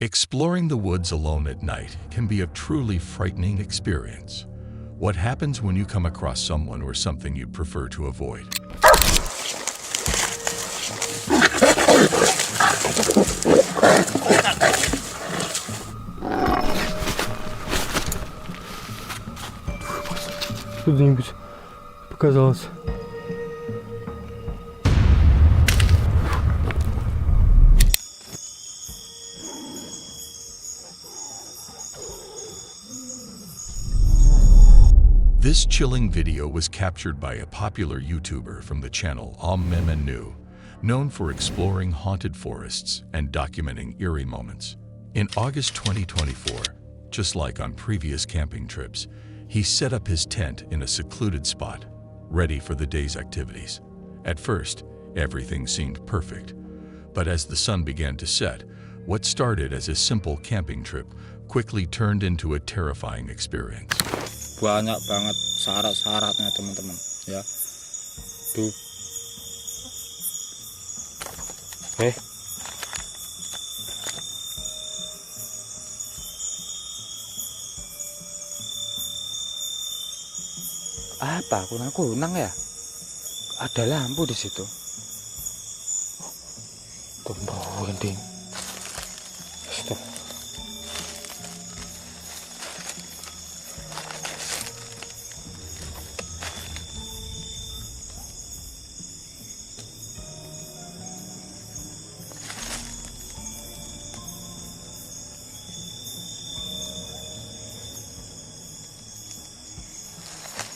Exploring the woods alone at night can be a truly frightening experience. What happens when you come across someone or something you'd prefer to avoid? Что-нибудь показалось. This chilling video was captured by a popular YouTuber from the channel New, known for exploring haunted forests and documenting eerie moments. In August 2024, just like on previous camping trips, he set up his tent in a secluded spot, ready for the day's activities. At first, everything seemed perfect, but as the sun began to set, what started as a simple camping trip quickly turned into a terrifying experience. Banyak banget syarat-syaratnya teman-teman ya. Tuh. Apa kunang-kunang ya? Ada lampu di situ. Tumpah gending. Stop.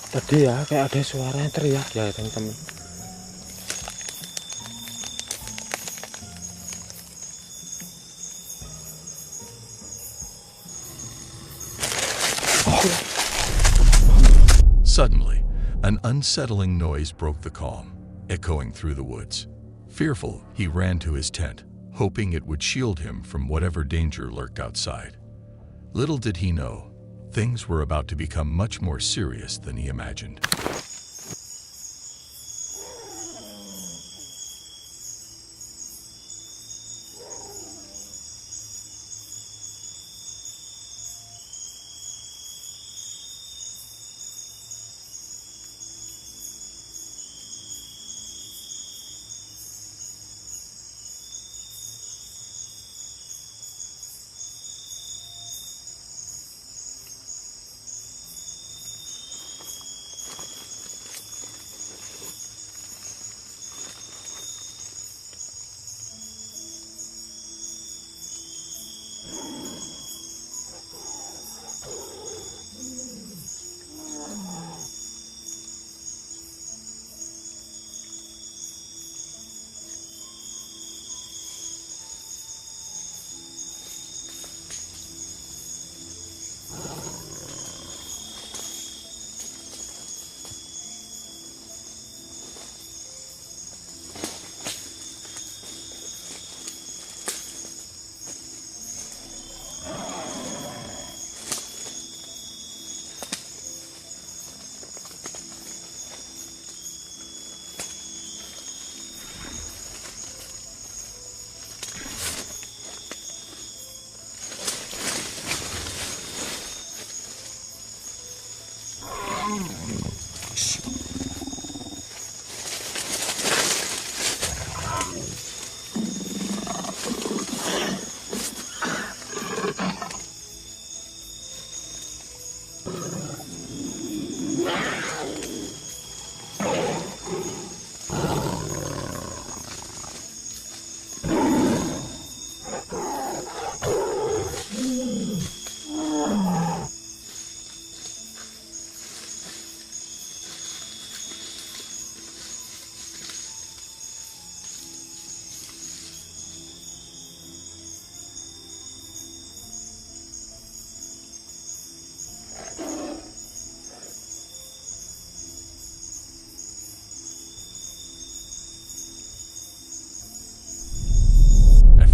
Tadi ya kayak ada suaranya teriak ya teman-teman. Suddenly, an unsettling noise broke the calm, echoing through the woods. Fearful, he ran to his tent, hoping it would shield him from whatever danger lurked outside. Little did he know, things were about to become much more serious than he imagined.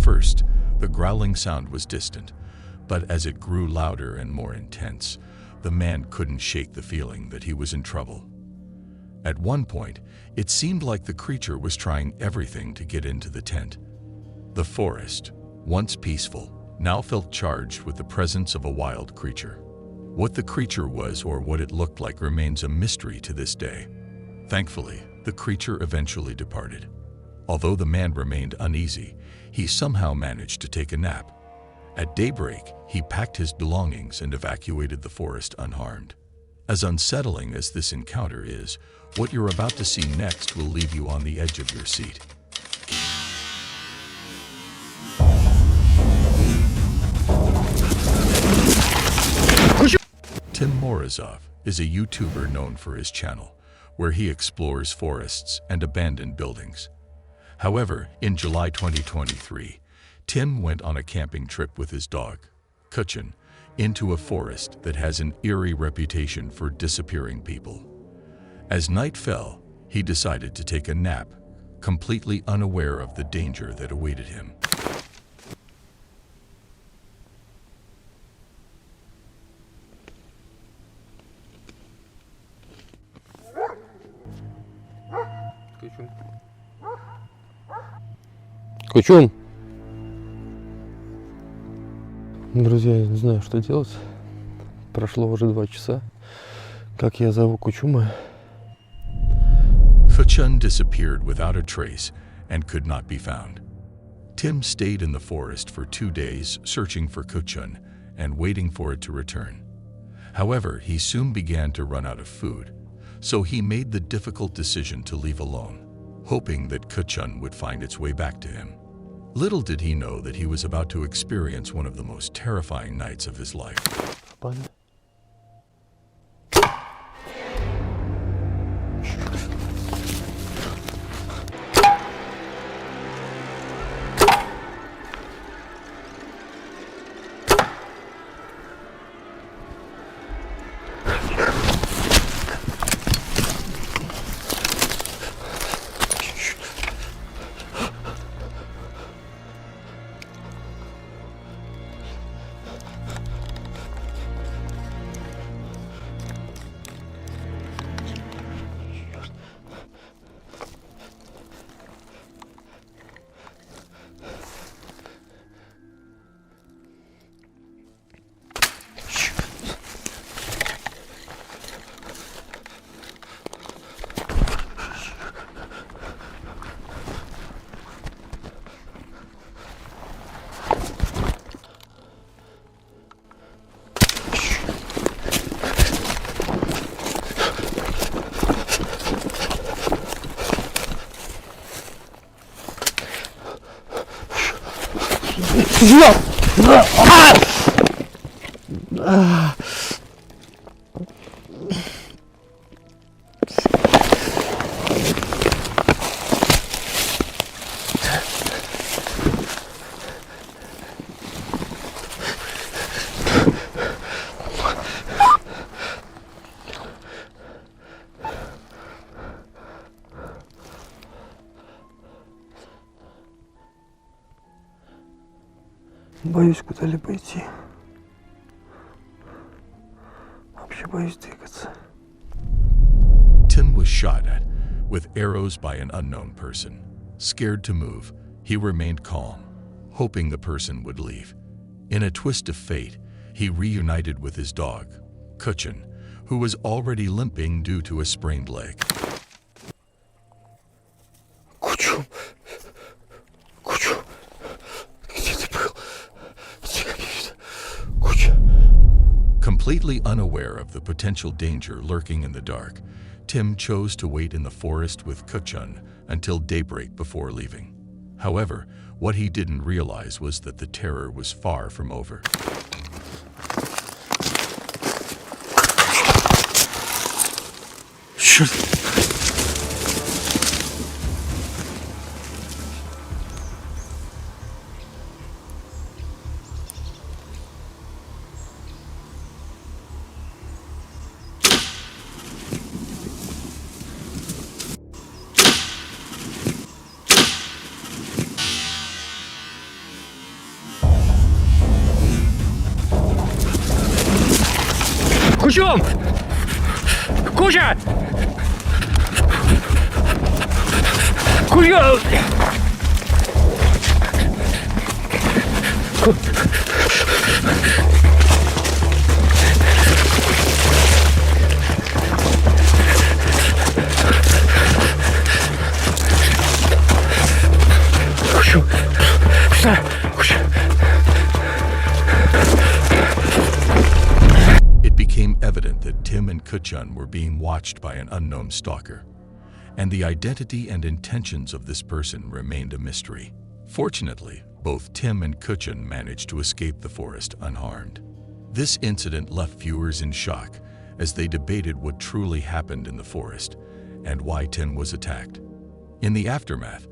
First, the growling sound was distant, but as it grew louder and more intense, the man couldn't shake the feeling that he was in trouble. At one point, it seemed like the creature was trying everything to get into the tent. The forest, once peaceful, now felt charged with the presence of a wild creature. What the creature was or what it looked like remains a mystery to this day. Thankfully, the creature eventually departed. Although the man remained uneasy, he somehow managed to take a nap. At daybreak, he packed his belongings and evacuated the forest unharmed. As unsettling as this encounter is, what you're about to see next will leave you on the edge of your seat. Tim Morozov is a YouTuber known for his channel, where he explores forests and abandoned buildings. However, in July 2023, Tim went on a camping trip with his dog, Kuchin, into a forest that has an eerie reputation for disappearing people. As night fell, he decided to take a nap, completely unaware of the danger that awaited him. Кучум! Друзья, я не знаю, что делать. Прошло уже 2 часа, как я зову Кучума. Kuchin disappeared without a trace and could not be found. Tim stayed in the forest for 2 days searching for Kuchin and waiting for it to return. However, he soon began to run out of food, so he made the difficult decision to leave alone, hoping that Kuchin would find its way back to him. Little did he know that he was about to experience one of the most terrifying nights of his life. Боюсь куда-либо идти. Вообще боюсь двигаться. Tim was shot at with arrows by an unknown person. Scared to move, he remained calm, hoping the person would leave. In a twist of fate, he reunited with his dog, Kuchin, who was already limping due to a sprained leg. Кучум! Кучум! Где ты был? Куча! Completely unaware of the potential danger lurking in the dark, Tim chose to wait in the forest with Kuchin until daybreak before leaving. However, what he didn't realize was that the terror was far from over. Черт! Кучум! Куча! Куча! It became evident that Tim and Kuchun were being watched by an unknown stalker, and the identity and intentions of this person remained a mystery. Fortunately, both Tim and Kuchun managed to escape the forest unharmed. This incident left viewers in shock as they debated what truly happened in the forest and why Tim was attacked. In the aftermath,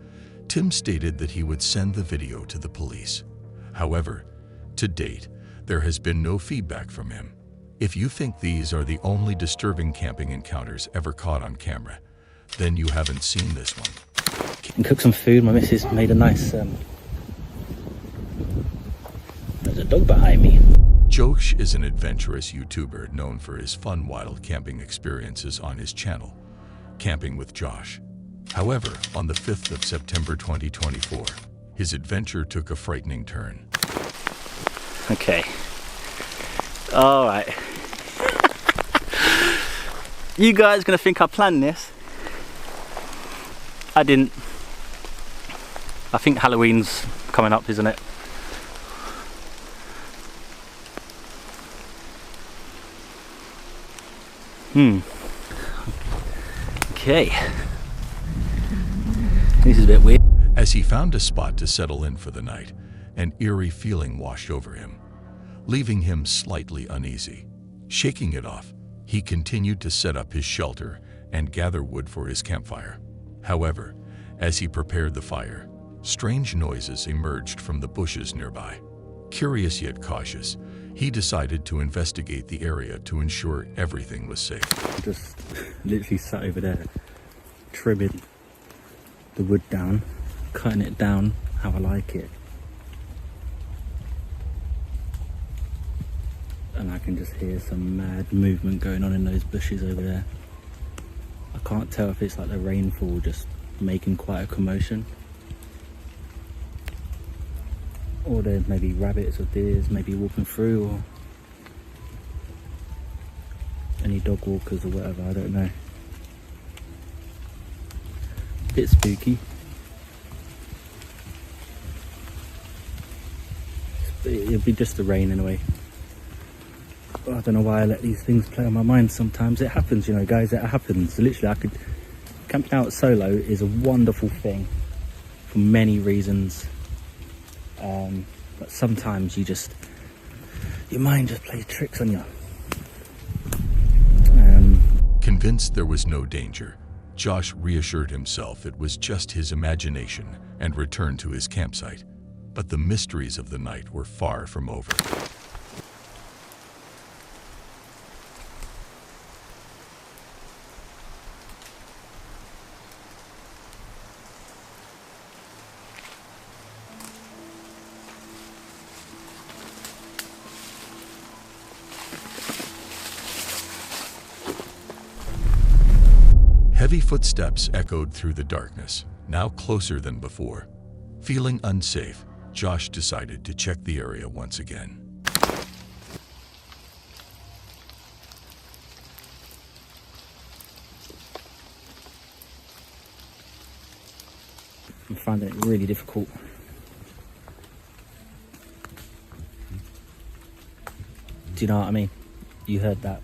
Tim stated that he would send the video to the police. However, to date, there has been no feedback from him. If you think these are the only disturbing camping encounters ever caught on camera, then you haven't seen this one. And cook some food. My missus made a nice there's a dog behind me. Josh is an adventurous YouTuber known for his fun wild camping experiences on his channel, Camping with Josh. However, on the 5th of September 2024, his adventure took a frightening turn. Okay. All right. You guys gonna think I planned this? I didn't. I think Halloween's coming up, isn't it? Okay. This is a bit weird. As he found a spot to settle in for the night, an eerie feeling washed over him, leaving him slightly uneasy. Shaking it off, he continued to set up his shelter and gather wood for his campfire. However, as he prepared the fire, strange noises emerged from the bushes nearby. Curious yet cautious, he decided to investigate the area to ensure everything was safe. Just literally sat over there, trimming the wood down, cutting it down how I like it. And I can just hear some mad movement going on in those bushes over there. I can't tell if it's like the rainfall just making quite a commotion, or there's maybe rabbits or deers maybe walking through, or any dog walkers or whatever, I don't know. Bit spooky. It'll be just the rain anyway. I don't know why I let these things play on my mind sometimes. It happens, you know, guys, it happens. Literally, camping out solo is a wonderful thing for many reasons. But sometimes your mind just plays tricks on you. Convinced there was no danger, Josh reassured himself it was just his imagination and returned to his campsite. But the mysteries of the night were far from over. Heavy footsteps echoed through the darkness, now closer than before. Feeling unsafe, Josh decided to check the area once again. I'm finding it really difficult. Do you know what I mean? You heard that.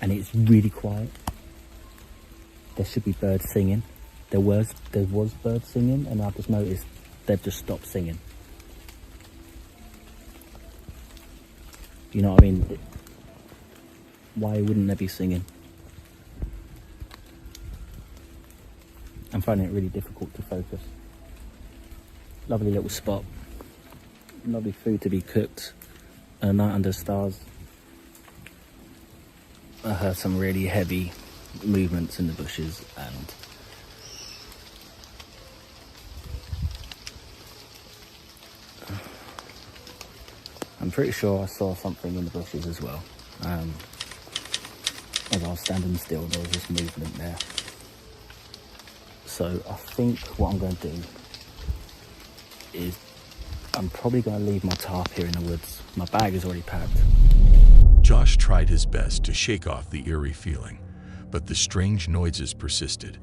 And it's really quiet. There should be birds singing. There was birds singing, and I've just noticed they've just stopped singing. Do you know what I mean? Why wouldn't they be singing? I'm finding it really difficult to focus. Lovely little spot. Lovely food to be cooked. A night under stars. I heard some really heavy movements in the bushes, and I'm pretty sure I saw something in the bushes as well. As I was standing still, there was this movement there. So I think what I'm going to do is I'm probably going to leave my tarp here in the woods. My bag is already packed. Josh tried his best to shake off the eerie feeling, but the strange noises persisted,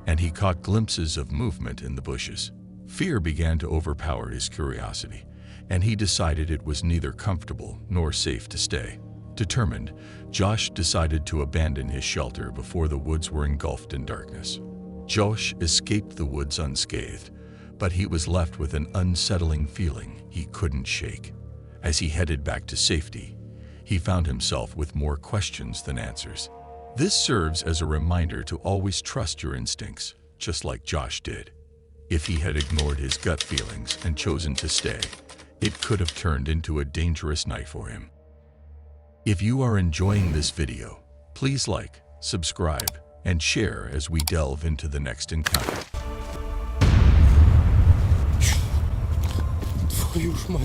and he caught glimpses of movement in the bushes. Fear began to overpower his curiosity, and he decided it was neither comfortable nor safe to stay. Determined, Josh decided to abandon his shelter before the woods were engulfed in darkness. Josh escaped the woods unscathed, but he was left with an unsettling feeling he couldn't shake. As he headed back to safety, he found himself with more questions than answers. This serves as a reminder to always trust your instincts, just like Josh did. If he had ignored his gut feelings and chosen to stay, it could have turned into a dangerous night for him. If you are enjoying this video, please like, subscribe, and share as we delve into the next encounter. Твою ж мать.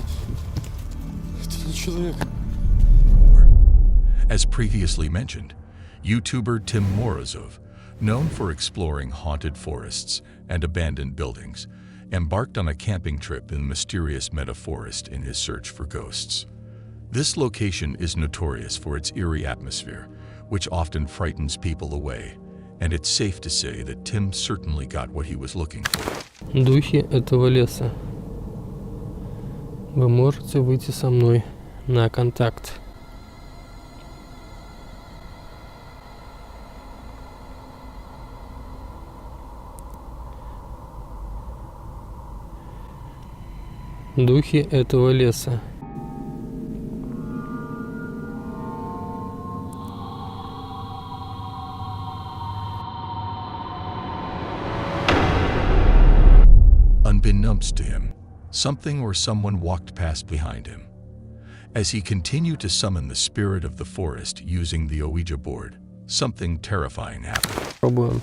Это не человек. As previously mentioned, YouTuber Tim Morozov, known for exploring haunted forests and abandoned buildings, embarked on a camping trip in the mysterious Meta Forest in his search for ghosts. This location is notorious for its eerie atmosphere, which often frightens people away, and it's safe to say that Tim certainly got what he was looking for. Духи этого леса. Вы можете выйти со мной на контакт. Духи этого леса. Unbeknownst to him, something or someone walked past behind him. As he continued to summon the spirit of the forest using the Ouija board, something terrifying happened. Пробуем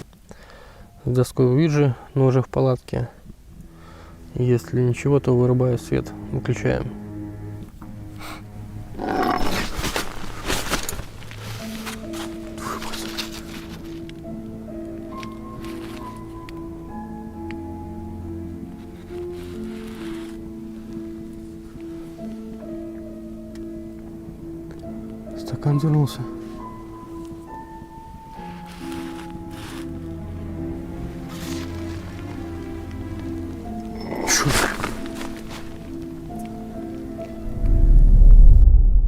с доской Ouija, но уже в палатке. Если ничего, то вырубаю свет. Выключаем. Стакан дернулся.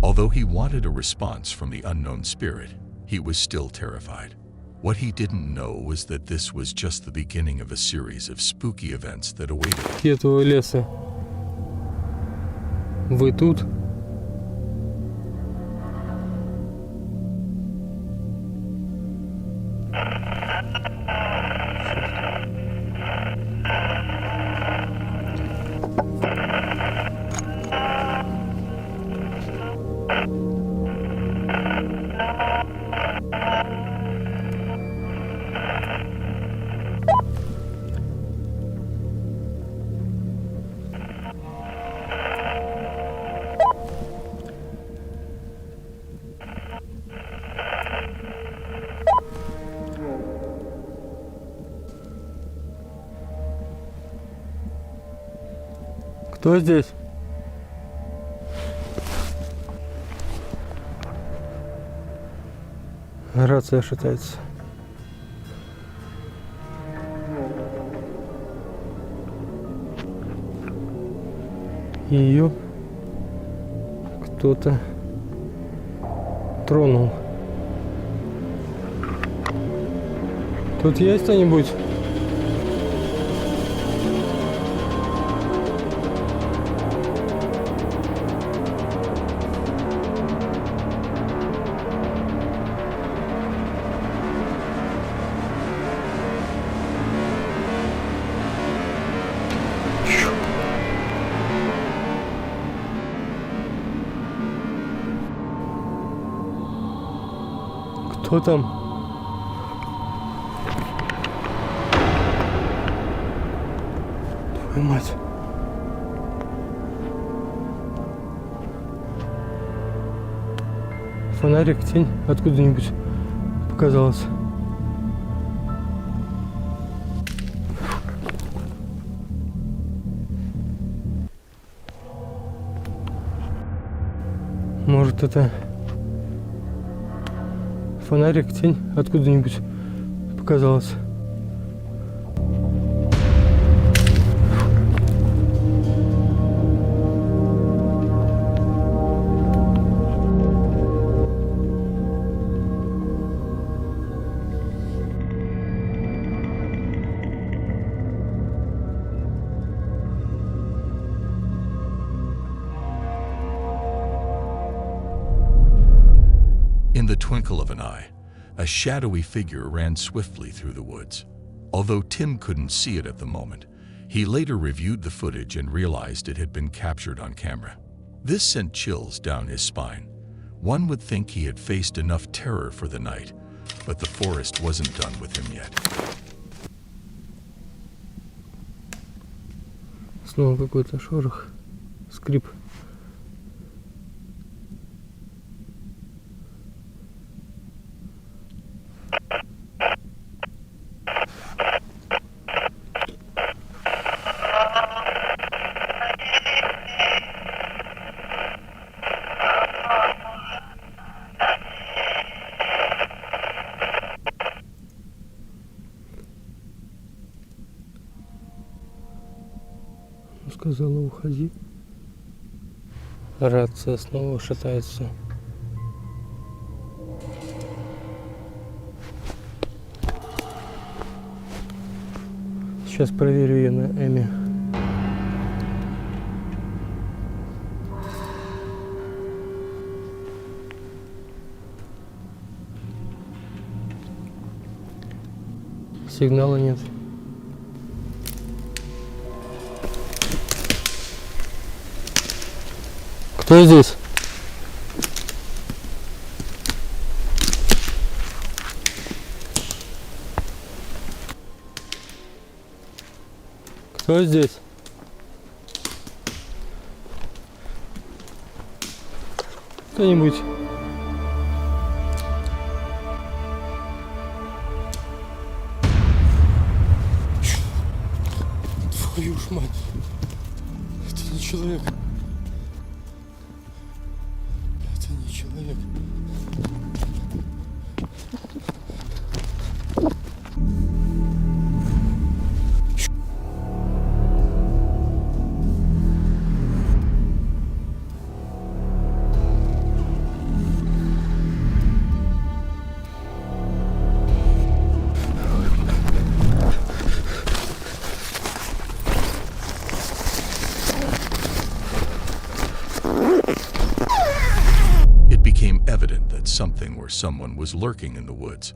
Although he wanted a response from the unknown spirit, he was still terrified. What he didn't know was that this was just the beginning of a series of spooky events that awaited him. Духи этого леса. Вы тут? Кто здесь? Рация шатается. Ее кто-то тронул. Тут есть кто-нибудь? Кто там? Твою мать. Фонарик, тень откуда-нибудь показалась. Может, это фонарик, тень откуда-нибудь показалась. In the twinkle of an eye, a shadowy figure ran swiftly through the woods. Although Tim couldn't see it at the moment, he later reviewed the footage and realized it had been captured on camera. This sent chills down his spine. One would think he had faced enough terror for the night, but the forest wasn't done with him yet. Снова какой-то шорох, скрип. Сказала, уходи. Рация снова шатается. Сейчас проверю ее на Эми. Сигнала нет. Кто здесь? Кто здесь? Кто-нибудь? Твою ж мать! Это не человек. Это не человек. Evident that something or someone was lurking in the woods.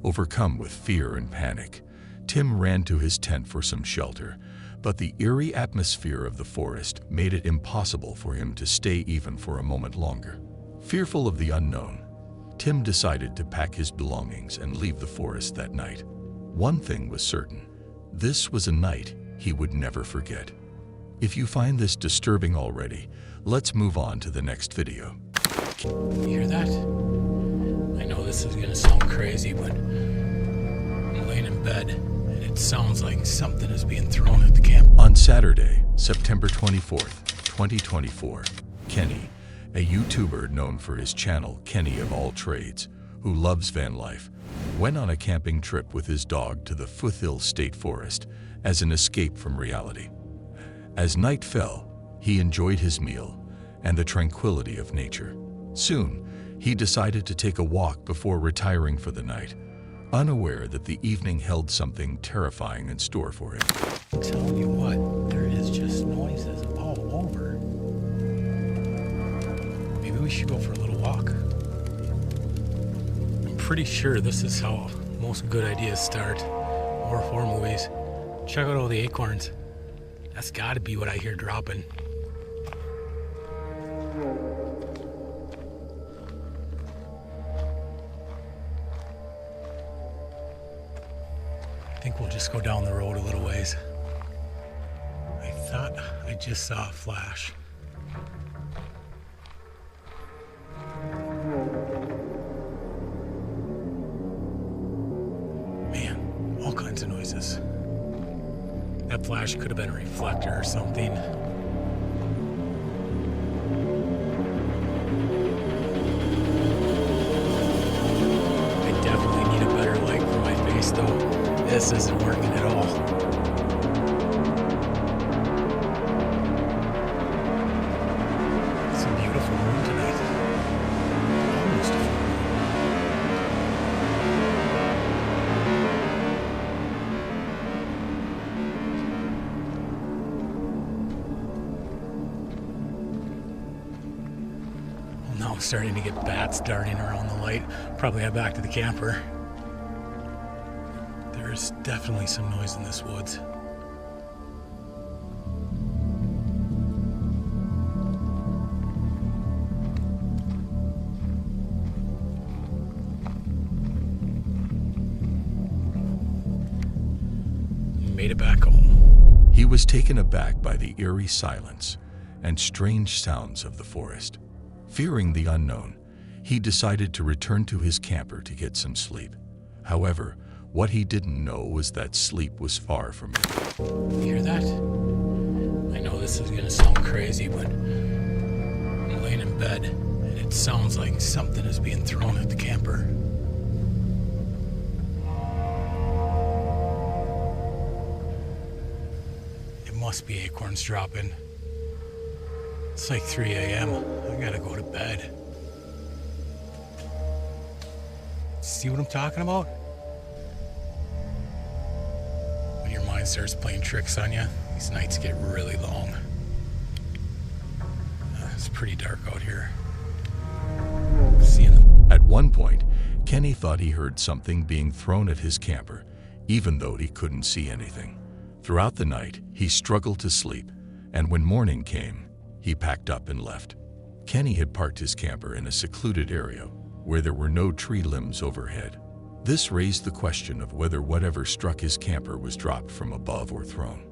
Overcome with fear and panic, Tim ran to his tent for some shelter, but the eerie atmosphere of the forest made it impossible for him to stay even for a moment longer. Fearful of the unknown, Tim decided to pack his belongings and leave the forest that night. One thing was certain: this was a night he would never forget. If you find this disturbing already, let's move on to the next video. You hear that? I know this is gonna sound crazy, but I'm laying in bed and it sounds like something is being thrown at the camp. On Saturday, September 24th, 2024, Kenny, a YouTuber known for his channel Kenny of All Trades, who loves van life, went on a camping trip with his dog to the Foothill State Forest as an escape from reality. As night fell, he enjoyed his meal and the tranquility of nature. Soon, he decided to take a walk before retiring for the night, unaware that the evening held something terrifying in store for him. I'm telling you what, there is just noises all over. Maybe we should go for a little walk. I'm pretty sure this is how most good ideas start. Or horror movies. Check out all the acorns. That's gotta be what I hear dropping. I think we'll just go down the road a little ways. I thought I just saw a flash. Man, all kinds of noises. That flash could have been a reflector or something. This isn't working at all. It's a beautiful moon tonight. Almost a full moon. Well, now I'm starting to get bats darting around the light. Probably head back to the camper. There's definitely some noise in this woods. Made it back home. He was taken aback by the eerie silence and strange sounds of the forest. Fearing the unknown, he decided to return to his camper to get some sleep. However, what he didn't know was that sleep was far from him. You hear that? I know this is gonna sound crazy, but I'm laying in bed and it sounds like something is being thrown at the camper. It must be acorns dropping. It's like 3 a.m. I gotta go to bed. See what I'm talking about? When your mind starts playing tricks on you, these nights get really long. It's pretty dark out here. Seeing them. At one point, Kenny thought he heard something being thrown at his camper, even though he couldn't see anything. Throughout the night, he struggled to sleep, and when morning came, he packed up and left. Kenny had parked his camper in a secluded area where there were no tree limbs overhead. This raised the question of whether whatever struck his camper was dropped from above or thrown.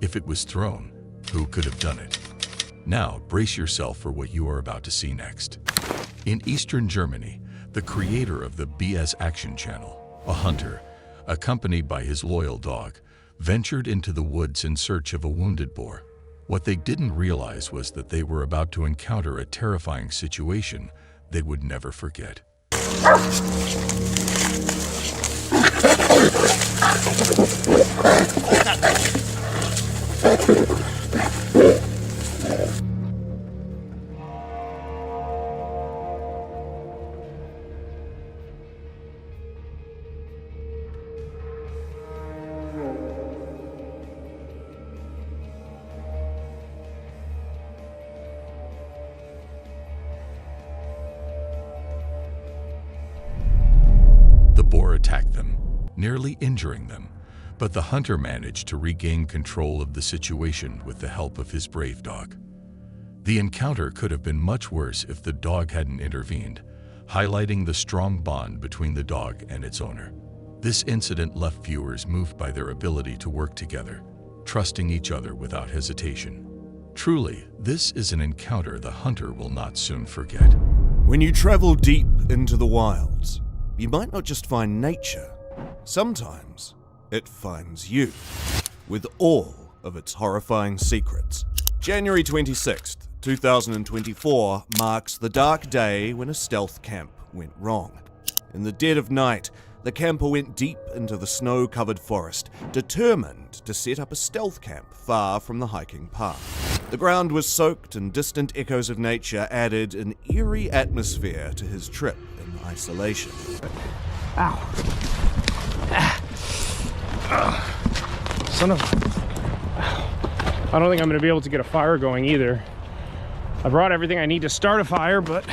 If it was thrown, who could have done it? Now, brace yourself for what you are about to see next. In eastern Germany, the creator of the BS Action Channel, a hunter, accompanied by his loyal dog, ventured into the woods in search of a wounded boar. What they didn't realize was that they were about to encounter a terrifying situation they would never forget. The boar attacked them, nearly injuring them, but the hunter managed to regain control of the situation with the help of his brave dog. The encounter could have been much worse if the dog hadn't intervened, highlighting the strong bond between the dog and its owner. This incident left viewers moved by their ability to work together, trusting each other without hesitation. Truly, this is an encounter the hunter will not soon forget. When you travel deep into the wilds, you might not just find nature. Sometimes it finds you, with all of its horrifying secrets. January 26th, 2024 marks the dark day when a stealth camp went wrong. In the dead of night, the camper went deep into the snow-covered forest, determined to set up a stealth camp far from the hiking path. The ground was soaked, and distant echoes of nature added an eerie atmosphere to his trip in isolation. Ow. Son of... I don't think I'm going to be able to get a fire going either. I brought everything I need to start a fire, but...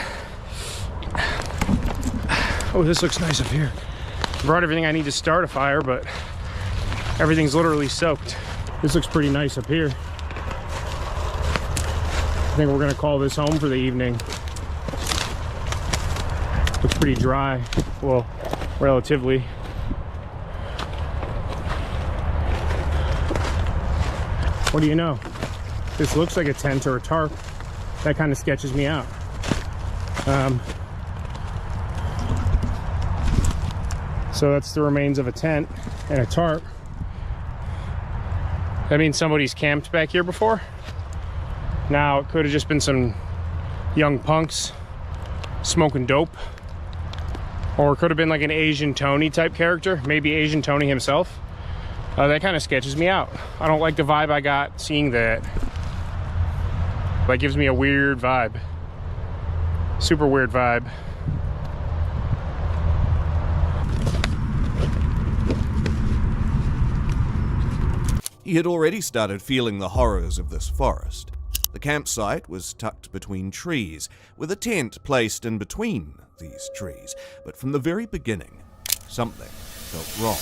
Oh, this looks nice up here. I brought everything I need to start a fire, but everything's literally soaked. This looks pretty nice up here. I think we're going to call this home for the evening. Looks pretty dry. Well, relatively. What do you know? This looks like a tent or a tarp. That kind of sketches me out. So that's the remains of a tent and a tarp. That means somebody's camped back here before. Now, it could have just been some young punks smoking dope. Or it could have been like an Asian Tony type character. Maybe Asian Tony himself. That kind of sketches me out. I don't like the vibe I got seeing that. That gives me a weird vibe. Super weird vibe. He had already started feeling the horrors of this forest. The campsite was tucked between trees, with a tent placed in between these trees. But from the very beginning, something felt wrong.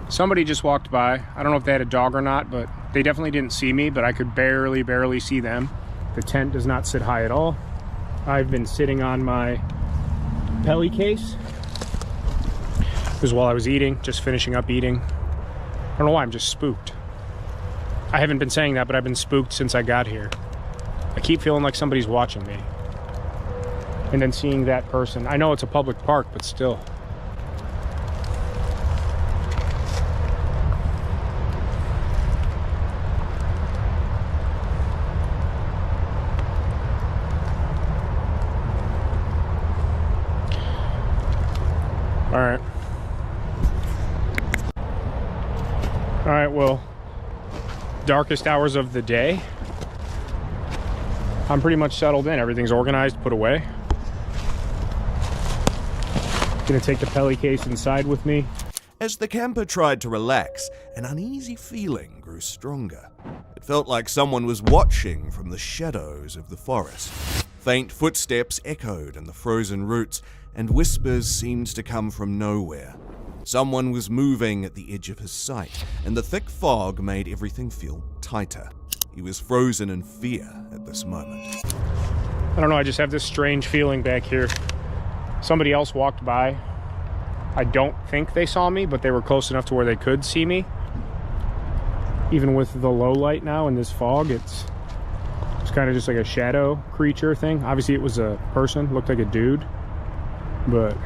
Somebody just walked by. I don't know if they had a dog or not, but they definitely didn't see me, but I could barely see them. The tent does not sit high at all. I've been sitting on my belly case. This was while I was eating, just finishing up eating. I don't know why, I'm just spooked. I haven't been saying that, but I've been spooked since I got here. I keep feeling like somebody's watching me. And then seeing that person. I know it's a public park, but still. All right, well, darkest hours of the day. I'm pretty much settled in. Everything's organized, put away. Gonna take the Pelly case inside with me. As the camper tried to relax, an uneasy feeling grew stronger. It felt like someone was watching from the shadows of the forest. Faint footsteps echoed in the frozen roots, and whispers seemed to come from nowhere. Someone was moving at the edge of his sight, and the thick fog made everything feel tighter. He was frozen in fear at this moment. I don't know, I just have this strange feeling back here. Somebody else walked by. I don't think they saw me, but they were close enough to where they could see me. Even with the low light now and this fog, it's kind of just like a shadow creature thing. Obviously it was a person, looked like a dude, but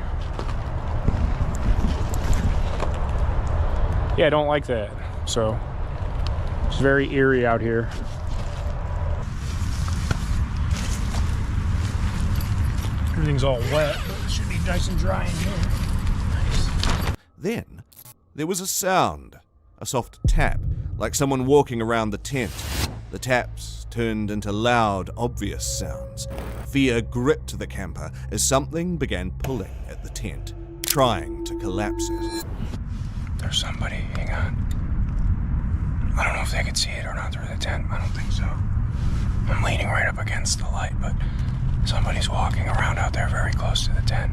yeah, I don't like that. So it's very eerie out here. Everything's all wet, but it should be nice and dry in here. Nice. Then there was a sound, a soft tap, like someone walking around the tent. The taps turned into loud, obvious sounds. Fear gripped the camper as something began pulling at the tent, trying to collapse it. There's somebody, hang on. I don't know if they could see it or not through the tent. I don't think so. I'm leaning right up against the light, but somebody's walking around out there very close to the tent.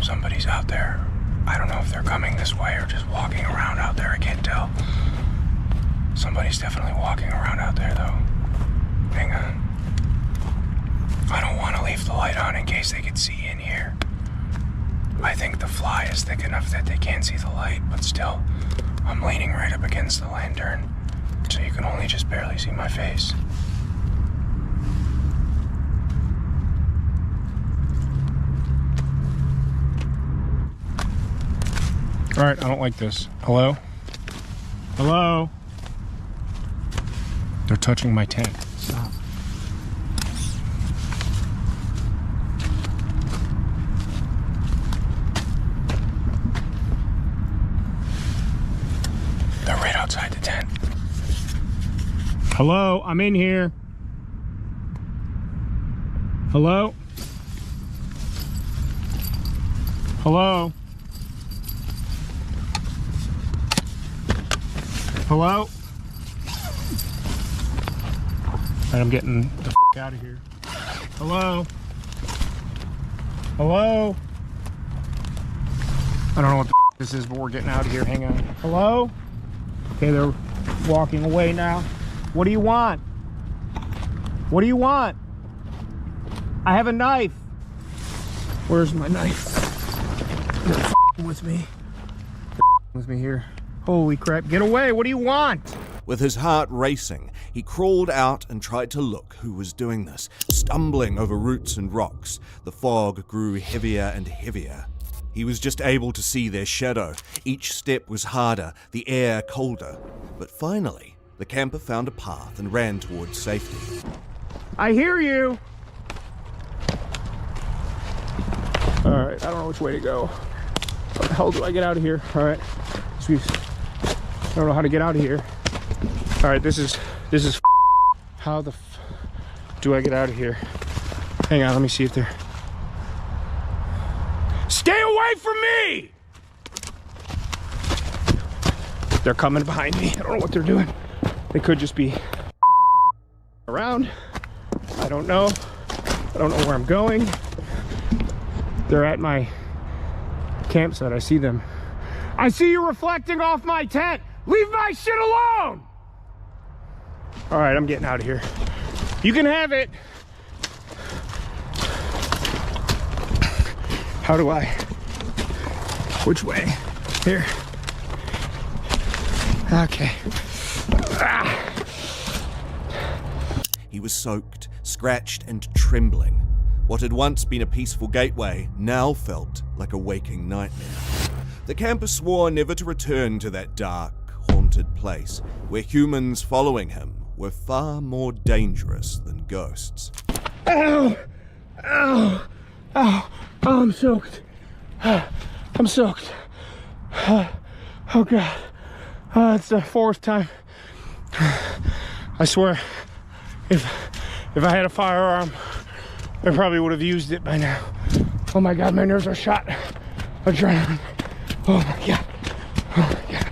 Somebody's out there. I don't know if they're coming this way or just walking around out there. I can't tell. Somebody's definitely walking around out there, though. Hang on. I don't want to leave the light on in case they could see in here. I think the fly is thick enough that they can't see the light, but still, I'm leaning right up against the lantern, so you can only just barely see my face. All right, I don't like this. Hello? Hello? They're touching my tent. Stop. They're right outside the tent. Hello? I'm in here. Hello? Hello? Hello? Alright, I'm getting the f out of here. Hello? Hello? I don't know what the f this is, but we're getting out of here. Hang on. Hello? Okay, they're walking away now. What do you want? What do you want? I have a knife. Where's my knife? They're f***ing with me. They're f***ing with me here. Holy crap, get away, what do you want? With his heart racing, he crawled out and tried to look who was doing this. Stumbling over roots and rocks, the fog grew heavier and heavier. He was just able to see their shadow. Each step was harder, the air colder. But finally, the camper found a path and ran towards safety. I hear you. All right, I don't know which way to go. How the hell do I get out of here? All right, I don't know how to get out of here. All right, this is how the do I get out of here? Hang on, let me see if they're... Stay away from me! They're coming behind me. I don't know what they're doing. They could just be around. I don't know. I don't know where I'm going. They're at my campsite. I see them. I see you reflecting off my tent. Leave my shit alone! All right, I'm getting out of here. You can have it. How do I? Which way? Here. Okay. Ah. He was soaked, scratched, and trembling. What had once been a peaceful gateway now felt like a waking nightmare. The camper swore never to return to that dark, haunted place where humans following him were far more dangerous than ghosts. Ow! Ow! Ow! Oh, I'm soaked. I'm soaked. Oh God. It's the fourth time. I swear, if I had a firearm, I probably would have used it by now. Oh my God, my nerves are shot. Adrenaline. Oh my God. Oh my God.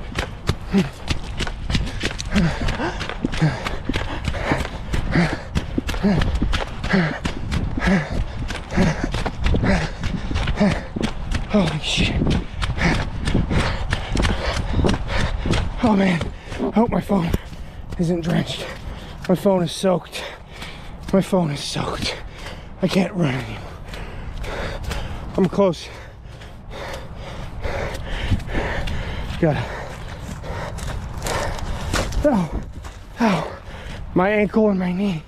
Holy shit. Oh man, I hope my phone isn't drenched. My phone is soaked. My phone is soaked. I can't run anymore. I'm close. God. Ow. Ow. My ankle and my knee.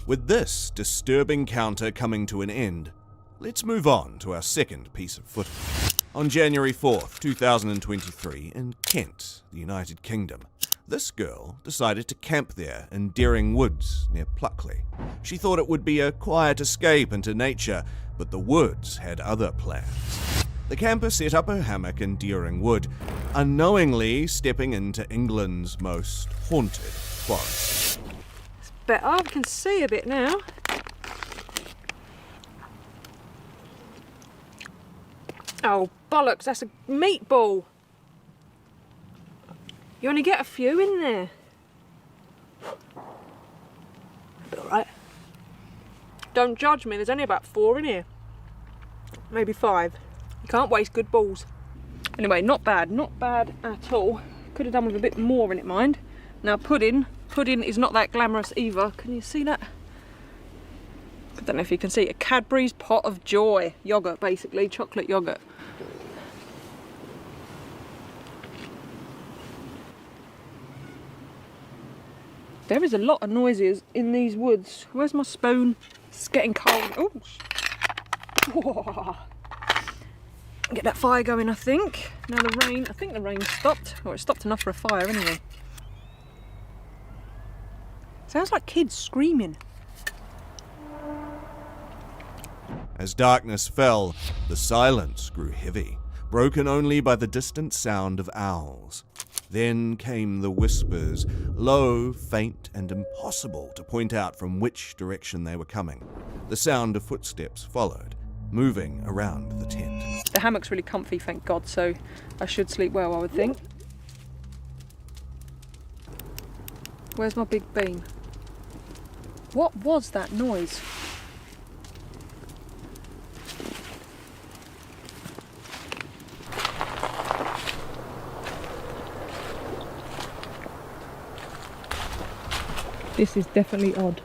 With this disturbing encounter coming to an end, let's move on to our second piece of footage. On January 4th, 2023, in Kent, the United Kingdom, this girl decided to camp there in Deering Woods near Pluckley. She thought it would be a quiet escape into nature, but the woods had other plans. The camper set up her hammock in Deering Wood, unknowingly stepping into England's most haunted forest. It's better, I can see a bit now. Oh, bollocks, that's a meatball. You only get a few in there. Alright. Don't judge me, there's only about 4 in here. Maybe 5. You can't waste good balls. Anyway, not bad at all. Could have done with a bit more in it, mind. Now pudding is not that glamorous either. Can you see that? I don't know if you can see. A Cadbury's Pot of Joy. Yogurt, basically, chocolate yogurt. There is a lot of noises in these woods. Where's my spoon? It's getting cold. Oh, get that fire going, I think. Now the rain, I think the rain stopped. Or it stopped enough for a fire anyway. Sounds like kids screaming. As darkness fell, the silence grew heavy, broken only by the distant sound of owls. Then came the whispers, low, faint, and impossible to point out from which direction they were coming. The sound of footsteps followed, moving around the tent. The hammock's really comfy, thank God, so I should sleep well, I would think. Where's my big bean? What was that noise? This is definitely odd.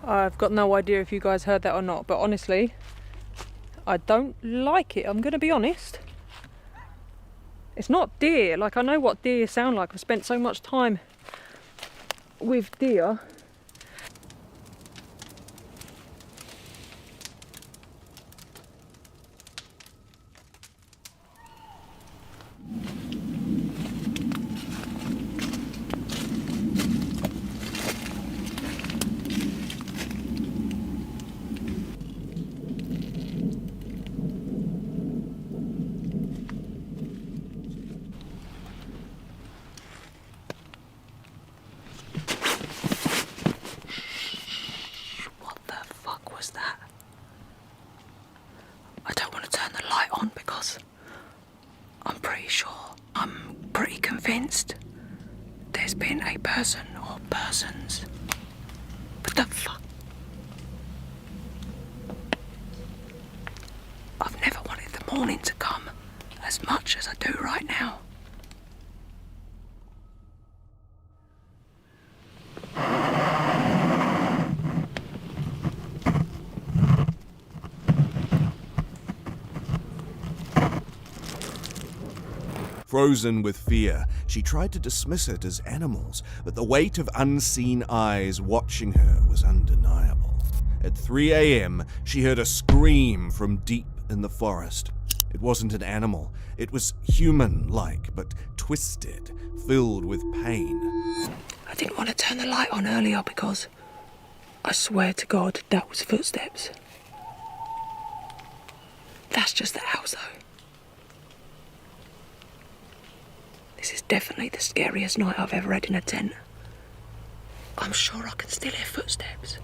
I've got no idea if you guys heard that or not, but honestly, I don't like it. I'm going to be honest. It's not deer. Like, I know what deer sound like. I've spent so much time with deer. That. I don't want to turn the light on because I'm pretty convinced there's been a person or persons. What the fuck? I've never wanted the morning to come as much as I do right now. Frozen with fear, she tried to dismiss it as animals, but the weight of unseen eyes watching her was undeniable. At 3 a.m., she heard a scream from deep in the forest. It wasn't an animal. It was human-like, but twisted, filled with pain. I didn't want to turn the light on earlier because I swear to God that was footsteps. That's just the house though. This is definitely the scariest night I've ever had in a tent. I'm sure I can still hear footsteps.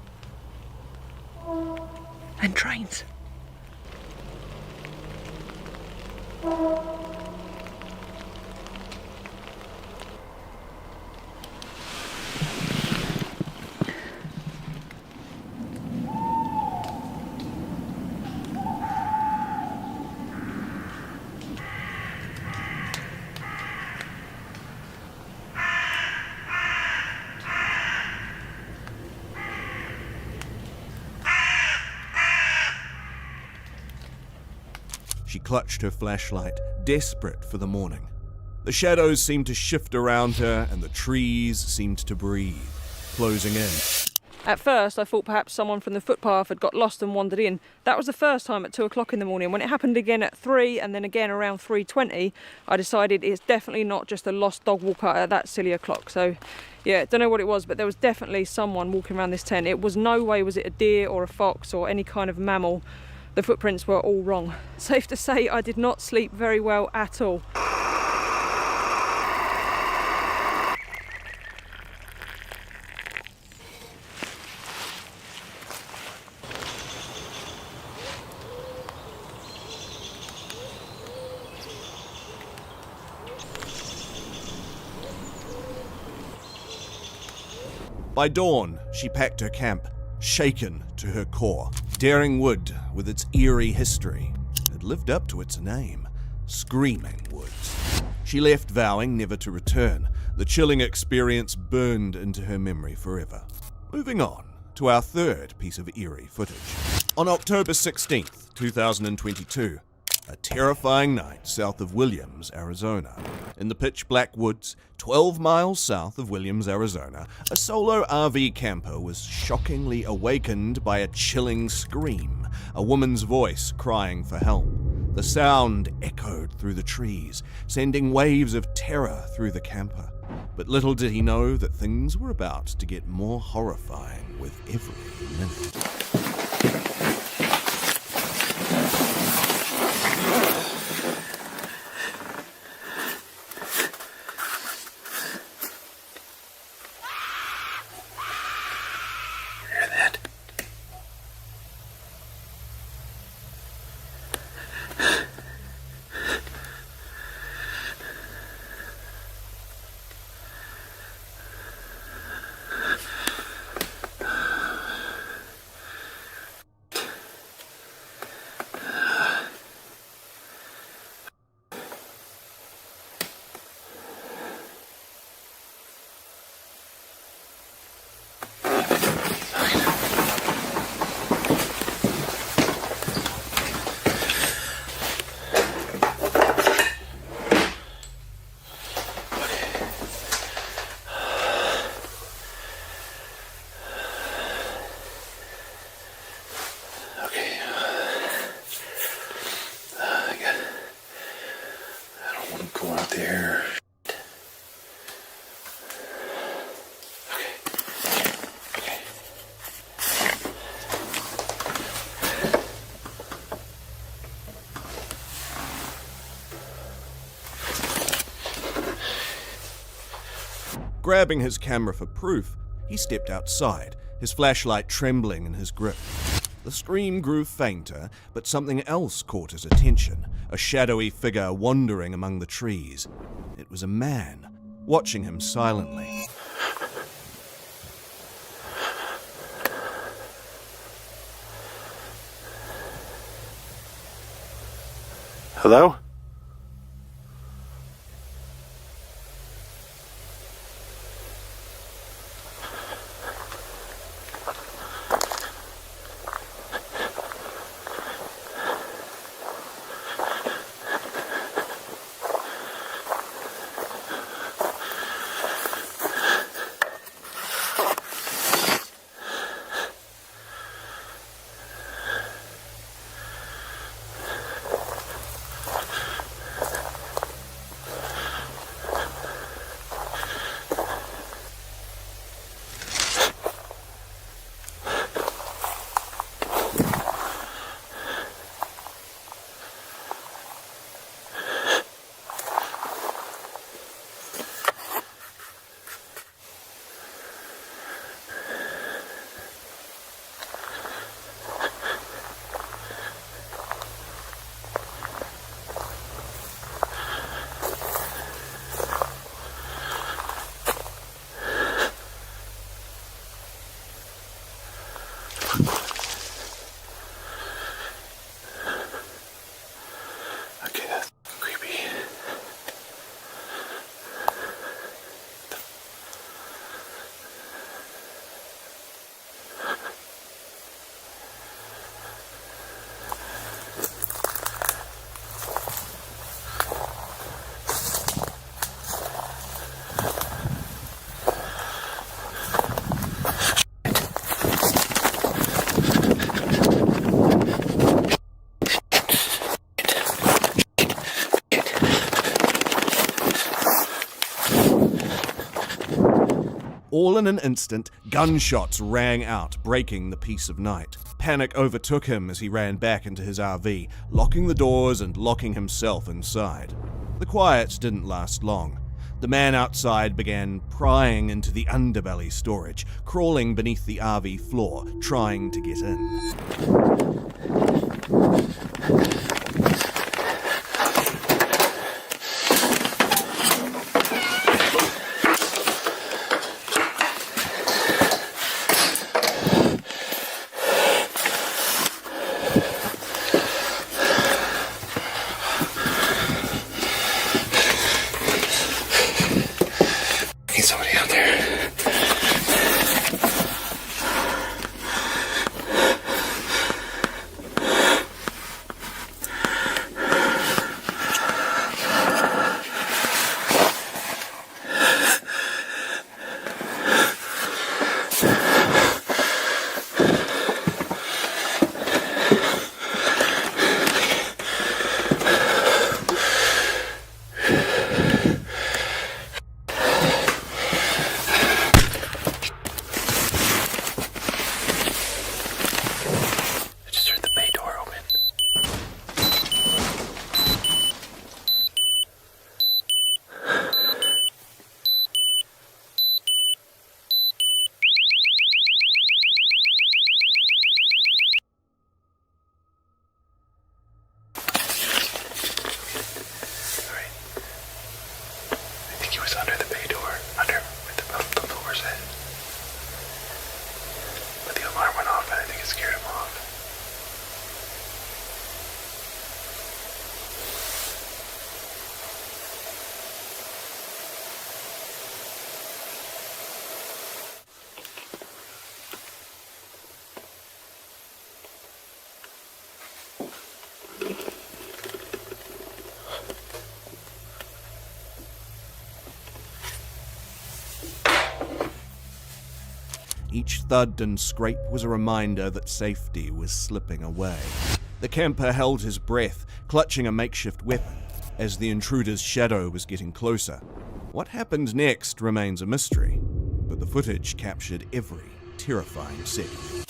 And trains. She clutched her flashlight, desperate for the morning. The shadows seemed to shift around her, and the trees seemed to breathe, closing in. At first, I thought perhaps someone from the footpath had got lost and wandered in. That was the first time at 2 o'clock in the morning. When it happened again at 3 and then again around 3:20, I decided it's definitely not just a lost dog walker at that silly o'clock. So, yeah, don't know what it was, but there was definitely someone walking around this tent. It was no way was it a deer or a fox or any kind of mammal. The footprints were all wrong. Safe to say I did not sleep very well at all. By dawn, she packed her camp, shaken to her core. Daring Wood, with its eerie history, had lived up to its name, Screaming Woods. She left vowing never to return. The chilling experience burned into her memory forever. Moving on to our third piece of eerie footage. On October 16th, 2022, a terrifying night south of Williams, Arizona. In the pitch-black woods, 12 miles south of Williams, Arizona, a solo RV camper was shockingly awakened by a chilling scream, a woman's voice crying for help. The sound echoed through the trees, sending waves of terror through the camper. But little did he know that things were about to get more horrifying with every minute. Grabbing his camera for proof, he stepped outside, his flashlight trembling in his grip. The scream grew fainter, but something else caught his attention, a shadowy figure wandering among the trees. It was a man, watching him silently. Hello? Okay, that's creepy. All in an instant, gunshots rang out, breaking the peace of night. Panic overtook him as he ran back into his RV, locking the doors and locking himself inside. The quiet didn't last long. The man outside began prying into the underbelly storage, crawling beneath the RV floor, trying to get in. Somebody out there. Each thud and scrape was a reminder that safety was slipping away. The camper held his breath, clutching a makeshift weapon, as the intruder's shadow was getting closer. What happened next remains a mystery, but the footage captured every terrifying second.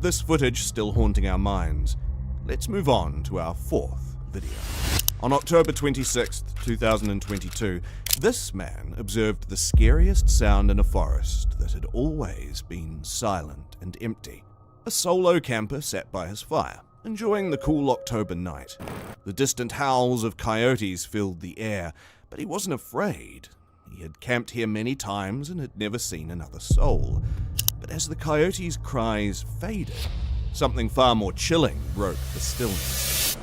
this footage still haunting our minds, let's move on to our fourth video. On October 26th, 2022, this man observed the scariest sound in a forest that had always been silent and empty. A solo camper sat by his fire, enjoying the cool October night. The distant howls of coyotes filled the air, but he wasn't afraid. He had camped here many times and had never seen another soul. But as the coyotes' cries faded, something far more chilling broke the stillness.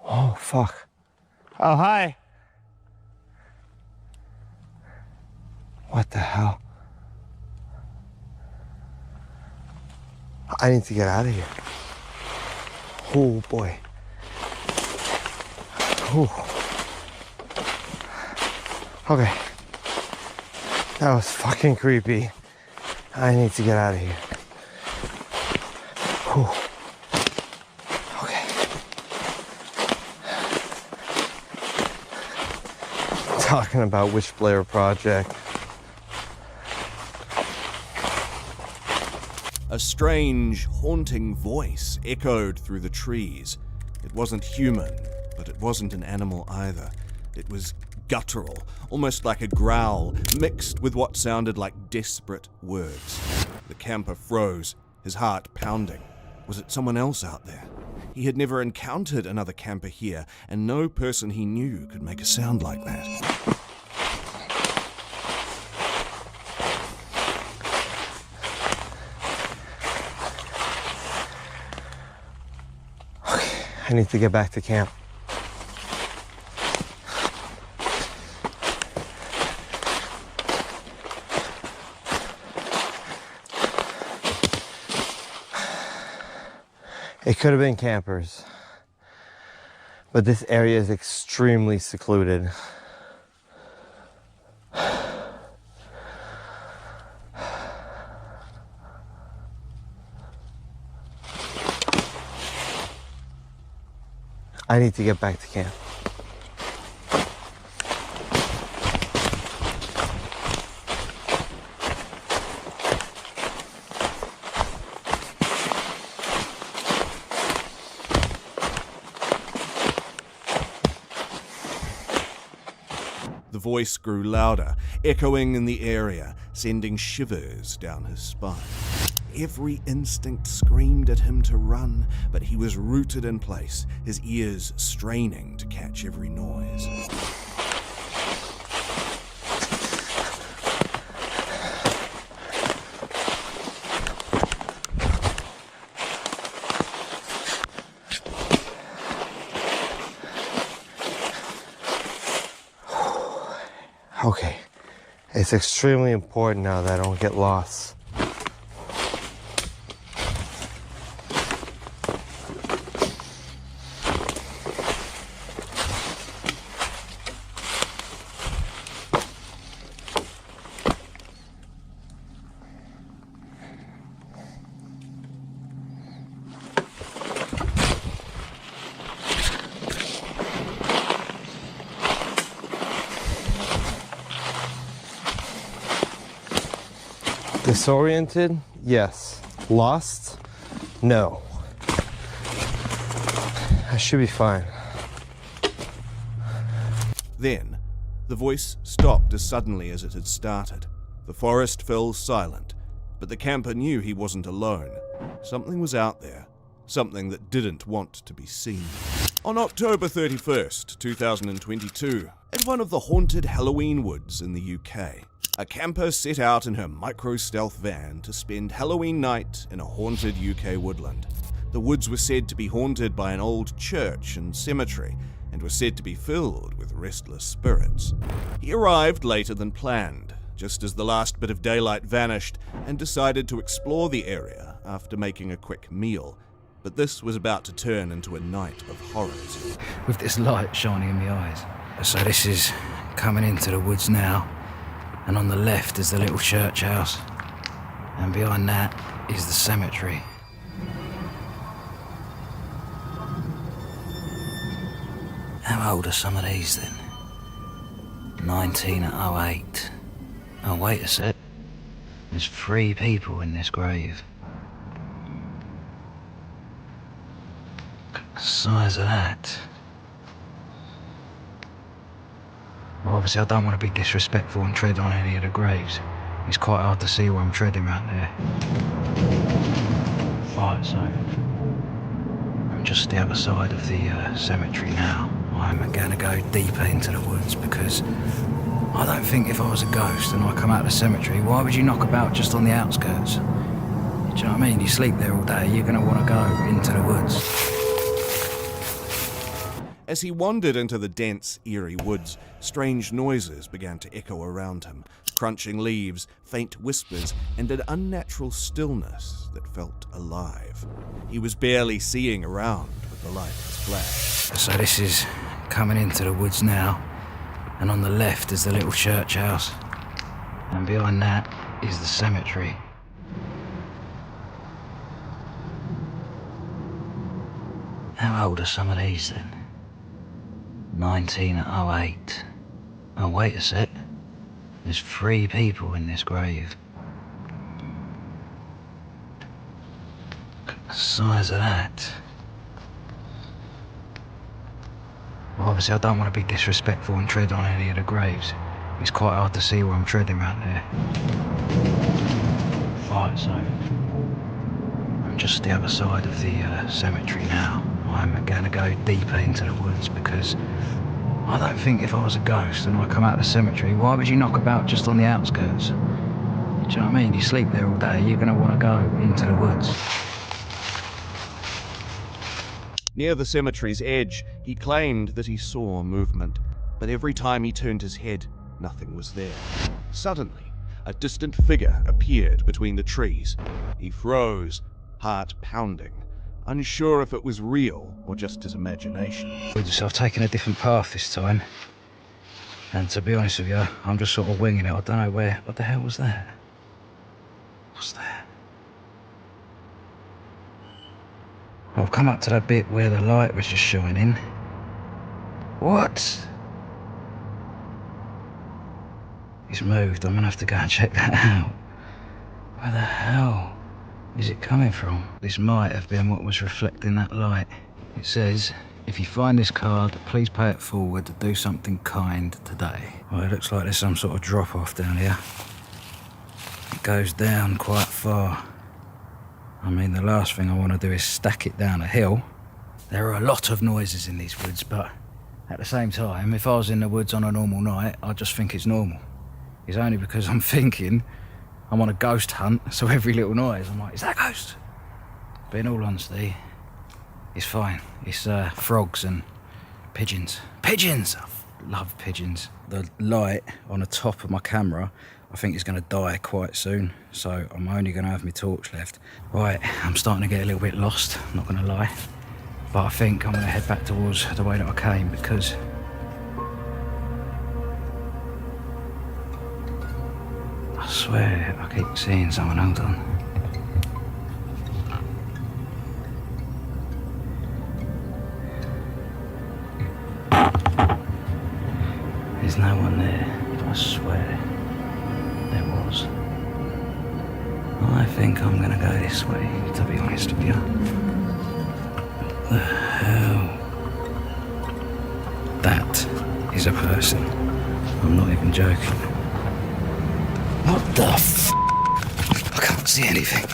Oh, fuck. Oh, hi. What the hell? I need to get out of here. Oh, boy. Oh. Okay. That was fucking creepy. I need to get out of here. Oh. Talking about which Blair project. A strange, haunting voice echoed through the trees. It wasn't human, but it wasn't an animal either. It was guttural, almost like a growl, mixed with what sounded like desperate words. The camper froze, his heart pounding. Was it someone else out there? He had never encountered another camper here, and no person he knew could make a sound like that. Okay, I need to get back to camp. It could have been campers, but this area is extremely secluded. I need to get back to camp. The voice grew louder, echoing in the area, sending shivers down his spine. Every instinct screamed at him to run, but he was rooted in place, his ears straining to catch every noise. Okay, it's extremely important now that I don't get lost. Disoriented? Yes. Lost? No. I should be fine. Then, the voice stopped as suddenly as it had started. The forest fell silent, but the camper knew he wasn't alone. Something was out there, something that didn't want to be seen. On October 31st, 2022, at one of the haunted Halloween woods in the UK, a camper set out in her micro-stealth van to spend Halloween night in a haunted UK woodland. The woods were said to be haunted by an old church and cemetery, and were said to be filled with restless spirits. He arrived later than planned, just as the last bit of daylight vanished, and decided to explore the area after making a quick meal. But this was about to turn into a night of horrors. With this light shining in my eyes. So this is coming into the woods now. And on the left is the little church house. And behind that is the cemetery. How old are some of these then? 1908. Oh, wait a sec. There's 3 people in this grave. The size of that. Well, obviously I don't want to be disrespectful and tread on any of the graves. It's quite hard to see where I'm treading around there. Right, so I'm just the other side of the cemetery now. I'm going to go deeper into the woods because I don't think if I was a ghost and I come out of the cemetery, why would you knock about just on the outskirts? Do you know what I mean? You sleep there all day, you're going to want to go into the woods. As he wandered into the dense, eerie woods, strange noises began to echo around him. Crunching leaves, faint whispers, and an unnatural stillness that felt alive. He was barely seeing around with the lights flash. So this is coming into the woods now, and on the left is the little church house, and behind that is the cemetery. How old are some of these then? 1908. Oh, wait a sec. There's 3 people in this grave. The size of that. Well, obviously I don't want to be disrespectful and tread on any of the graves. It's quite hard to see where I'm treading around there. Right, so I'm just the other side of the cemetery now. I'm going to go deeper into the woods because I don't think if I was a ghost and I come out of the cemetery, why would you knock about just on the outskirts? Do you know what I mean? You sleep there all day, you're going to want to go into the woods. Near the cemetery's edge, he claimed that he saw movement, but every time he turned his head, nothing was there. Suddenly, a distant figure appeared between the trees. He froze, heart pounding, unsure if it was real or just his imagination. So I've taken a different path this time, and to be honest with you, I'm just sort of winging it. I don't know where. What the hell was that? What's that? I've come up to that bit where the light was just shining. What? It's moved. I'm gonna have to go and check that out. Where the hell is it coming from? This might have been what was reflecting that light. It says, if you find this card, please pay it forward to do something kind today. Well, it looks like there's some sort of drop off down here. It goes down quite far. I mean, the last thing I want to do is stack it down a hill. There are a lot of noises in these woods, but at the same time, if I was in the woods on a normal night, I'd just think it's normal. It's only because I'm thinking I'm on a ghost hunt, so every little noise, I'm like, is that a ghost? But in all honesty, it's fine. It's frogs and pigeons. Pigeons! I love pigeons. The light on the top of my camera, I think it's going to die quite soon, so I'm only going to have my torch left. Right, I'm starting to get a little bit lost, I'm not going to lie. But I think I'm going to head back towards the way that I came because I swear I keep seeing someone. Hold on. There's no one there, I swear there was. I think I'm gonna go this way, to be honest with you. What the hell? That is a person. I'm not even joking. What the f***? I can't see anything.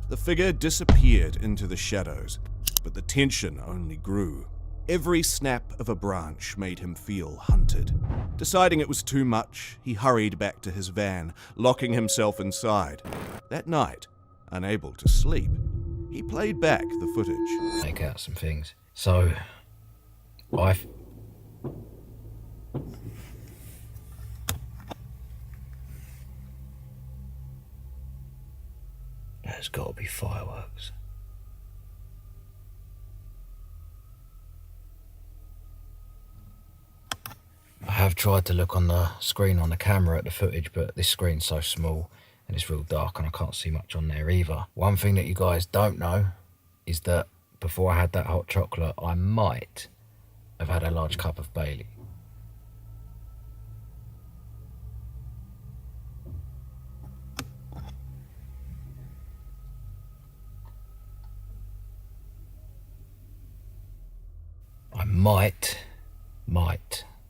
The figure disappeared into the shadows, but the tension only grew. Every snap of a branch made him feel hunted. Deciding it was too much, he hurried back to his van, locking himself inside. That night, unable to sleep, he played back the footage. Take out some things. So, I've... There's got to be fireworks. I I've tried to look on the screen on the camera at the footage, but this screen's so small and it's real dark and I can't see much on there either. One thing that you guys don't know is that before I had that hot chocolate, I might have had a large cup of Bailey. I might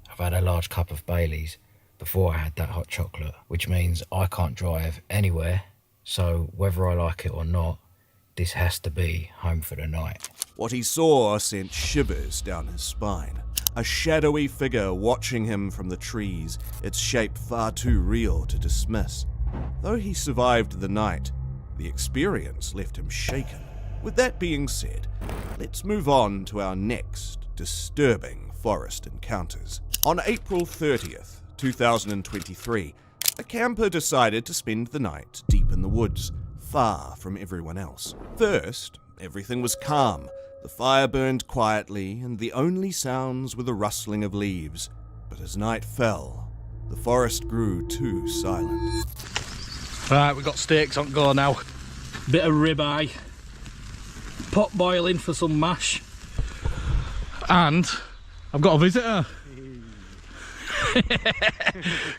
have had a large cup of Baileys before I had that hot chocolate, which means I can't drive anywhere, so whether I like it or not, this has to be home for the night. What he saw sent shivers down his spine. A shadowy figure watching him from the trees, its shape far too real to dismiss. Though he survived the night, the experience left him shaken. With that being said, let's move on to our next disturbing forest encounters. On April 30th, 2023, a camper decided to spend the night deep in the woods, far from everyone else. First, everything was calm. The fire burned quietly, and the only sounds were the rustling of leaves. But as night fell, the forest grew too silent. Right, we've got steaks on go now. Bit of ribeye. Pot boiling for some mash. And I've got a visitor.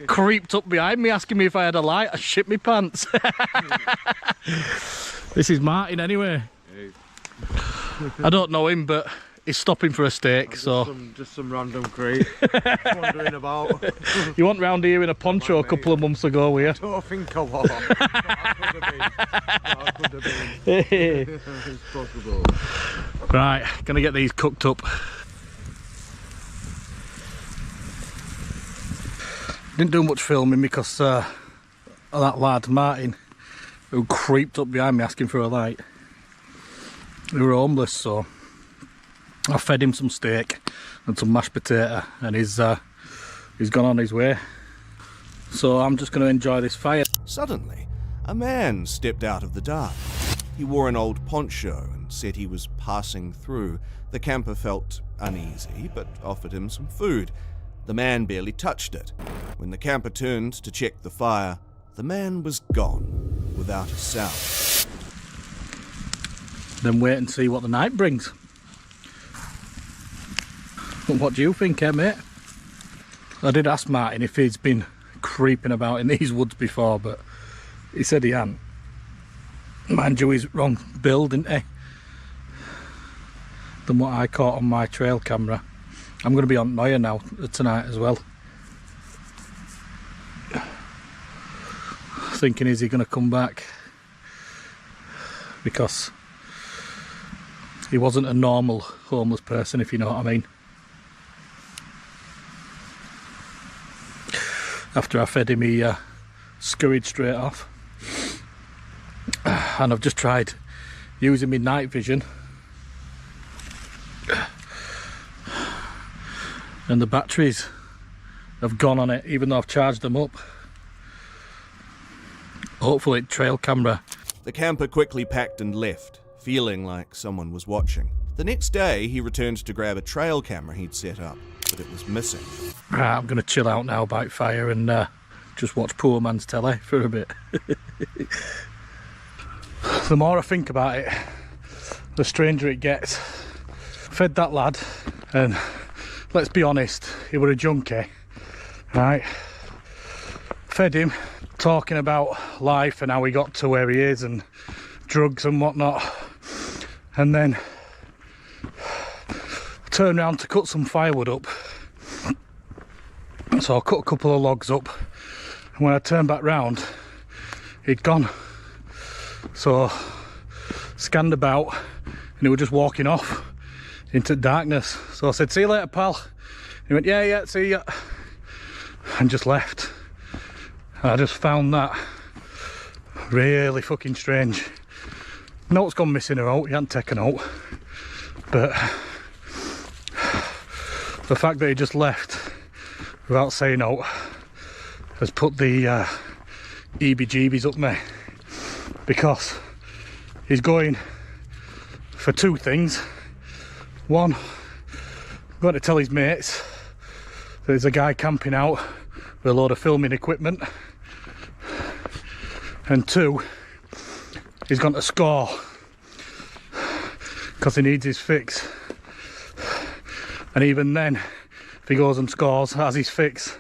Creeped up behind me asking me if I had a light. I shit my pants. This is Martin anyway. I don't know him, but he's stopping for a steak, so just some random creep wandering about. You went round here in a poncho a couple of months ago, were you? I don't think I was. I could have been. It's possible. Right, gonna get these cooked up. Didn't do much filming because of that lad Martin, who creeped up behind me asking for a light. We were homeless, so I fed him some steak and some mashed potato, and he's gone on his way. So I'm just going to enjoy this fire. Suddenly, a man stepped out of the dark. He wore an old poncho and said he was passing through. The camper felt uneasy, but offered him some food. The man barely touched it. When the camper turned to check the fire, the man was gone, without a sound. Then wait and see what the night brings. What do you think, mate? I did ask Martin if he's been creeping about in these woods before, but he said he hadn't. Mind you, he's wrong build, isn't he? Than what I caught on my trail camera. I'm going to be on Noya now tonight as well. Thinking, is he going to come back? Because he wasn't a normal homeless person, if you know what I mean. After I fed him, he scurried straight off. And I've just tried using my night vision, and the batteries have gone on it, even though I've charged them up. Hopefully trail camera. The camper quickly packed and left, feeling like someone was watching. The next day, he returned to grab a trail camera he'd set up, but it was missing. Right, I'm going to chill out now by fire and just watch poor man's telly for a bit. The more I think about it, the stranger it gets. Fed that lad, and let's be honest, he was a junkie, right? Fed him, talking about life and how he got to where he is and drugs and whatnot, and then turned around to cut some firewood up. So I cut a couple of logs up, and when I turned back round, he'd gone. So scanned about, and he was just walking off into darkness. So I said, "See you later, pal." He went, yeah, see ya," and just left. And I just found that really fucking strange. Note's gone missing or out, he hadn't taken out, but the fact that he just left without saying out has put the EBGBs up me, because he's going for two things. One, going to tell his mates There's a guy camping out with a load of filming equipment, and 2, he's gone to score because he needs his fix, and even then if he goes and scores has his fix.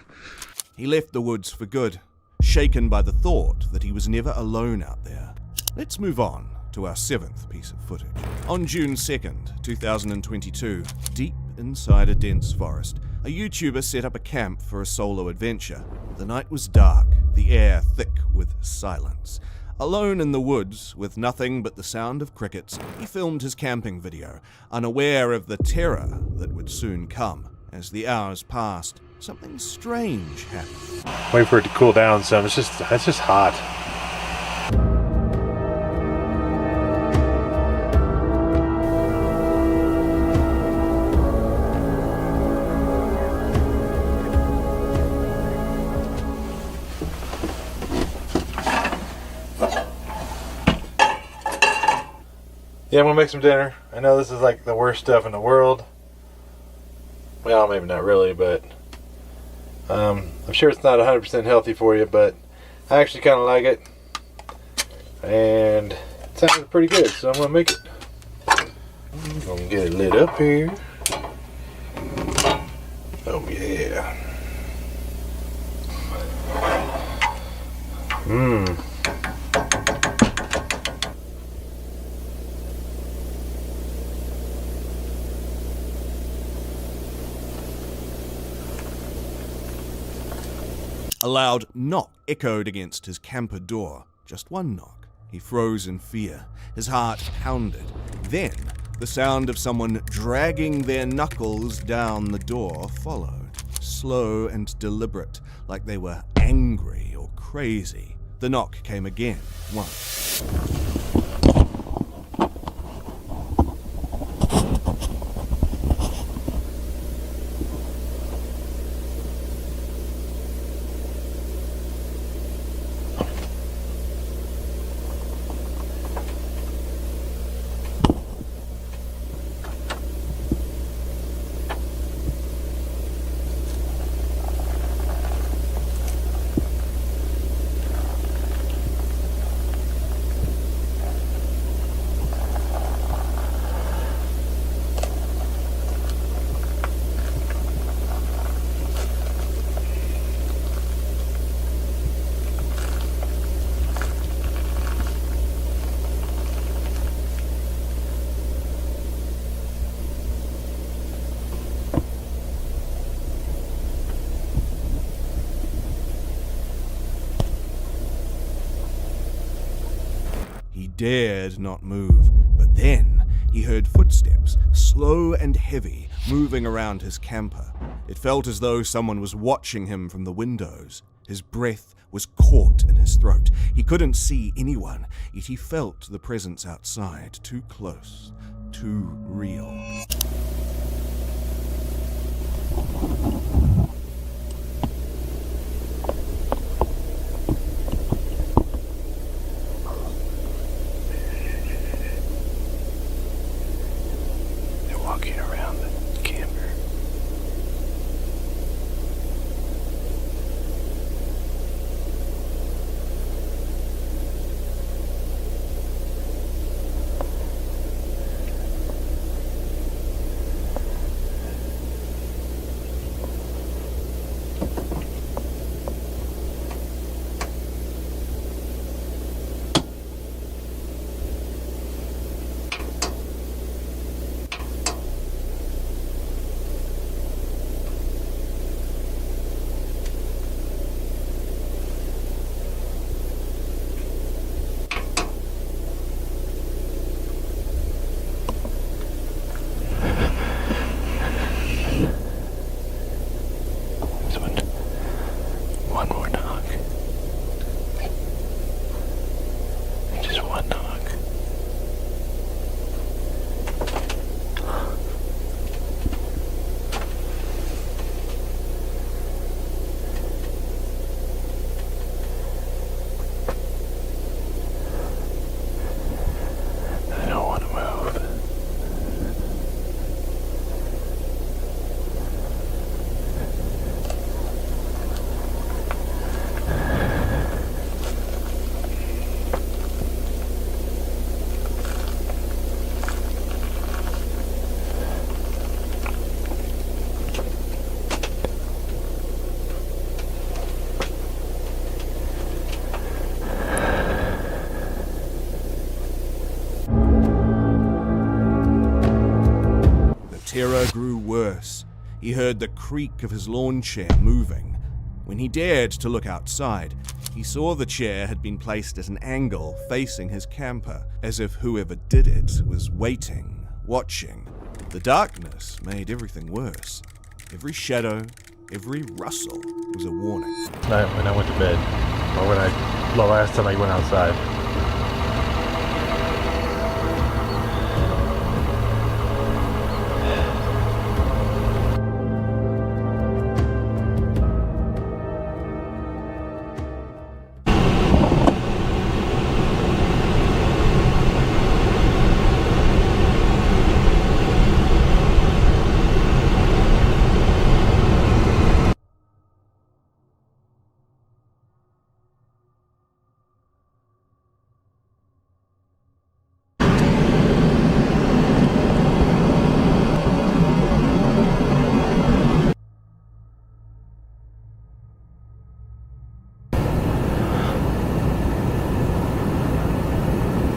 He left the woods for good, shaken by the thought that he was never alone out there. Let's move on to our 7th piece of footage. On June 2nd, 2022, deep inside a dense forest, a YouTuber set up a camp for a solo adventure. The night was dark, the air thick with silence. Alone in the woods, with nothing but the sound of crickets, he filmed his camping video, unaware of the terror that would soon come. As the hours passed, something strange happened. Wait for it to cool down some. It's just hot. Yeah, I'm gonna make some dinner. I know this is like the worst stuff in the world. Well, maybe not really, but I'm sure it's not 100% healthy for you, but I actually kind of like it. And it sounded pretty good, so I'm gonna make it. I'm gonna get it lit up here. Oh yeah. A loud knock echoed against his camper door. Just one knock. He froze in fear. His heart pounded. Then, the sound of someone dragging their knuckles down the door followed. Slow and deliberate, like they were angry or crazy. The knock came again, once. He dared not move, but then he heard footsteps, slow and heavy, moving around his camper. It felt as though someone was watching him from the windows. His breath was caught in his throat. He couldn't see anyone, yet he felt the presence outside, too close, too real. Walking around the camper. terror grew worse. He heard the creak of his lawn chair moving. When he dared to look outside, he saw the chair had been placed at an angle facing his camper, as if whoever did it was waiting, watching. The darkness made everything worse. Every shadow, every rustle was a warning. Tonight when I went to bed, or the last time I went outside.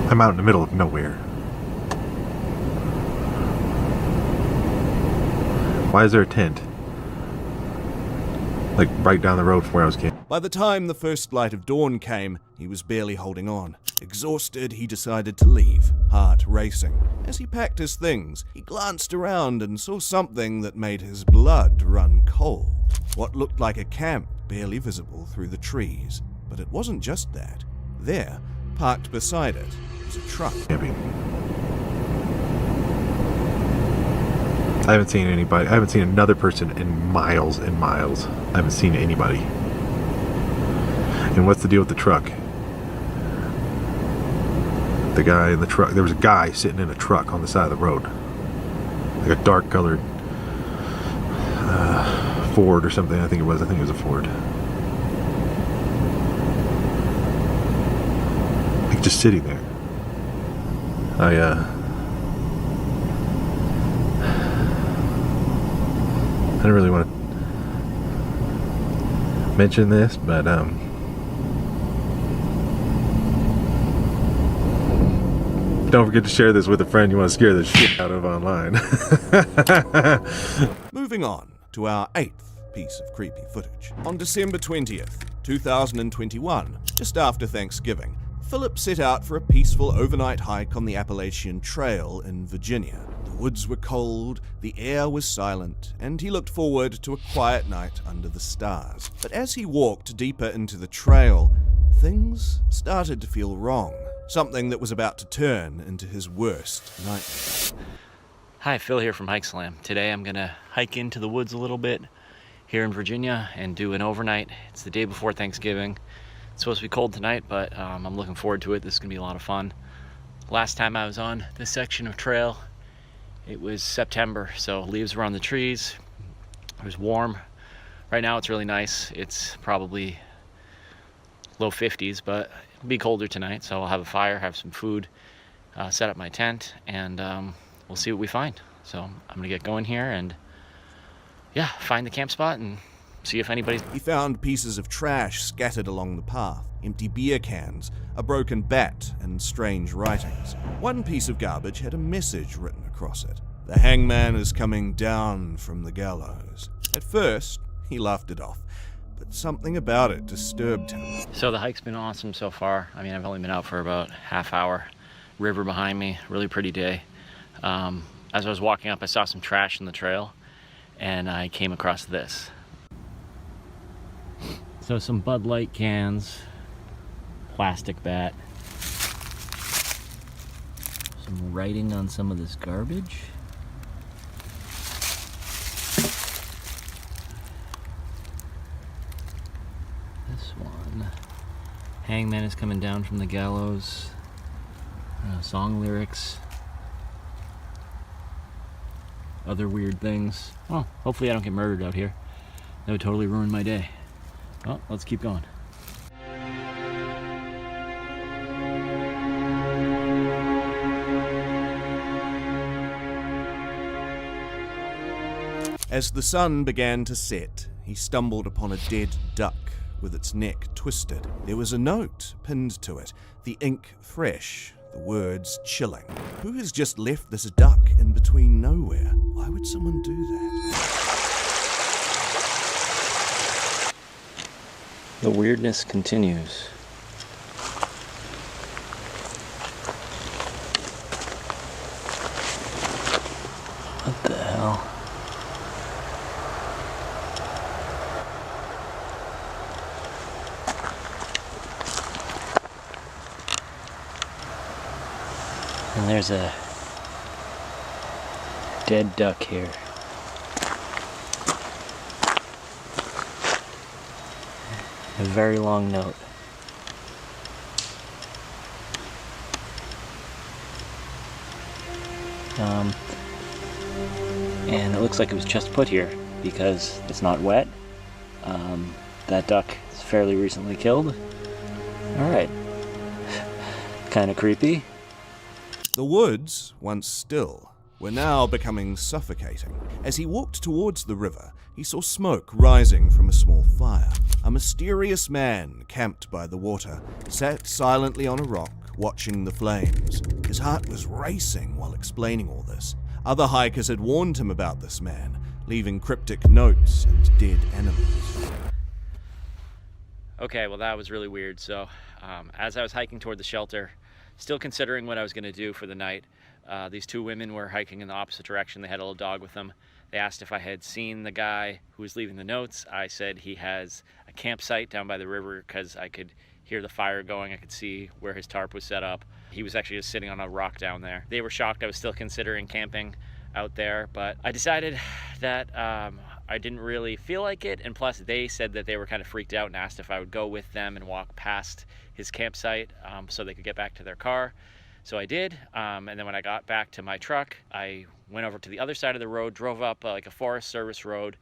I'm out in the middle of nowhere. Why is there a tent? Like right down the road from where I was camping. By the time the first light of dawn came, he was barely holding on. Exhausted, he decided to leave, heart racing. As he packed his things, he glanced around and saw something that made his blood run cold. What looked like a camp, barely visible through the trees. But it wasn't just that. There, parked beside it, was a truck. Camping. I haven't seen anybody. I haven't seen another person in miles and miles. I haven't seen anybody. And what's the deal with the truck? The guy in the truck. There was a guy sitting in a truck on the side of the road. Like a dark colored Ford or something. I think it was a Ford. Like just sitting there. I don't really want to mention this, but don't forget to share this with a friend you want to scare the shit out of online. Moving on to our 8th piece of creepy footage. On December 20th, 2021, just after Thanksgiving, Philip set out for a peaceful overnight hike on the Appalachian Trail in Virginia. The woods were cold, the air was silent, and he looked forward to a quiet night under the stars. But as he walked deeper into the trail, things started to feel wrong. Something that was about to turn into his worst nightmare. Hi, Phil here from Hike Slam. Today I'm gonna hike into the woods a little bit here in Virginia and do an overnight. It's the day before Thanksgiving. It's supposed to be cold tonight, but I'm looking forward to it. This is gonna be a lot of fun. Last time I was on this section of trail, it was September, so leaves were on the trees. It was warm. Right now it's really nice. It's probably low 50s, but it'll be colder tonight, so I'll have a fire, have some food, set up my tent, and we'll see what we find. So I'm gonna get going here and yeah, find the camp spot and see if anybody's... He found pieces of trash scattered along the path, empty beer cans, a broken bat, and strange writings. One piece of garbage had a message written across it. The hangman is coming down from the gallows. At first, he laughed it off, but something about it disturbed him. So the hike's been awesome so far. I mean, I've only been out for about half hour. River behind me, really pretty day. As I was walking up, I saw some trash in the trail, and I came across this. So some Bud Light cans, plastic bat, some writing on some of this garbage. This one, hangman is coming down from the gallows. Song lyrics, other weird things. Oh, hopefully I don't get murdered out here. That would totally ruin my day. Well, let's keep going. As the sun began to set, he stumbled upon a dead duck with its neck twisted. There was a note pinned to it, the ink fresh, the words chilling. Who has just left this duck in between nowhere? Why would someone do that? The weirdness continues. What the hell? And there's a dead duck here. A very long note. And it looks like it was just put here because it's not wet. That duck is fairly recently killed. Alright. Kind of creepy. The woods, once still, were now becoming suffocating. As he walked towards the river, he saw smoke rising from a small fire. A mysterious man camped by the water, sat silently on a rock, watching the flames. His heart was racing while explaining all this. Other hikers had warned him about this man, leaving cryptic notes and dead animals. Okay, well that was really weird. So as I was hiking toward the shelter, still considering what I was going to do for the night, these two women were hiking in the opposite direction. They had a little dog with them. They asked if I had seen the guy who was leaving the notes. I said he has a campsite down by the river because I could hear the fire going. I could see where his tarp was set up. He was actually just sitting on a rock down there. They were shocked I was still considering camping out there, but I decided that I didn't really feel like it, and plus they said that they were kind of freaked out and asked if I would go with them and walk past his campsite so they could get back to their car. So I did, and then when I got back to my truck, I went over to the other side of the road, drove up like a Forest Service road,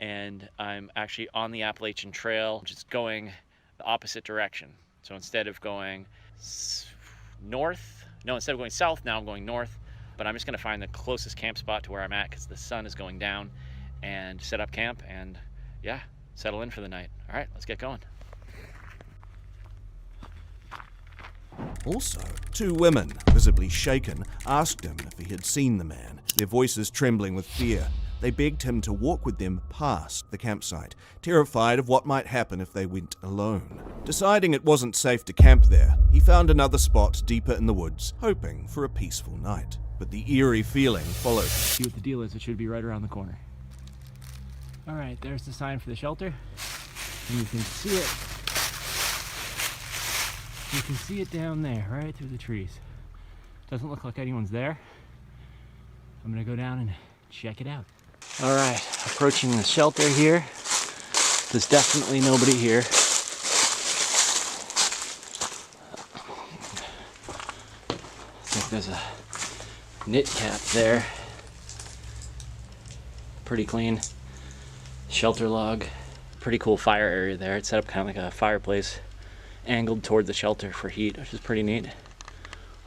and I'm actually on the Appalachian Trail, just going the opposite direction. So instead of going instead of going south, now I'm going north, but I'm just gonna find the closest camp spot to where I'm at because the sun is going down, and set up camp and yeah, settle in for the night. All right, let's get going. Also, two women, visibly shaken, asked him if he had seen the man, their voices trembling with fear. They begged him to walk with them past the campsite, terrified of what might happen if they went alone. Deciding it wasn't safe to camp there, he found another spot deeper in the woods, hoping for a peaceful night. But the eerie feeling followed him. See what the deal is. It should be right around the corner. All right, there's the sign for the shelter. And you can see it. You can see it down there, right through the trees. Doesn't look like anyone's there. I'm gonna go down and check it out. All right, approaching the shelter here. There's definitely nobody here. I think there's a knit cap there. Pretty clean. Shelter log. Pretty cool fire area there. It's set up kind of like a fireplace, angled toward the shelter for heat, which is pretty neat.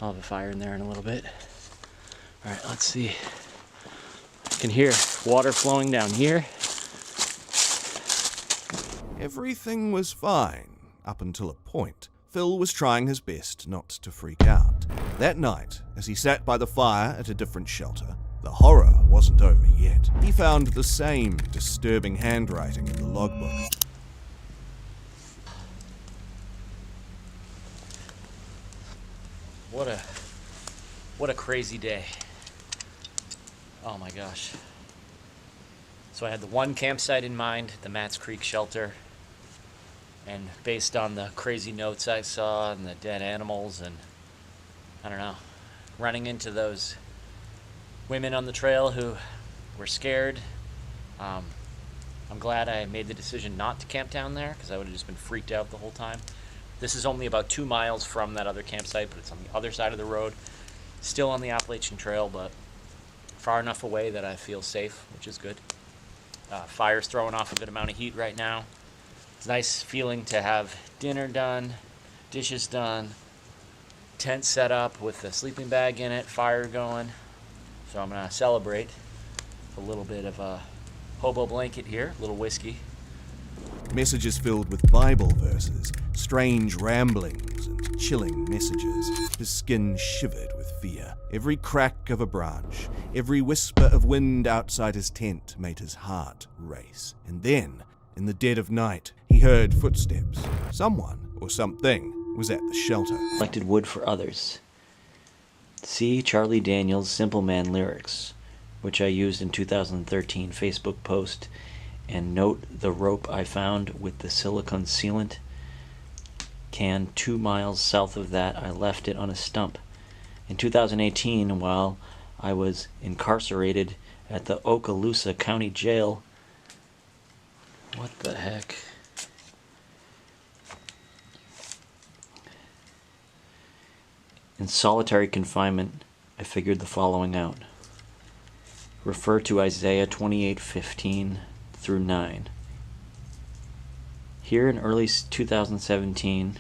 I'll have a fire in there in a little bit. All right, let's see. You can hear water flowing down here. Everything was fine, up until a point. Phil was trying his best not to freak out. That night, as he sat by the fire at a different shelter, the horror wasn't over yet. He found the same disturbing handwriting in the logbook. What a crazy day. Oh my gosh. So I had the one campsite in mind, the Mats Creek shelter, and based on the crazy notes I saw and the dead animals and I don't know, running into those women on the trail who were scared. I'm glad I made the decision not to camp down there because I would have just been freaked out the whole time. This is only about 2 miles from that other campsite, but it's on the other side of the road. Still on the Appalachian Trail, but far enough away that I feel safe, which is good. Fire's throwing off a good amount of heat right now. It's a nice feeling to have dinner done, dishes done, tent set up with a sleeping bag in it, fire going. So I'm gonna celebrate a little bit of a hobo blanket here, a little whiskey. Messages filled with Bible verses strange ramblings and chilling messages. His skin shivered with fear. Every crack of a branch, every whisper of wind outside his tent made his heart race. And then, in the dead of night, he heard footsteps. Someone or something was at the shelter. Collected wood for others. See Charlie Daniels' Simple Man lyrics, which I used in 2013 Facebook post, and note the rope I found with the silicone sealant can 2 miles south of that. I left it on a stump. In 2018, while I was incarcerated at the Okaloosa County Jail. What the heck? In solitary confinement, I figured the following out. Refer to Isaiah 28:15 through 9. Here in early 2017,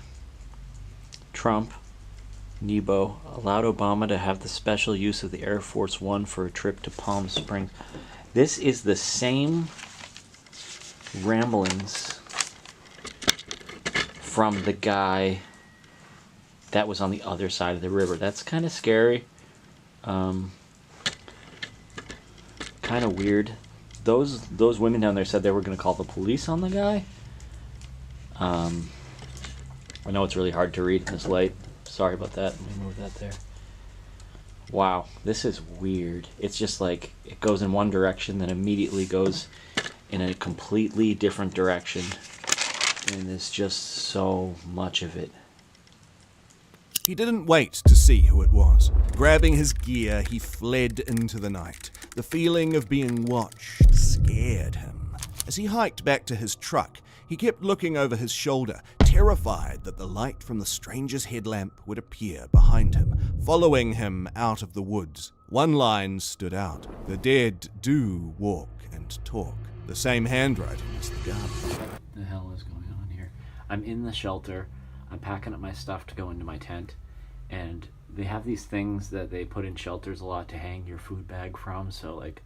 Trump, Nebo, allowed Obama to have the special use of the Air Force One for a trip to Palm Springs. This is the same ramblings from the guy that was on the other side of the river. That's kind of scary. Kind of weird. Those women down there said they were going to call the police on the guy. I know it's really hard to read in this light. Sorry about that. Let me move that there. Wow, this is weird. It's just like it goes in one direction, then immediately goes in a completely different direction. And there's just so much of it. He didn't wait to see who it was. Grabbing his gear, he fled into the night. The feeling of being watched scared him. As he hiked back to his truck, he kept looking over his shoulder, terrified that the light from the stranger's headlamp would appear behind him, following him out of the woods. One line stood out. The dead do walk and talk. The same handwriting as the garden. What the hell is going on here? I'm in the shelter. I'm packing up my stuff to go into my tent, and they have these things that they put in shelters a lot to hang your food bag from, so like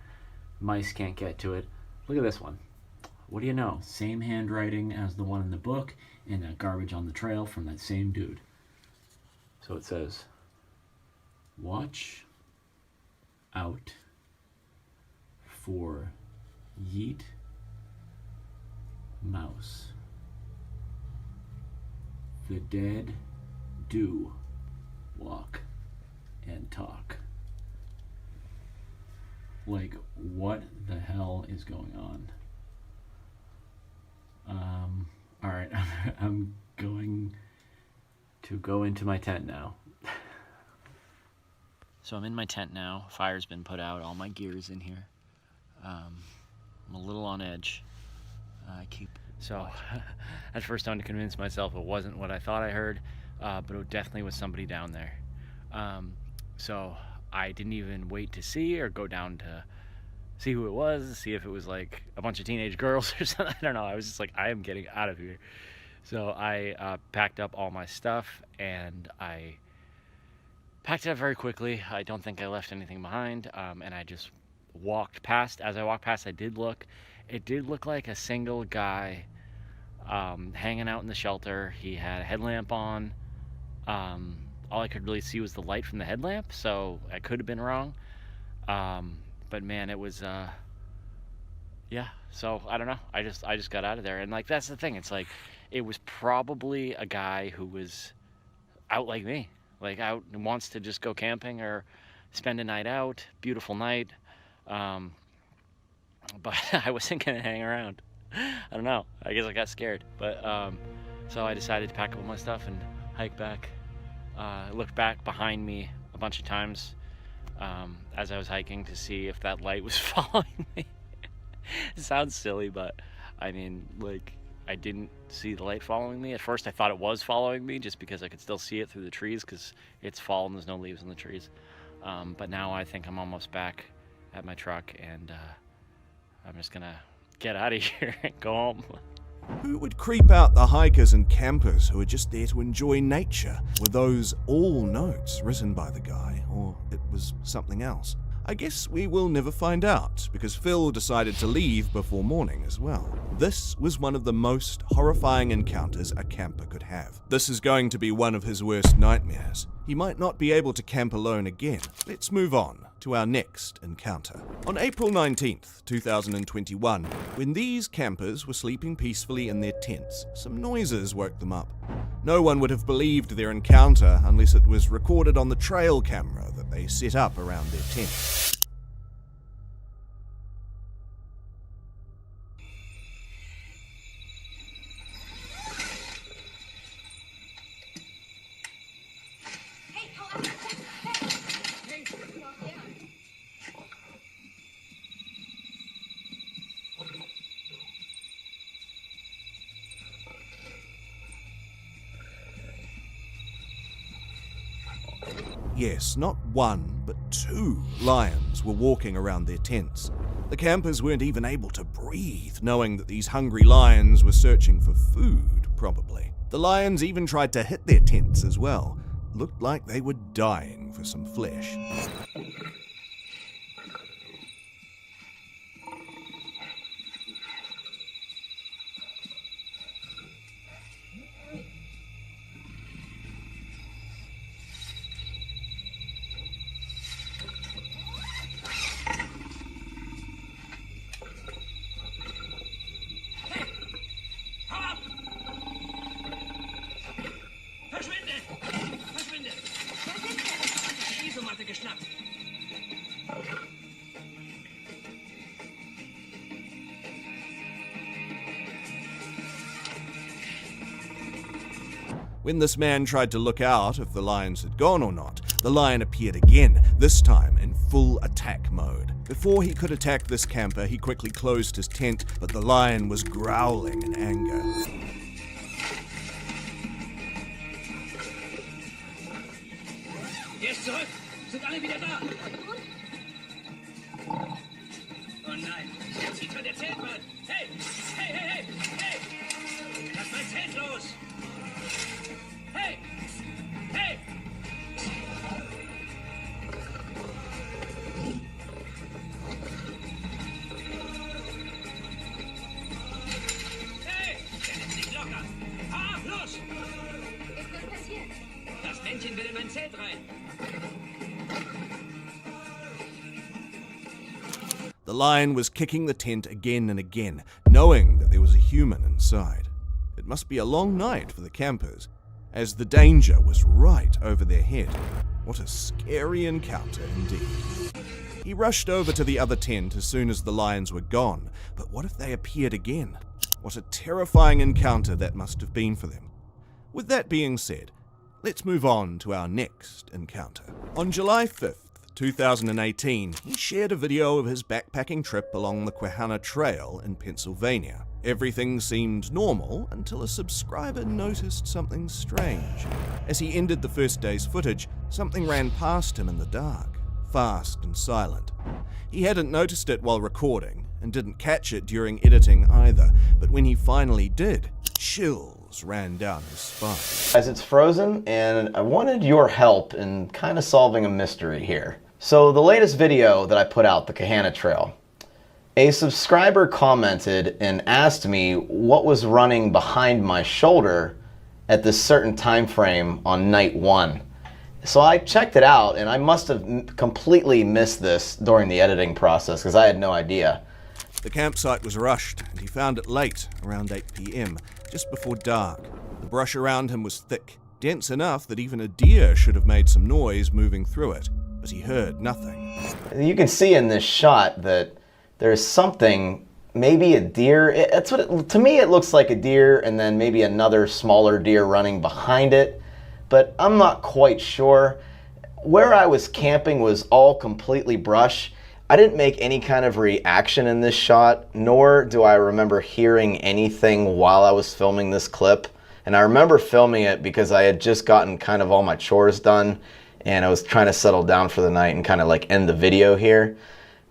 mice can't get to it. Look at this one. What do you know? Same handwriting as the one in the book, and that garbage on the trail from that same dude. So it says, watch out for yeet mouse. The dead do walk and talk. Like, what the hell is going on? Alright, I'm going to go into my tent now. So I'm in my tent now. Fire's been put out. All my gear's in here. I'm a little on edge. So at first I had to convince myself it wasn't what I thought I heard, but it definitely was somebody down there. So I didn't even wait to see or go down to see who it was, see if it was like a bunch of teenage girls or something. I don't know. I was just like, I am getting out of here. So I packed up all my stuff, and I packed it up very quickly. I don't think I left anything behind, and I just walked past. As I walked past, I did look. It did look like a single guy hanging out in the shelter. He had a headlamp on. All I could really see was the light from the headlamp, so I could have been wrong. But man, it was yeah. So I don't know. I just got out of there, and like that's the thing. It's like it was probably a guy who was out like me, like out and wants to just go camping or spend a night out. Beautiful night. But I wasn't gonna hang around. I don't know. I guess I got scared. But so I decided to pack up all my stuff and hike back. I looked back behind me a bunch of times as I was hiking to see if that light was following me. It sounds silly, but I mean, like, I didn't see the light following me. At first I thought it was following me just because I could still see it through the trees because it's fall and there's no leaves on the trees. But now I think I'm almost back at my truck, and I'm just gonna get out of here and go home. Who would creep out the hikers and campers who are just there to enjoy nature? Were those all notes written by the guy, or it was something else? I guess we will never find out, because Phil decided to leave before morning as well. This was one of the most horrifying encounters a camper could have. This is going to be one of his worst nightmares. He might not be able to camp alone again. Let's move on to our next encounter. On April 19th, 2021, when these campers were sleeping peacefully in their tents, some noises woke them up. No one would have believed their encounter unless it was recorded on the trail camera that they set up around their tent. Yes, not one, but 2 lions were walking around their tents. The campers weren't even able to breathe, knowing that these hungry lions were searching for food, probably. The lions even tried to hit their tents as well. Looked like they were dying for some flesh. When this man tried to look out if the lions had gone or not, the lion appeared again, this time in full attack mode. Before he could attack this camper, he quickly closed his tent, but the lion was growling in anger. Jetzt zurück! Sind alle wieder da? Oh nein, er zieht von der Zeltwand! Hey! Hey, hey, hey! Hey! Lass mein Zelt los! Hey! Hey! Hey! Der lässt sich locker! Hau ab, los! Ist was passiert? Das Männchen will in mein Zelt rein! The lion was kicking the tent again and again, knowing that there was a human inside. It must be a long night for the campers, as the danger was right over their head. What a scary encounter indeed. He rushed over to the other tent as soon as the lions were gone, but what if they appeared again? What a terrifying encounter that must have been for them. With that being said, let's move on to our next encounter. On July 5th, 2018, he shared a video of his backpacking trip along the Quahana Trail in Pennsylvania. Everything seemed normal until a subscriber noticed something strange. As he ended the first day's footage, something ran past him in the dark, fast and silent. He hadn't noticed it while recording, and didn't catch it during editing either, but when he finally did, chills ran down his spine. Guys, it's Frozen, and I wanted your help in kind of solving a mystery here. So the latest video that I put out, the Quahana Trail, a subscriber commented and asked me what was running behind my shoulder at this certain time frame on night 1. So I checked it out, and I must have completely missed this during the editing process because I had no idea. The campsite was rushed, and he found it late, around 8 p.m., just before dark. The brush around him was thick, dense enough that even a deer should have made some noise moving through it, but he heard nothing. You can see in this shot that there's something, maybe a deer. To me it looks like a deer, and then maybe another smaller deer running behind it, but I'm not quite sure. Where I was camping was all completely brush. I didn't make any kind of reaction in this shot, nor do I remember hearing anything while I was filming this clip. And I remember filming it because I had just gotten kind of all my chores done, and I was trying to settle down for the night and kind of like end the video here.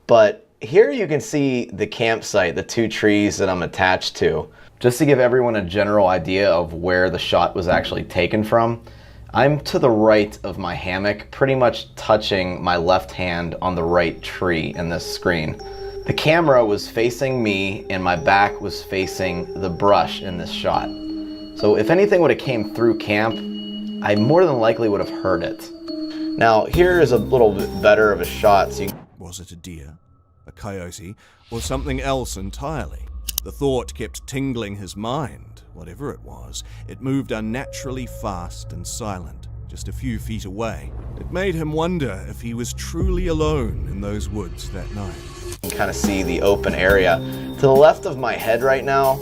But here you can see the campsite, the 2 trees that I'm attached to. Just to give everyone a general idea of where the shot was actually taken from, I'm to the right of my hammock, pretty much touching my left hand on the right tree in this screen. The camera was facing me and my back was facing the brush in this shot. So if anything would have came through camp, I more than likely would have heard it. Now here is a little bit better of a shot. Was it a deer, a coyote, or something else entirely? The thought kept tingling his mind. Whatever it was, it moved unnaturally fast and silent, just a few feet away. It made him wonder if he was truly alone in those woods that night. You can kind of see the open area. To the left of my head right now,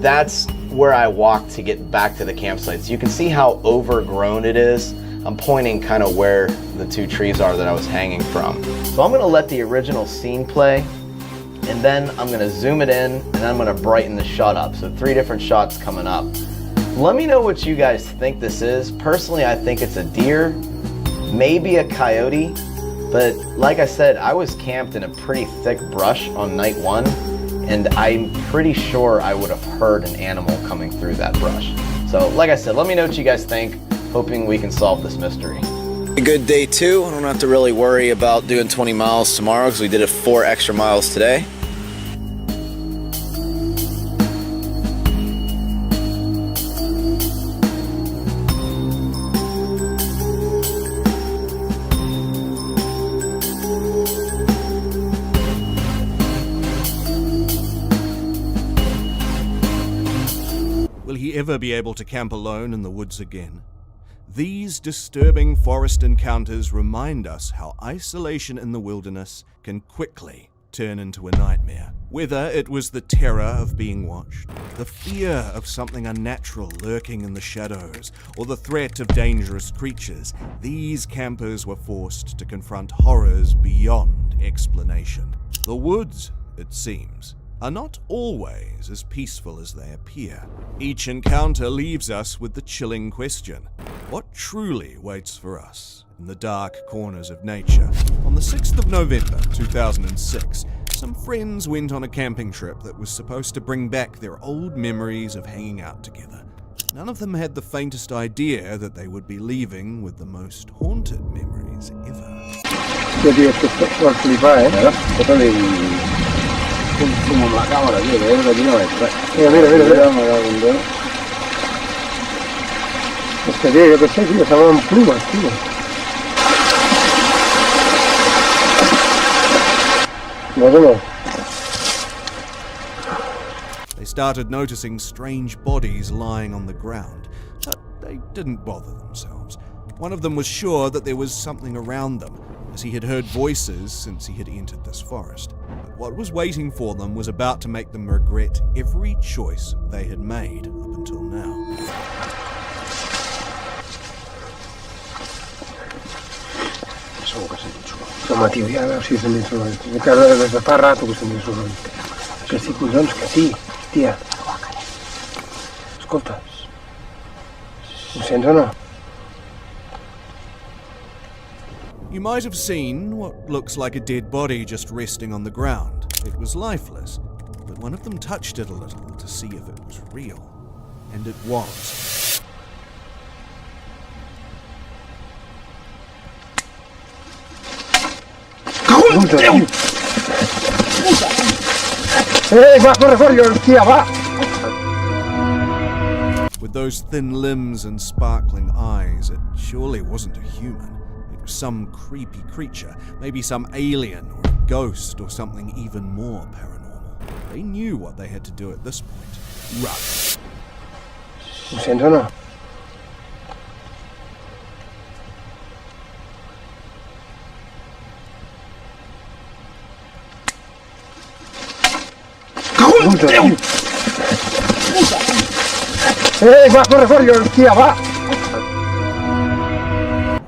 that's where I walked to get back to the campsite. So you can see how overgrown it is. I'm pointing kind of where the two trees are that I was hanging from. So I'm gonna let the original scene play, and then I'm gonna zoom it in, and then I'm gonna brighten the shot up. So 3 different shots coming up. Let me know what you guys think this is. Personally, I think it's a deer, maybe a coyote, but like I said, I was camped in a pretty thick brush on night 1, and I'm pretty sure I would have heard an animal coming through that brush. So like I said, let me know what you guys think, hoping we can solve this mystery. A good day 2. I don't have to really worry about doing 20 miles tomorrow because we did 4 extra miles today. Will he ever be able to camp alone in the woods again? These disturbing forest encounters remind us how isolation in the wilderness can quickly turn into a nightmare. Whether it was the terror of being watched, the fear of something unnatural lurking in the shadows, or the threat of dangerous creatures, these campers were forced to confront horrors beyond explanation. The woods, it seems, are not always as peaceful as they appear. Each encounter leaves us with the chilling question: what truly waits for us in the dark corners of nature? On the 6th of November 2006, some friends went on a camping trip that was supposed to bring back their old memories of hanging out together. None of them had the faintest idea that they would be leaving with the most haunted memories ever. Como la cámara, tío, que es venido detrás. Mira. Es que, tío, yo qué sé, tío, estaban plumas, tío. No. They started noticing strange bodies lying on the ground, but they didn't bother themselves. One of them was sure that there was something around them, as he had heard voices since he had entered this forest. But what was waiting for them was about to make them regret every choice they had made up until now. Home, tio, ja veus si sembla insolent. Des de fa rato que sembla insolent. Que sí, collons, que sí, tia. Escolta, em sents o no? You might have seen what looks like a dead body just resting on the ground. It was lifeless, but one of them touched it a little to see if it was real. And it was. With those thin limbs and sparkling eyes, it surely wasn't a human. It was some creepy creature, maybe some alien or a ghost or something even more paranormal. They knew what they had to do at this point. Run. Em sents o no?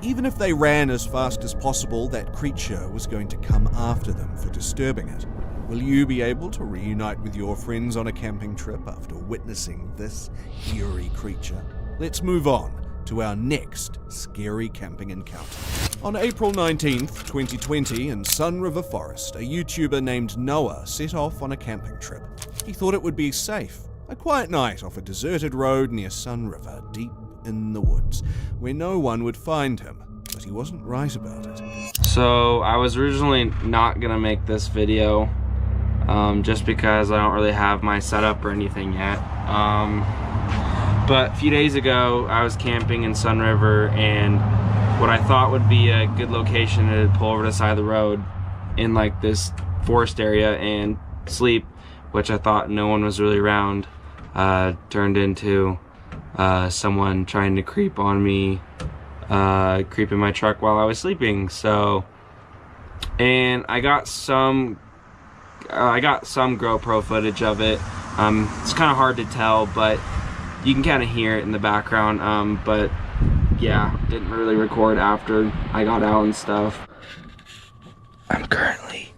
Even if they ran as fast as possible, that creature was going to come after them for disturbing it. Will you be able to reunite with your friends on a camping trip after witnessing this eerie creature? Let's move on to our next scary camping encounter. On April 19th, 2020, in Sun River Forest, a YouTuber named Noah set off on a camping trip. He thought it would be safe. A quiet night off a deserted road near Sun River, deep in the woods, where no one would find him, but he wasn't right about it. So I was originally not gonna make this video, just because I don't really have my setup or anything yet. But a few days ago, I was camping in Sun River, and what I thought would be a good location to pull over to the side of the road in like this forest area and sleep, which I thought no one was really around, turned into someone trying to creep on me, creep in my truck while I was sleeping. So, and I got some GoPro footage of it. It's kind of hard to tell, but you can kind of hear it in the background. But yeah, didn't really record after I got out and stuff. I'm currently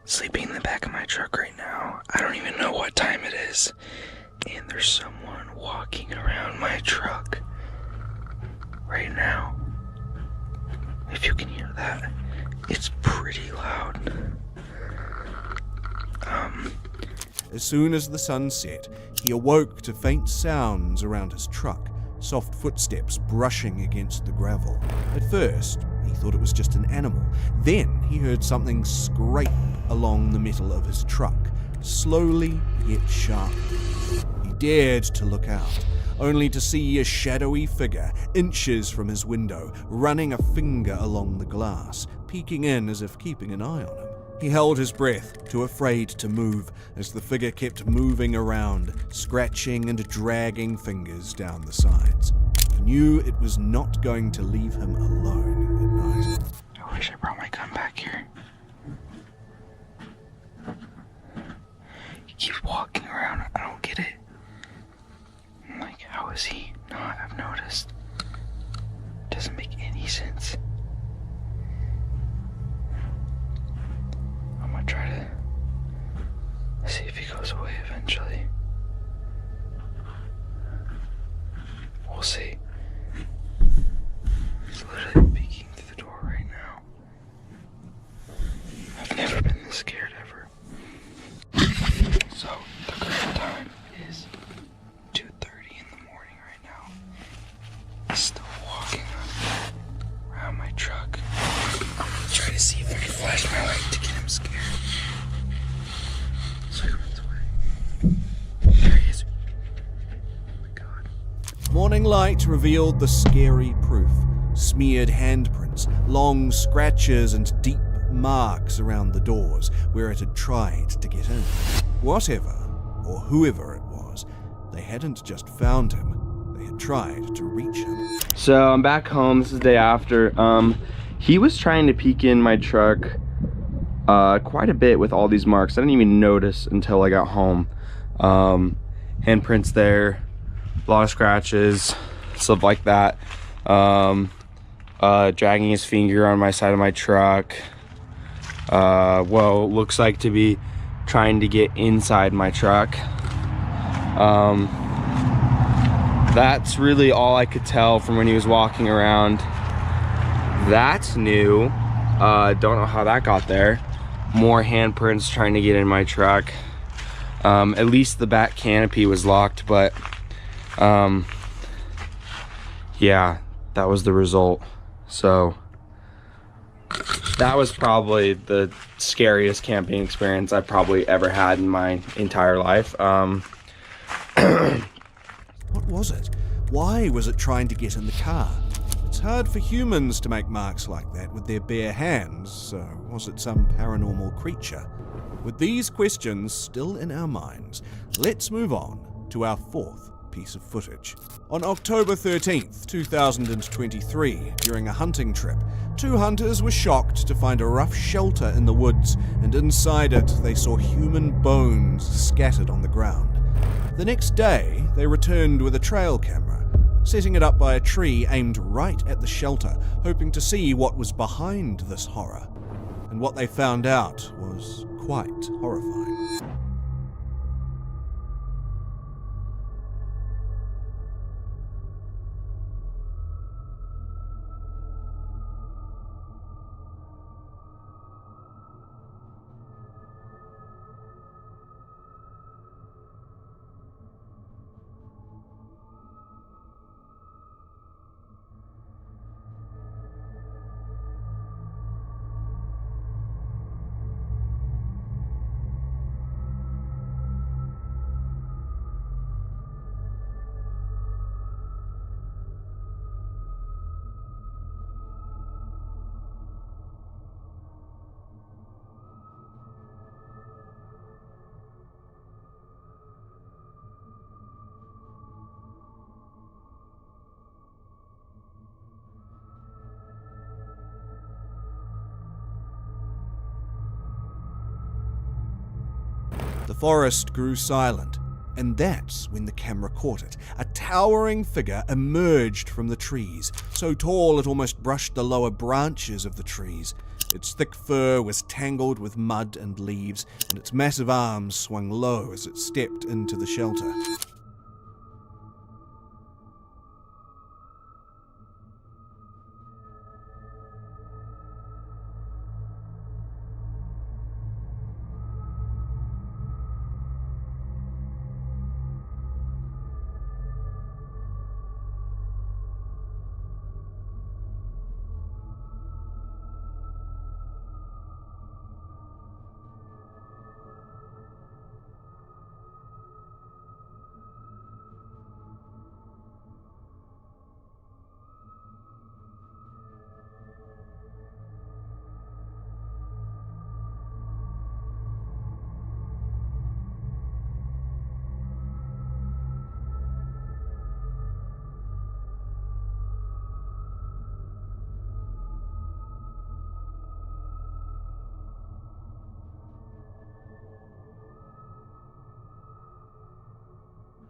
sleeping in the back of my truck right now. I don't even know what time it is, and there's someone walking around my truck right now. If you can hear that, it's pretty loud. As soon as the sun set, he awoke to faint sounds around his truck, soft footsteps brushing against the gravel. At first, he thought it was just an animal. Then he heard something scrape along the metal of his truck, slowly yet sharply. He dared to look out, only to see a shadowy figure inches from his window, running a finger along the glass, peeking in as if keeping an eye on him. He held his breath, too afraid to move, as the figure kept moving around, scratching and dragging fingers down the sides. He knew it was not going to leave him alone at night. I wish I brought my gun back here. He keeps walking around. I don't get it. I'm like, how is he not? I've noticed. Doesn't make any sense. I'm gonna try to see if he goes away eventually. We'll see. He's literally peeking through the door right now. I've never been this scared ever. So, the current time is 2:30 in the morning right now. He's still walking around my truck. I'm gonna try to see if I can flash my light to get him scared. So he runs away. There he is. Oh my god. Morning light revealed the scary proof. Smeared handprints, long scratches and deep marks around the doors where it had tried to get in. Whatever, or whoever it was, they hadn't just found him, they had tried to reach him. So I'm back home, this is the day after. He was trying to peek in my truck quite a bit with all these marks. I didn't even notice until I got home. Handprints there, a lot of scratches, stuff like that. Dragging his finger on my side of my truck. Well, looks like to be trying to get inside my truck. That's really all I could tell from when he was walking around. That's new. Don't know how that got there. More handprints trying to get in my truck. At least the back canopy was locked, but yeah, that was the result. So that was probably the scariest camping experience I've probably ever had in my entire life. What was it? Why was it trying to get in the car? It's hard for humans to make marks like that with their bare hands, so was it some paranormal creature? With these questions still in our minds, let's move on to our fourth piece of footage. On October 13th, 2023, during a hunting trip, two hunters were shocked to find a rough shelter in the woods, and inside it they saw human bones scattered on the ground. The next day, they returned with a trail camera, setting it up by a tree aimed right at the shelter, hoping to see what was behind this horror. And what they found out was quite horrifying. The forest grew silent, and that's when the camera caught it. A towering figure emerged from the trees, so tall it almost brushed the lower branches of the trees. Its thick fur was tangled with mud and leaves, and its massive arms swung low as it stepped into the shelter.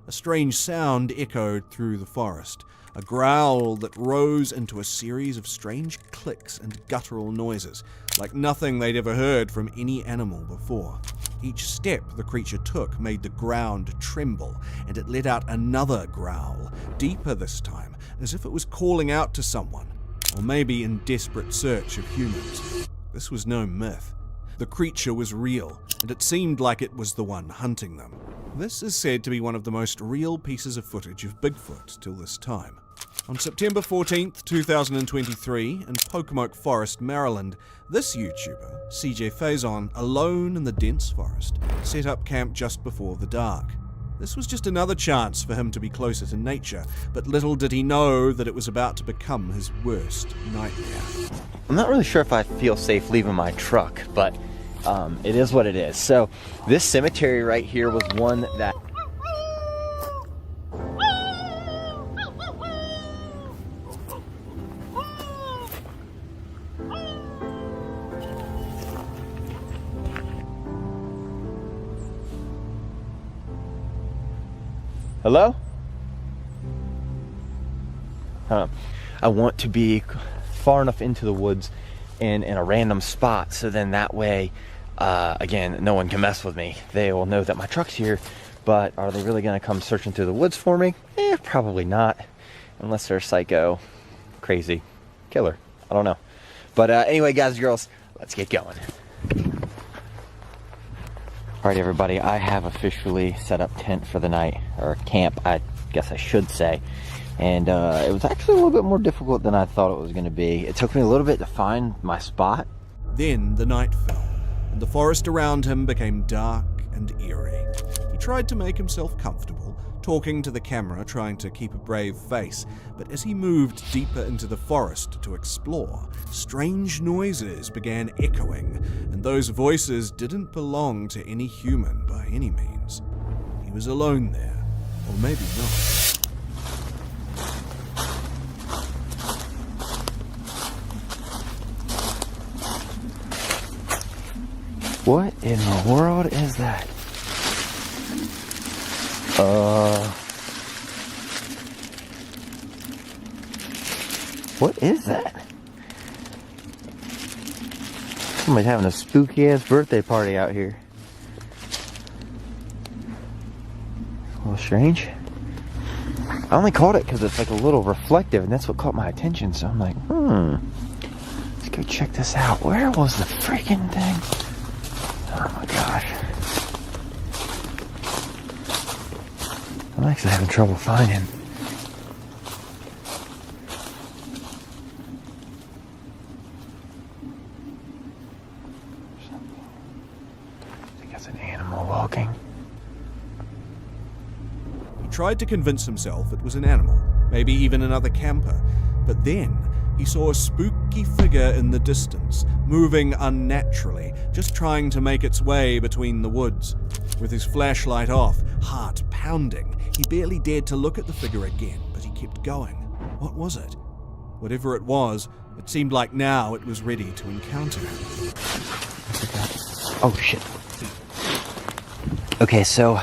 A strange sound echoed through the forest, a growl that rose into a series of strange clicks and guttural noises, like nothing they'd ever heard from any animal before. Each step the creature took made the ground tremble, and it let out another growl, deeper this time, as if it was calling out to someone, or maybe in desperate search of humans. This was no myth. The creature was real, and it seemed like it was the one hunting them. This is said to be one of the most real pieces of footage of Bigfoot till this time. On September 14th, 2023, in Pocomoke Forest, Maryland, this YouTuber, CJ Faison, alone in the dense forest, set up camp just before the dark. This was just another chance for him to be closer to nature, but little did he know that it was about to become his worst nightmare. I'm not really sure if I feel safe leaving my truck, but it is what it is. So this cemetery right here was one that Hello? I want to be far enough into the woods in a random spot, so then that way, again, no one can mess with me. They will know that my truck's here, but are they really gonna come searching through the woods for me? Probably not, unless they're a psycho, crazy killer. I don't know. But anyway, guys and girls, let's get going. Alright everybody, I have officially set up tent for the night, or camp, I guess I should say. And it was actually a little bit more difficult than I thought it was going to be. It took me a little bit to find my spot. Then the night fell, and the forest around him became dark and eerie. He tried to make himself comfortable, talking to the camera, trying to keep a brave face, but as he moved deeper into the forest to explore, strange noises began echoing, and those voices didn't belong to any human by any means. He was alone there, or maybe not. What in the world is that? What is that? Somebody's having a spooky ass birthday party out here. A little strange. I only caught it because it's like a little reflective, and that's what caught my attention. So I'm like, let's go check this out. Where was the freaking thing? Oh my gosh. I'm actually having trouble finding. I think that's an animal walking. He tried to convince himself it was an animal, maybe even another camper, but then he saw a spooky figure in the distance, moving unnaturally, just trying to make its way between the woods. With his flashlight off, heart pounding, he barely dared to look at the figure again, but he kept going. What was it? Whatever it was, it seemed like now it was ready to encounter him. Oh shit. Okay, so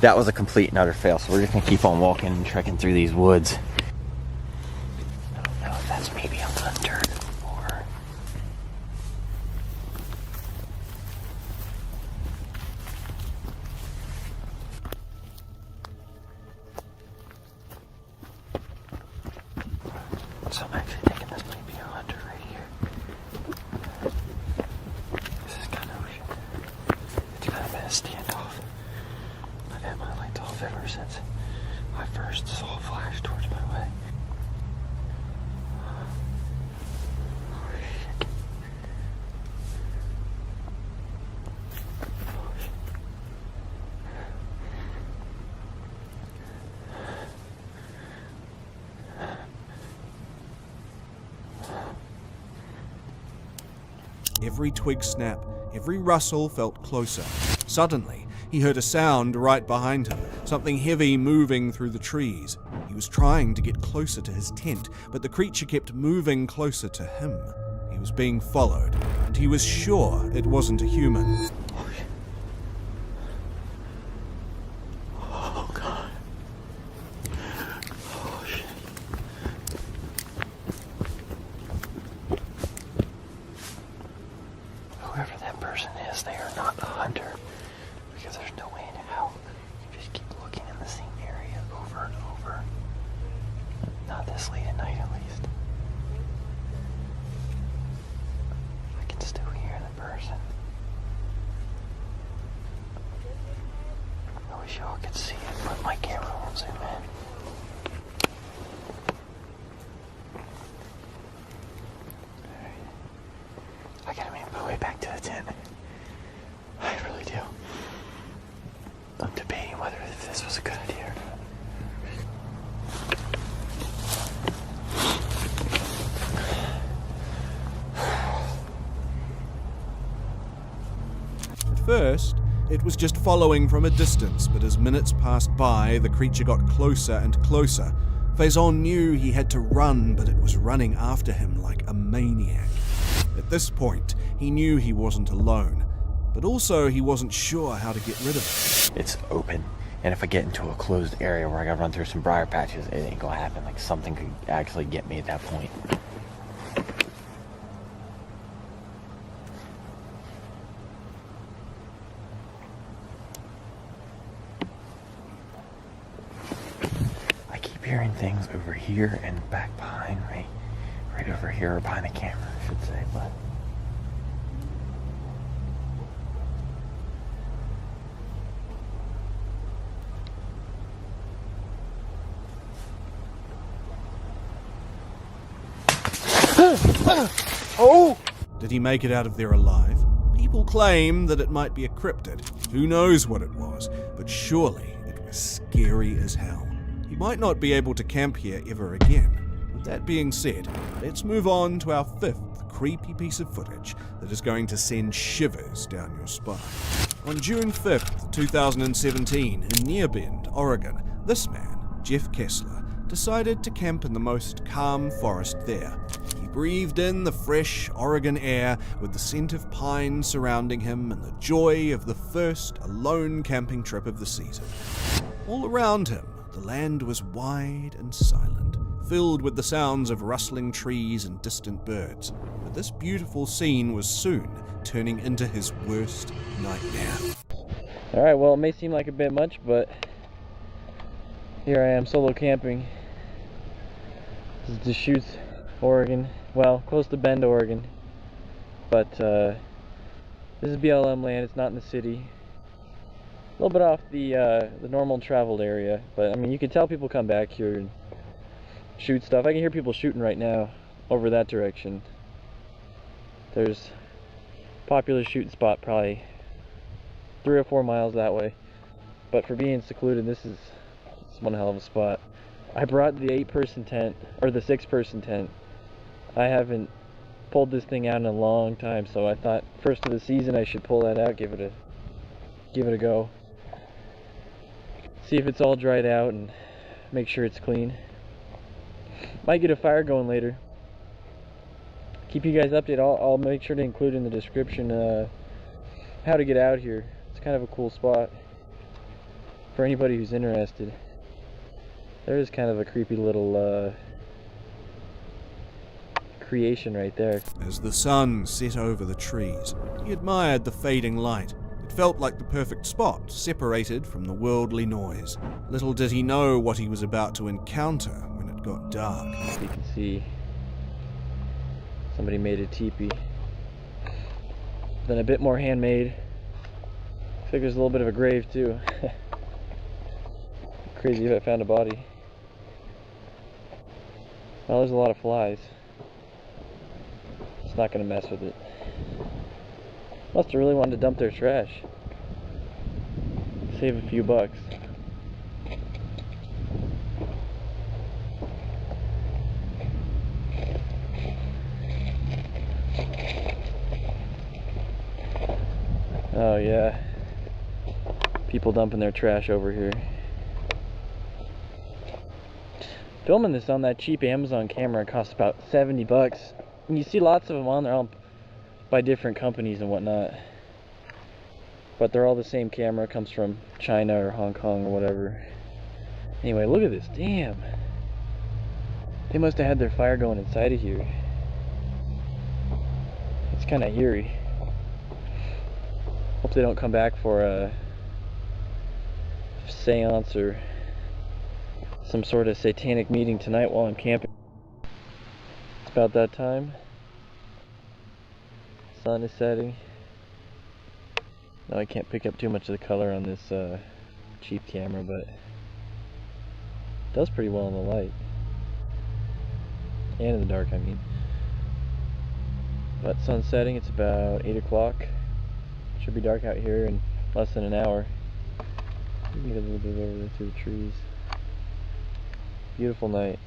that was a complete and utter fail. So we're just gonna keep on walking and trekking through these woods. I don't know if that's maybe a hunter or... So I'm actually thinking this might be a hunter right here. This is kind of... It's kind of been a standoff. I've had my lights off ever since I first saw a flash towards my way. Every twig snap, every rustle felt closer. Suddenly, he heard a sound right behind him, something heavy moving through the trees. He was trying to get closer to his tent, but the creature kept moving closer to him. He was being followed, and he was sure it wasn't a human. Oh God. Oh shit. Whoever that person is, they are not a hunter. Because there's no way in hell you just keep looking in the same area over and over. Not this late at night, at least. I can still hear the person. I wish y'all could see it, but my camera won't zoom in. I gotta make my way back to the tent. I really do. I'm debating whether this was a good idea or not. At first, it was just following from a distance, but as minutes passed by, the creature got closer and closer. Faison knew he had to run, but it was running after him like a maniac. At this point, he knew he wasn't alone, but also he wasn't sure how to get rid of it. It's open, and if I get into a closed area where I gotta run through some briar patches, it ain't gonna happen. Like, something could actually get me at that point. I keep hearing things over here and back behind me. Right over here, or behind the camera, I should say, but... Oh! Did he make it out of there alive? People claim that it might be a cryptid. Who knows what it was, but surely it was scary as hell. He might not be able to camp here ever again. With that being said, let's move on to our fifth creepy piece of footage that is going to send shivers down your spine. On June 5th, 2017, in Near Bend, Oregon, this man, Jeff Kessler, decided to camp in the most calm forest there. He breathed in the fresh Oregon air with the scent of pine surrounding him and the joy of the first alone camping trip of the season. All around him, the land was wide and silent, filled with the sounds of rustling trees and distant birds. But this beautiful scene was soon turning into his worst nightmare. Alright, well, it may seem like a bit much, but here I am solo camping. This is Deschutes, Oregon. Well, close to Bend, Oregon. But this is BLM land. It's not in the city. A little bit off the normal traveled area, but I mean, you can tell people come back here and shoot stuff. I can hear people shooting right now over that direction. There's a popular shooting spot probably 3 or 4 miles that way. But for being secluded, this is one hell of a spot. I brought the 8-person tent, or the 6-person tent. I haven't pulled this thing out in a long time, so I thought first of the season I should pull that out, give it a go. See if it's all dried out and make sure it's clean. Might get a fire going later. Keep you guys updated. I'll make sure to include in the description how to get out here. It's kind of a cool spot for anybody who's interested. There is kind of a creepy little creation right there. As the sun set over the trees, he admired the fading light. It felt like the perfect spot, separated from the worldly noise. Little did he know what he was about to encounter when it got dark. You can see somebody made a teepee. Then a bit more handmade. Looks like there's a little bit of a grave too. Crazy if I found a body. Well, there's a lot of flies. It's not gonna mess with it. Must have really wanted to dump their trash. Save a few bucks. Oh yeah. People dumping their trash over here. Filming this on that cheap Amazon camera costs about 70 bucks. And you see lots of them on there all by different companies and whatnot. But they're all the same camera, comes from China or Hong Kong or whatever. Anyway, look at this, damn. They must have had their fire going inside of here. It's kind of eerie. Hope they don't come back for a seance or some sort of satanic meeting tonight while I'm camping. It's about that time. Sun is setting. Now I can't pick up too much of the color on this cheap camera, but it does pretty well in the light. And in the dark, I mean. But sun's setting, it's about 8 o'clock. Should be dark out here in less than an hour. You can get a little bit over there through the trees. Beautiful night.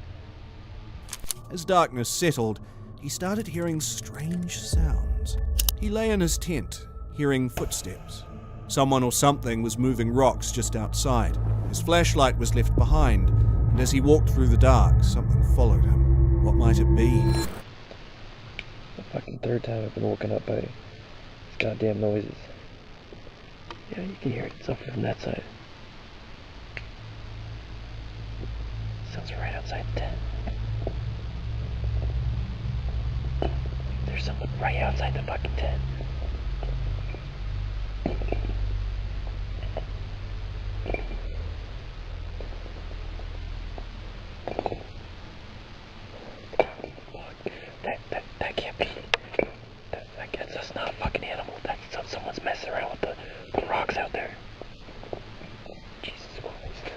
As darkness settled, he started hearing strange sounds. He lay in his tent, hearing footsteps. Someone or something was moving rocks just outside. His flashlight was left behind, and as he walked through the dark, something followed him. What might it be? The fucking third time I've been woken up by these goddamn noises. Yeah, you can hear it. It's up from that side. Sounds right outside the tent. There's someone right outside the fucking tent. That can't be. That's not a fucking animal. That's someone's messing around with the rocks out there. Jesus Christ.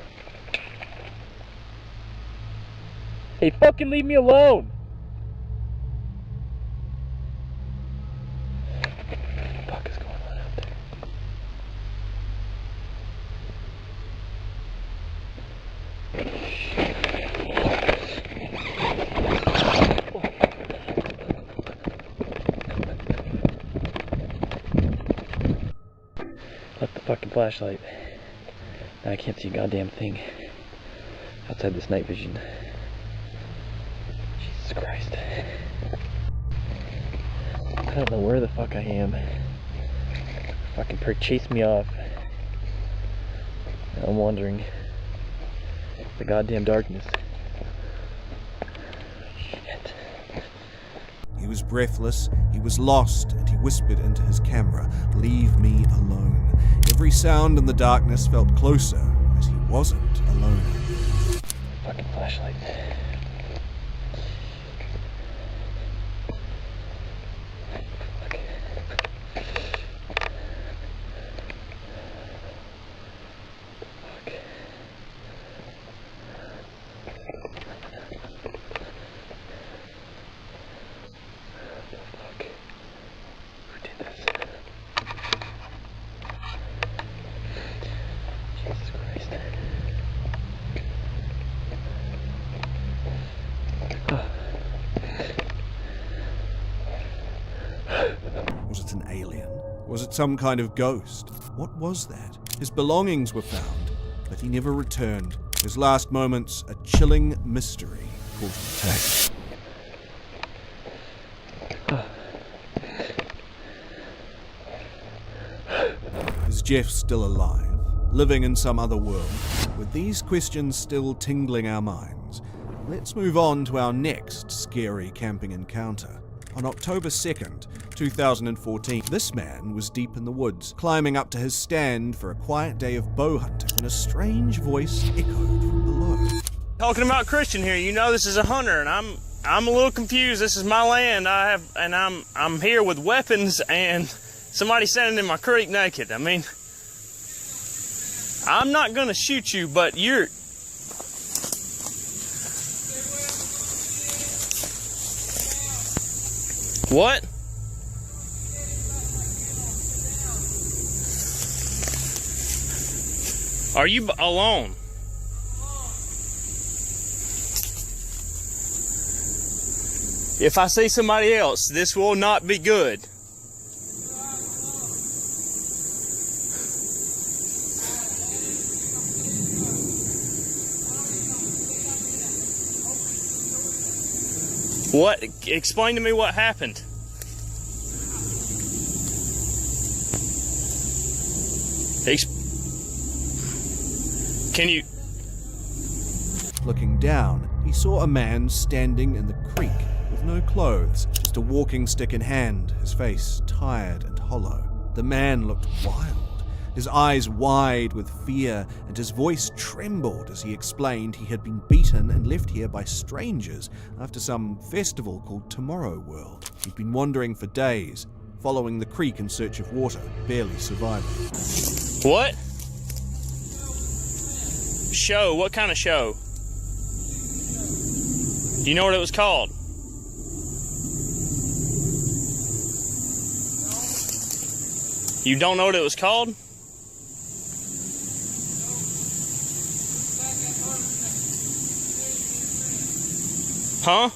Hey, fucking leave me alone! What the fuck is going on out there? Left the fucking flashlight. Now I can't see a goddamn thing outside this night vision. Jesus Christ. I don't know where the fuck I am. Fucking prick chased me off. Now I'm wandering the goddamn darkness. Shit. He was breathless, he was lost, and he whispered into his camera, "Leave me alone." Every sound in the darkness felt closer, as he wasn't alone. Fucking flashlight. Was it an alien? Was it some kind of ghost? What was that? His belongings were found, but he never returned. His last moments, a chilling mystery called attack. Is Jeff still alive? Living in some other world? With these questions still tingling our minds, let's move on to our next scary camping encounter. On October 2nd, 2014, this man was deep in the woods, climbing up to his stand for a quiet day of bow hunting when a strange voice echoed from below. Talking about Christian here, you know this is a hunter, and I'm a little confused. This is my land. I'm here with weapons, and somebody standing in my creek naked. I mean, I'm not gonna shoot you, but you're. What? Are you alone? If I see somebody else, this will not be good. What? Explain to me what happened. Can you... Looking down, he saw a man standing in the creek with no clothes, just a walking stick in hand, his face tired and hollow. The man looked wild, his eyes wide with fear, and his voice trembled as he explained he had been beaten and left here by strangers after some festival called Tomorrow World. He'd been wandering for days, following the creek in search of water, barely surviving. What? Show? What kind of show? Do you know what it was called? You don't know what it was called? Huh?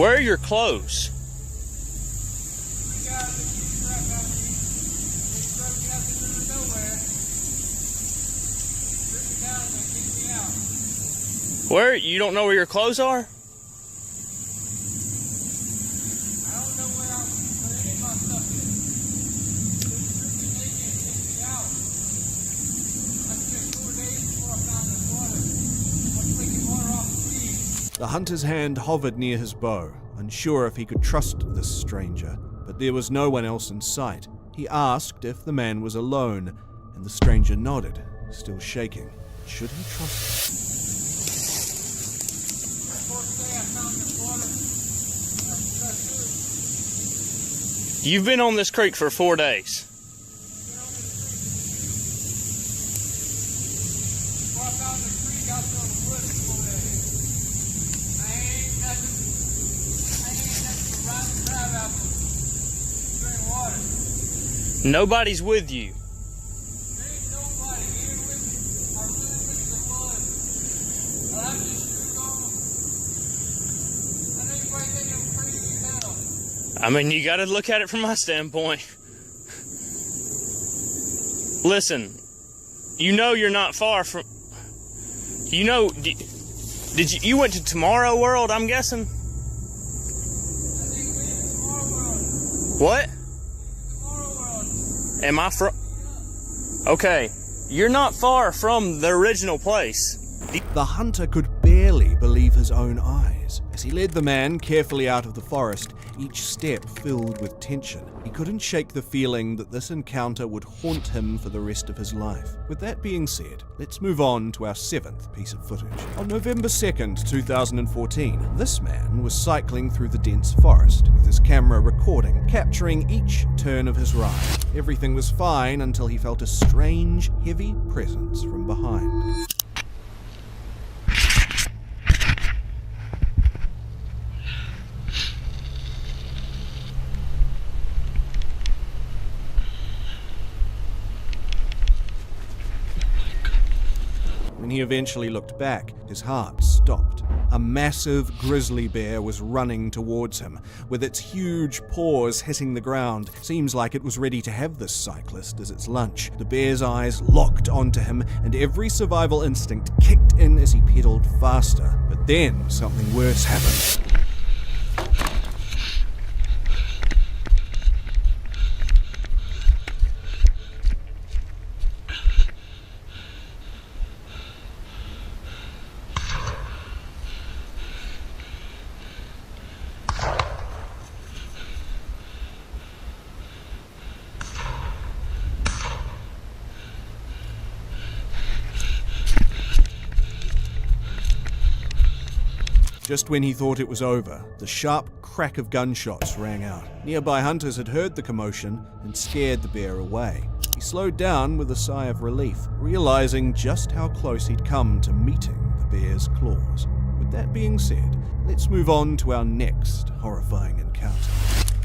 Where are your clothes? Where? You don't know where your clothes are? The hunter's hand hovered near his bow, unsure if he could trust this stranger, but there was no one else in sight. He asked if the man was alone, and the stranger nodded, still shaking. Should he trust him? You've been on this creek for 4 days. Nobody's with you. I mean, you gotta look at it from my standpoint. Listen, you know you're not far from... You know... Did you went to Tomorrow World, I'm guessing? What? Am I from... Okay, you're not far from the original place. The hunter could barely believe his own eyes. As he led the man carefully out of the forest, each step filled with tension. He couldn't shake the feeling that this encounter would haunt him for the rest of his life. With that being said, let's move on to our 7th piece of footage. On November 2nd, 2014, this man was cycling through the dense forest, with his camera recording, capturing each turn of his ride. Everything was fine until he felt a strange, heavy presence from behind. When he eventually looked back, his heart stopped. a massive grizzly bear was running towards him, with its huge paws hitting the ground. Seems like it was ready to have this cyclist as its lunch. The bear's eyes locked onto him, and every survival instinct kicked in as he pedaled faster. But then something worse happened. Just when he thought it was over, the sharp crack of gunshots rang out. Nearby hunters had heard the commotion and scared the bear away. He slowed down with a sigh of relief, realizing just how close he'd come to meeting the bear's claws. With that being said, let's move on to our next horrifying encounter.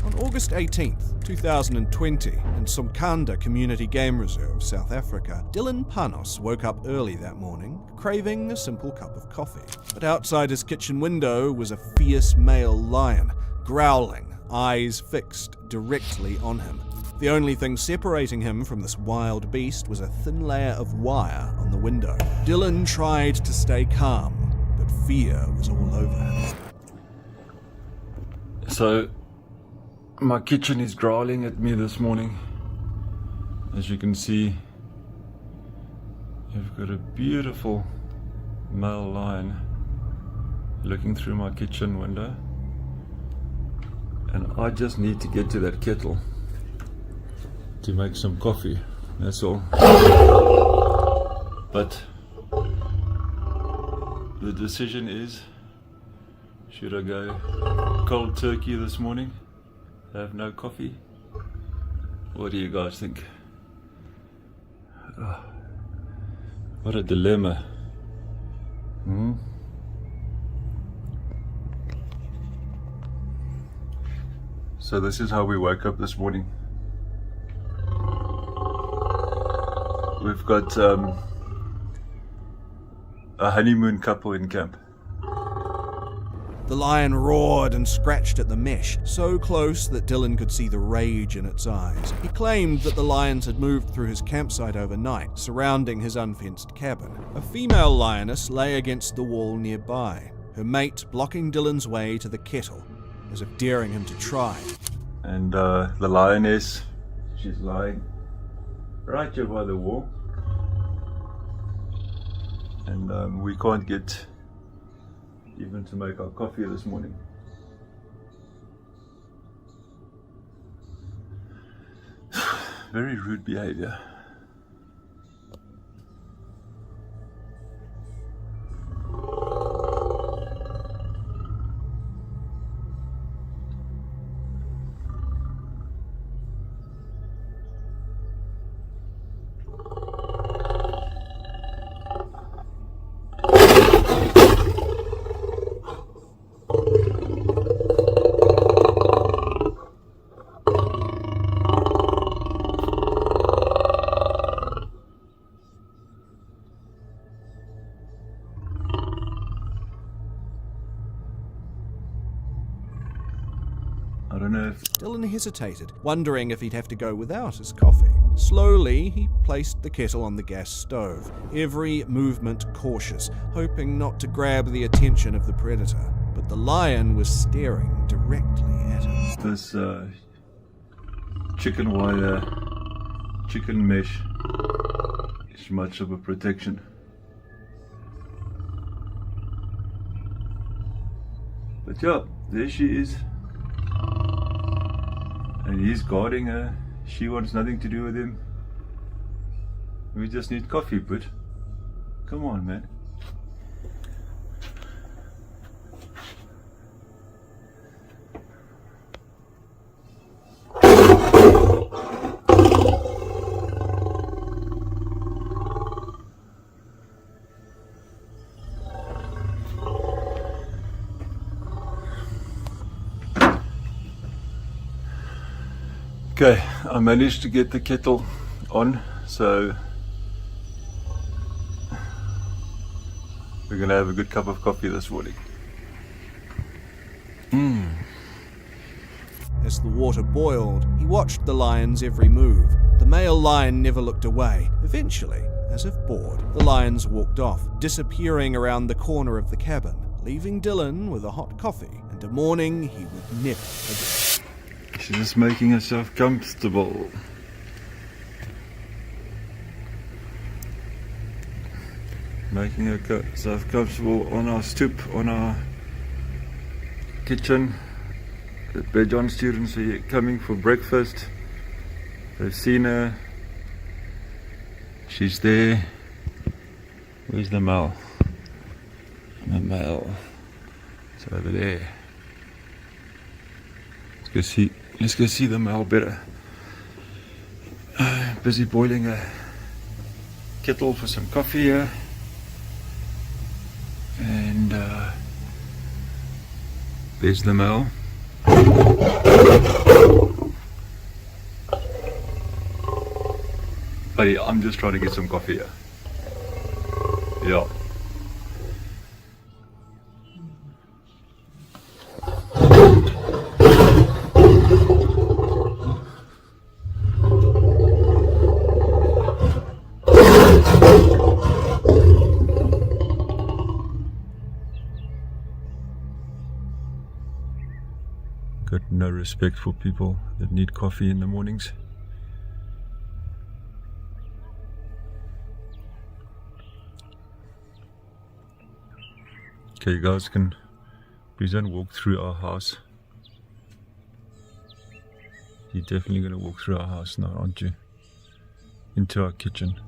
On August 18th, 2020, in Sumkanda Community Game Reserve, South Africa, Dylan Panos woke up early that morning, craving a simple cup of coffee. But outside his kitchen window was a fierce male lion, growling, eyes fixed directly on him. The only thing separating him from this wild beast was a thin layer of wire on the window. Dylan tried to stay calm, but fear was all over him. So, my kitchen is growling at me this morning. As you can see, you've got a beautiful male lion looking through my kitchen window, and I just need to get to that kettle to make some coffee, that's all. But the decision is, should I go cold turkey this morning, have no coffee? What do you guys think? What a dilemma. So this is how we woke up this morning. We've got a honeymoon couple in camp. The lion roared and scratched at the mesh, so close that Dylan could see the rage in its eyes. He claimed that the lions had moved through his campsite overnight, surrounding his unfenced cabin. A female lioness lay against the wall nearby, her mate blocking Dylan's way to the kettle, as if daring him to try. And the lioness, she's lying right here by the wall. And we can't get even to make our coffee this morning. Very rude behavior. I don't know if... Dylan hesitated, wondering if he'd have to go without his coffee. Slowly, he placed the kettle on the gas stove, every movement cautious, hoping not to grab the attention of the predator. But the lion was staring directly at him. This chicken wire, chicken mesh is much of a protection. But yeah, there she is. And he's guarding her. She wants nothing to do with him. We just need coffee, but come on, man. Okay, I managed to get the kettle on, so we're gonna have a good cup of coffee this morning. As the water boiled, he watched the lion's every move. The male lion never looked away. Eventually, as if bored, the lions walked off, disappearing around the corner of the cabin, leaving Dylan with a hot coffee and a morning he would never forget. She's just making herself comfortable. Making herself comfortable on our stoop, on our kitchen. The Bear John students are here coming for breakfast. They've seen her. She's there. Where's the male? The male. It's over there. Let's go see the male better. Busy boiling a kettle for some coffee here. And there's the male. Buddy, I'm just trying to get some coffee here. Yeah. Got no respect for people that need coffee in the mornings. Okay, you guys can please don't walk through our house. You're definitely going to walk through our house now, aren't you? Into our kitchen.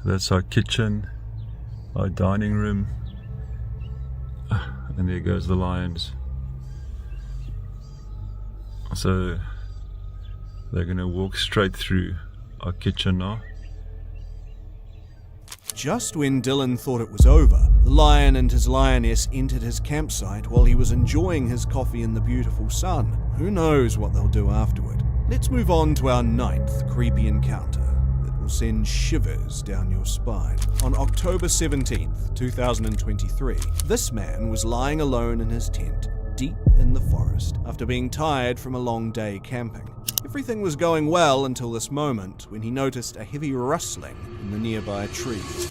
That's our kitchen, our dining room, and there goes the lions. So they're going to walk straight through our kitchen now. Just when Dylan thought it was over, the lion and his lioness entered his campsite while he was enjoying his coffee in the beautiful sun. Who knows what they'll do afterward? Let's move on to our 9th creepy encounter that will send shivers down your spine. On October 17th, 2023, this man was lying alone in his tent, deep in the forest, after being tired from a long day camping. Everything was going well until this moment when he noticed a heavy rustling in the nearby trees.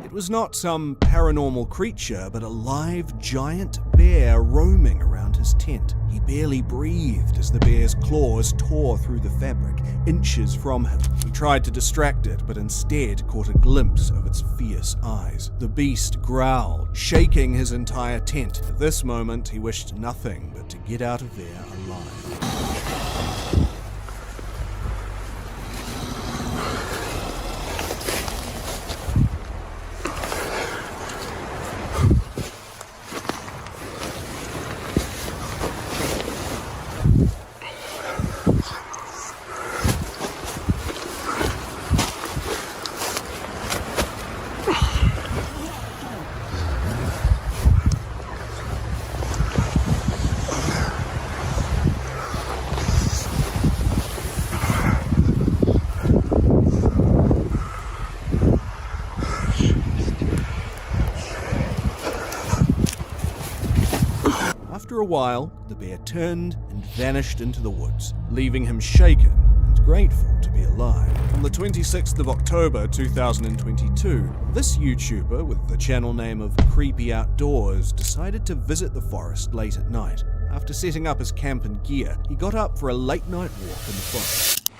It was not some paranormal creature, but a live giant bear roaming around his tent. He barely breathed as the bear's claws tore through the fabric, inches from him. He tried to distract it, but instead caught a glimpse of its fierce eyes. The beast growled, shaking his entire tent. At this moment, he wished nothing but to get out of there alive. After a while, the bear turned and vanished into the woods, leaving him shaken and grateful to be alive. On the 26th of October 2022, this YouTuber with the channel name of Creepy Outdoors decided to visit the forest late at night. After setting up his camp and gear, he got up for a late night walk in the forest.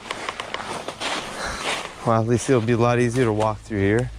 Well, at least it'll be a lot easier to walk through here.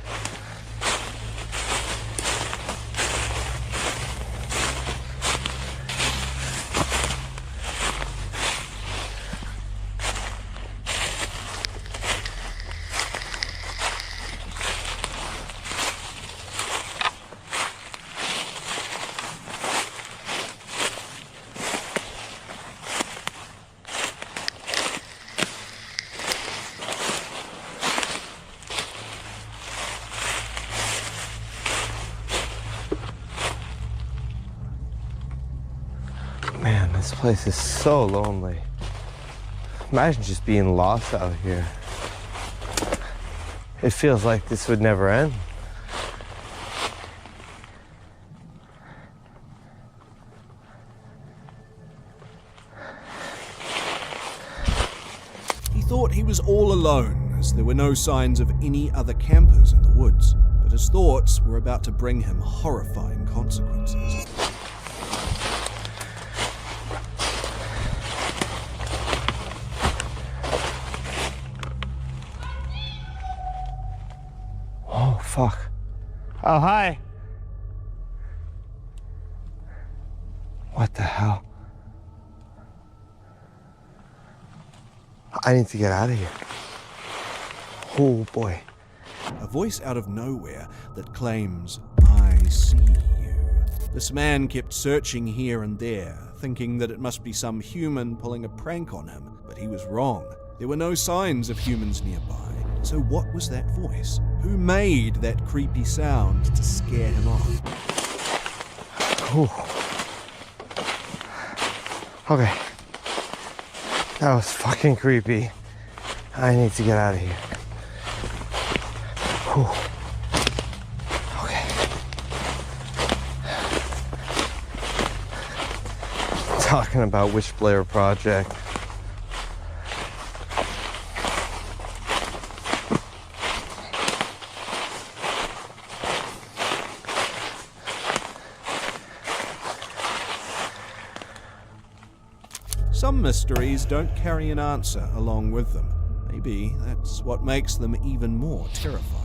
This place is so lonely. Imagine just being lost out here. It feels like this would never end. He thought he was all alone, as there were no signs of any other campers in the woods, but his thoughts were about to bring him horrifying consequences. Oh, fuck. Oh, hi. What the hell? I need to get out of here. Oh, boy. A voice out of nowhere that claims, "I see you." This man kept searching here and there, thinking that it must be some human pulling a prank on him, but he was wrong. There were no signs of humans nearby. So what was that voice? Who made that creepy sound to scare him off? Okay. That was fucking creepy. I need to get out of here. Whew. Okay. Talking about Wish Blair Project. Some mysteries don't carry an answer along with them. Maybe that's what makes them even more terrifying.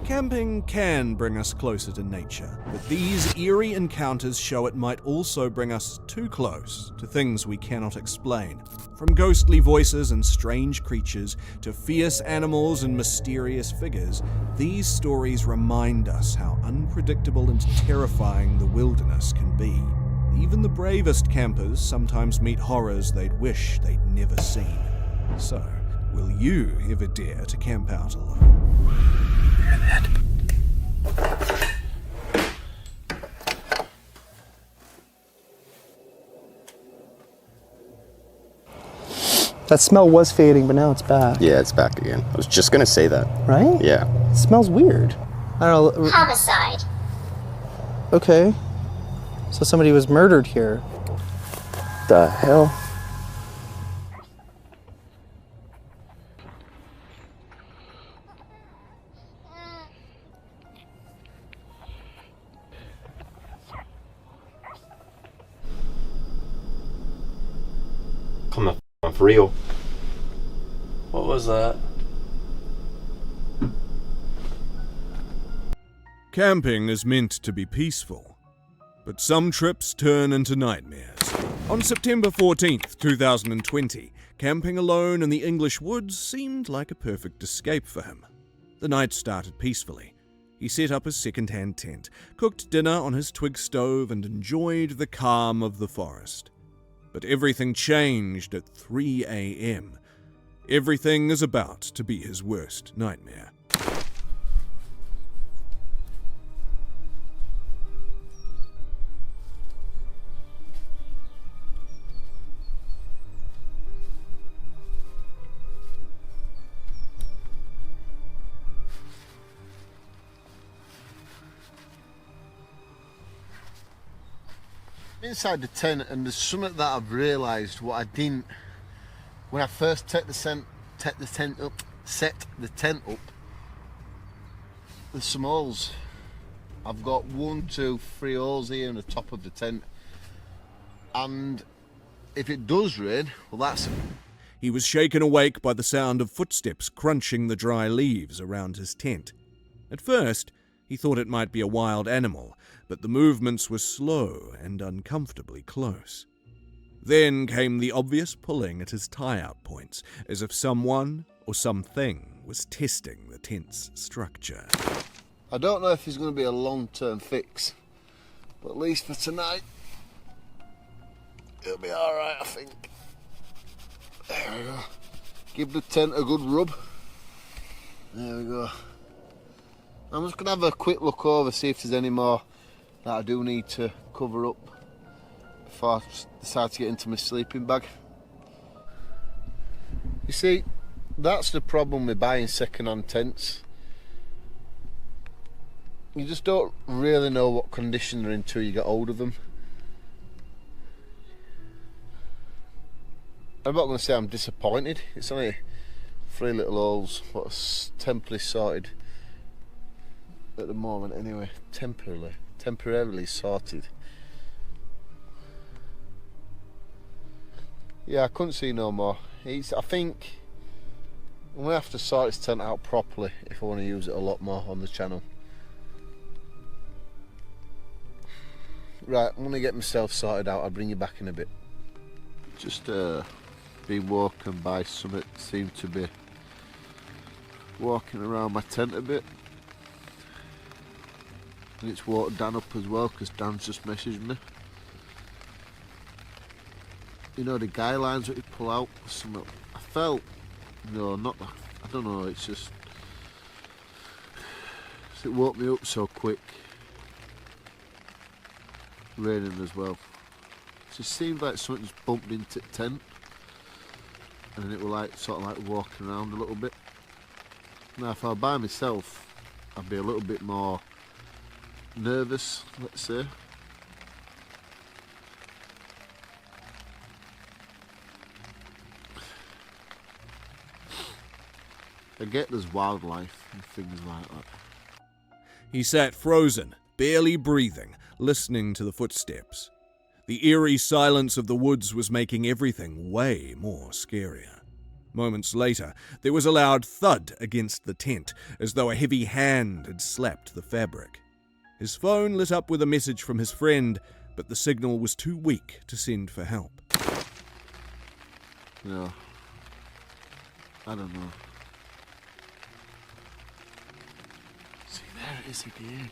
Camping can bring us closer to nature, but these eerie encounters show it might also bring us too close to things we cannot explain. From ghostly voices and strange creatures to fierce animals and mysterious figures, these stories remind us how unpredictable and terrifying the wilderness can be. Even the bravest campers sometimes meet horrors they'd wish they'd never seen. So, will you ever dare to camp out alone? Hear that? That smell was fading, but now it's back. Yeah, it's back again. I was just gonna say that. Right? Yeah. It smells weird. I don't know. Homicide. Okay. So somebody was murdered here. The hell? Come on, for real. What was that? Camping is meant to be peaceful, but some trips turn into nightmares. On September 14th, 2020, camping alone in the English woods seemed like a perfect escape for him. The night started peacefully. He set up his second-hand tent, cooked dinner on his twig stove, and enjoyed the calm of the forest. But everything changed at 3 a.m. Everything is about to be his worst nightmare. Inside the tent, and there's something that I've realised what I didn't when I first set the tent up. There's some holes. I've got 1, 2, 3 holes here in the top of the tent, and if it does rain, well, that's it. He was shaken awake by the sound of footsteps crunching the dry leaves around his tent. At first, he thought it might be a wild animal, but the movements were slow and uncomfortably close. Then came the obvious pulling at his tie-out points, as if someone or something was testing the tent's structure. I don't know if it's going to be a long-term fix, but at least for tonight, it'll be alright, I think. There we go. Give the tent a good rub. There we go. I'm just going to have a quick look over, see if there's any more that I do need to cover up before I decide to get into my sleeping bag. You see, that's the problem with buying second-hand tents. You just don't really know what condition they're in until you get hold of them. I'm not going to say I'm disappointed. It's only 3 little holes, what temporarily sorted at the moment anyway. Temporarily sorted. Yeah, I couldn't see no more. I think I'm going to have to sort this tent out properly if I want to use it a lot more on the channel. Right, I'm going to get myself sorted out. I'll bring you back in a bit. Just being woken by something that seemed to be walking around my tent a bit. And it's woke Dan up as well because Dan's just messaged me. You know the guy lines that you pull out, something I felt, no, not, I don't know, it's just, it woke me up so quick. Raining as well. It just seemed like something just bumped into the tent and it was like, sort of like walking around a little bit. Now if I were by myself, I'd be a little bit more nervous, let's say. I get there's wildlife and things like that. He sat frozen, barely breathing, listening to the footsteps. The eerie silence of the woods was making everything way more scarier. Moments later, there was a loud thud against the tent, as though a heavy hand had slapped the fabric. His phone lit up with a message from his friend, but the signal was too weak to send for help. No. I don't know. See, there it is again.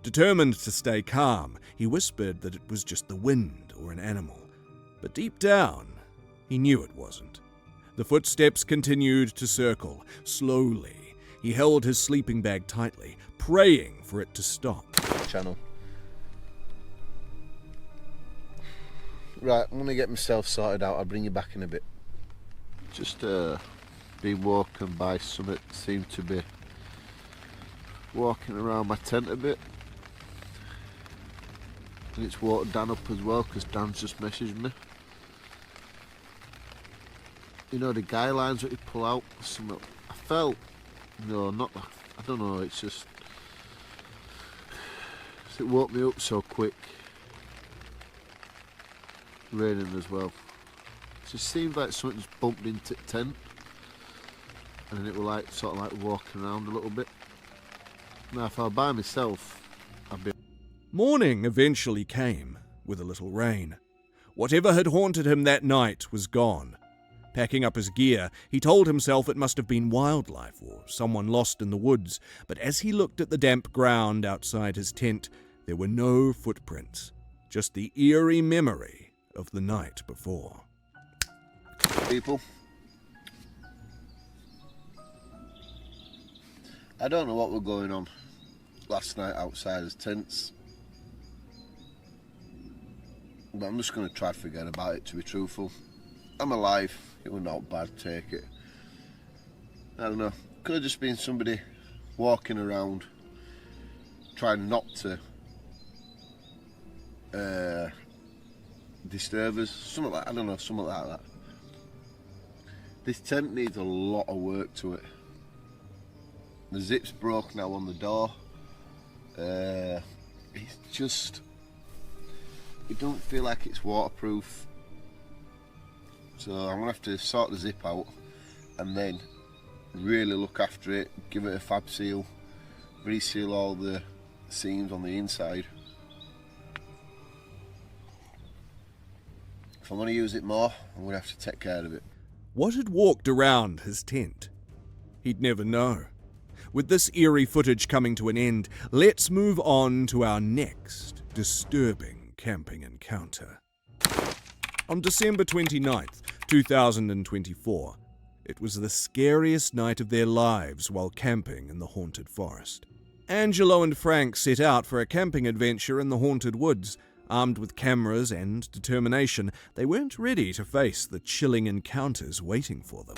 Determined to stay calm, he whispered that it was just the wind or an animal. But deep down, he knew it wasn't. The footsteps continued to circle, slowly. He held his sleeping bag tightly, praying for it to stop. Channel. Right, I'm going to get myself sorted out. I'll bring you back in a bit. Just being woken by something that seemed to be walking around my tent a bit. And it's woke Dan up as well because Dan's just messaged me. You know the guy lines that you pull out, something I felt, no, not, I don't know, it's just, it woke me up so quick. Raining as well. It just seemed like something just bumped into the tent and it was like, sort of like walking around a little bit. Now if I were by myself, I'd be... Morning eventually came, with a little rain. Whatever had haunted him that night was gone. Packing up his gear, he told himself it must have been wildlife or someone lost in the woods, but as he looked at the damp ground outside his tent, there were no footprints, just the eerie memory of the night before. People, I don't know what was going on last night outside his tents. But I'm just going to try to forget about it, to be truthful. I'm alive, it was not bad, take it. I don't know, could have just been somebody walking around trying not to disturb us, something like, I don't know, something like that. This tent needs a lot of work to it. The zip's broke now on the door. It's just, it don't feel like it's waterproof, so I'm gonna have to sort the zip out and then really look after it, give it a fab seal, reseal all the seams on the inside. If I'm gonna use it more, I'm gonna have to take care of it. What had walked around his tent? He'd never know. With this eerie footage coming to an end, let's move on to our next disturbing camping encounter. On December 29th, 2024, it was the scariest night of their lives while camping in the haunted forest. Angelo and Frank set out for a camping adventure in the haunted woods. Armed with cameras and determination, they weren't ready to face the chilling encounters waiting for them.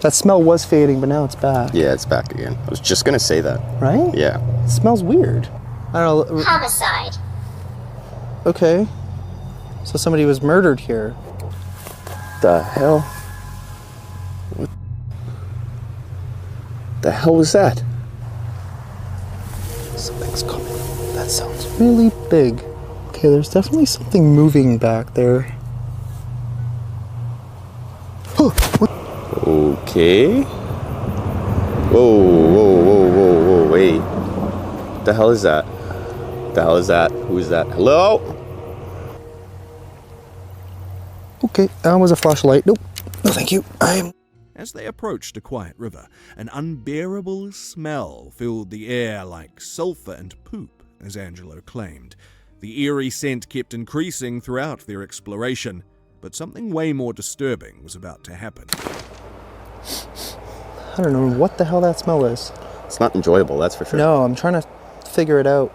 That smell was fading, but now it's back. Yeah, it's back again. I was just gonna say that. Right? Yeah. It smells weird. I don't know. Homicide. Okay. So somebody was murdered here. The hell? What the hell was that? Something's coming. That sounds really big. Okay, there's definitely something moving back there. Okay. Whoa, wait. The hell is that? The hell is that? Who is that? Hello? Okay, that was a flashlight. Nope. No, thank you. As they approached a quiet river, an unbearable smell filled the air like sulfur and poop, as Angelo claimed. The eerie scent kept increasing throughout their exploration, but something way more disturbing was about to happen. I don't know what the hell that smell is. It's not enjoyable, that's for sure. No, I'm trying to figure it out.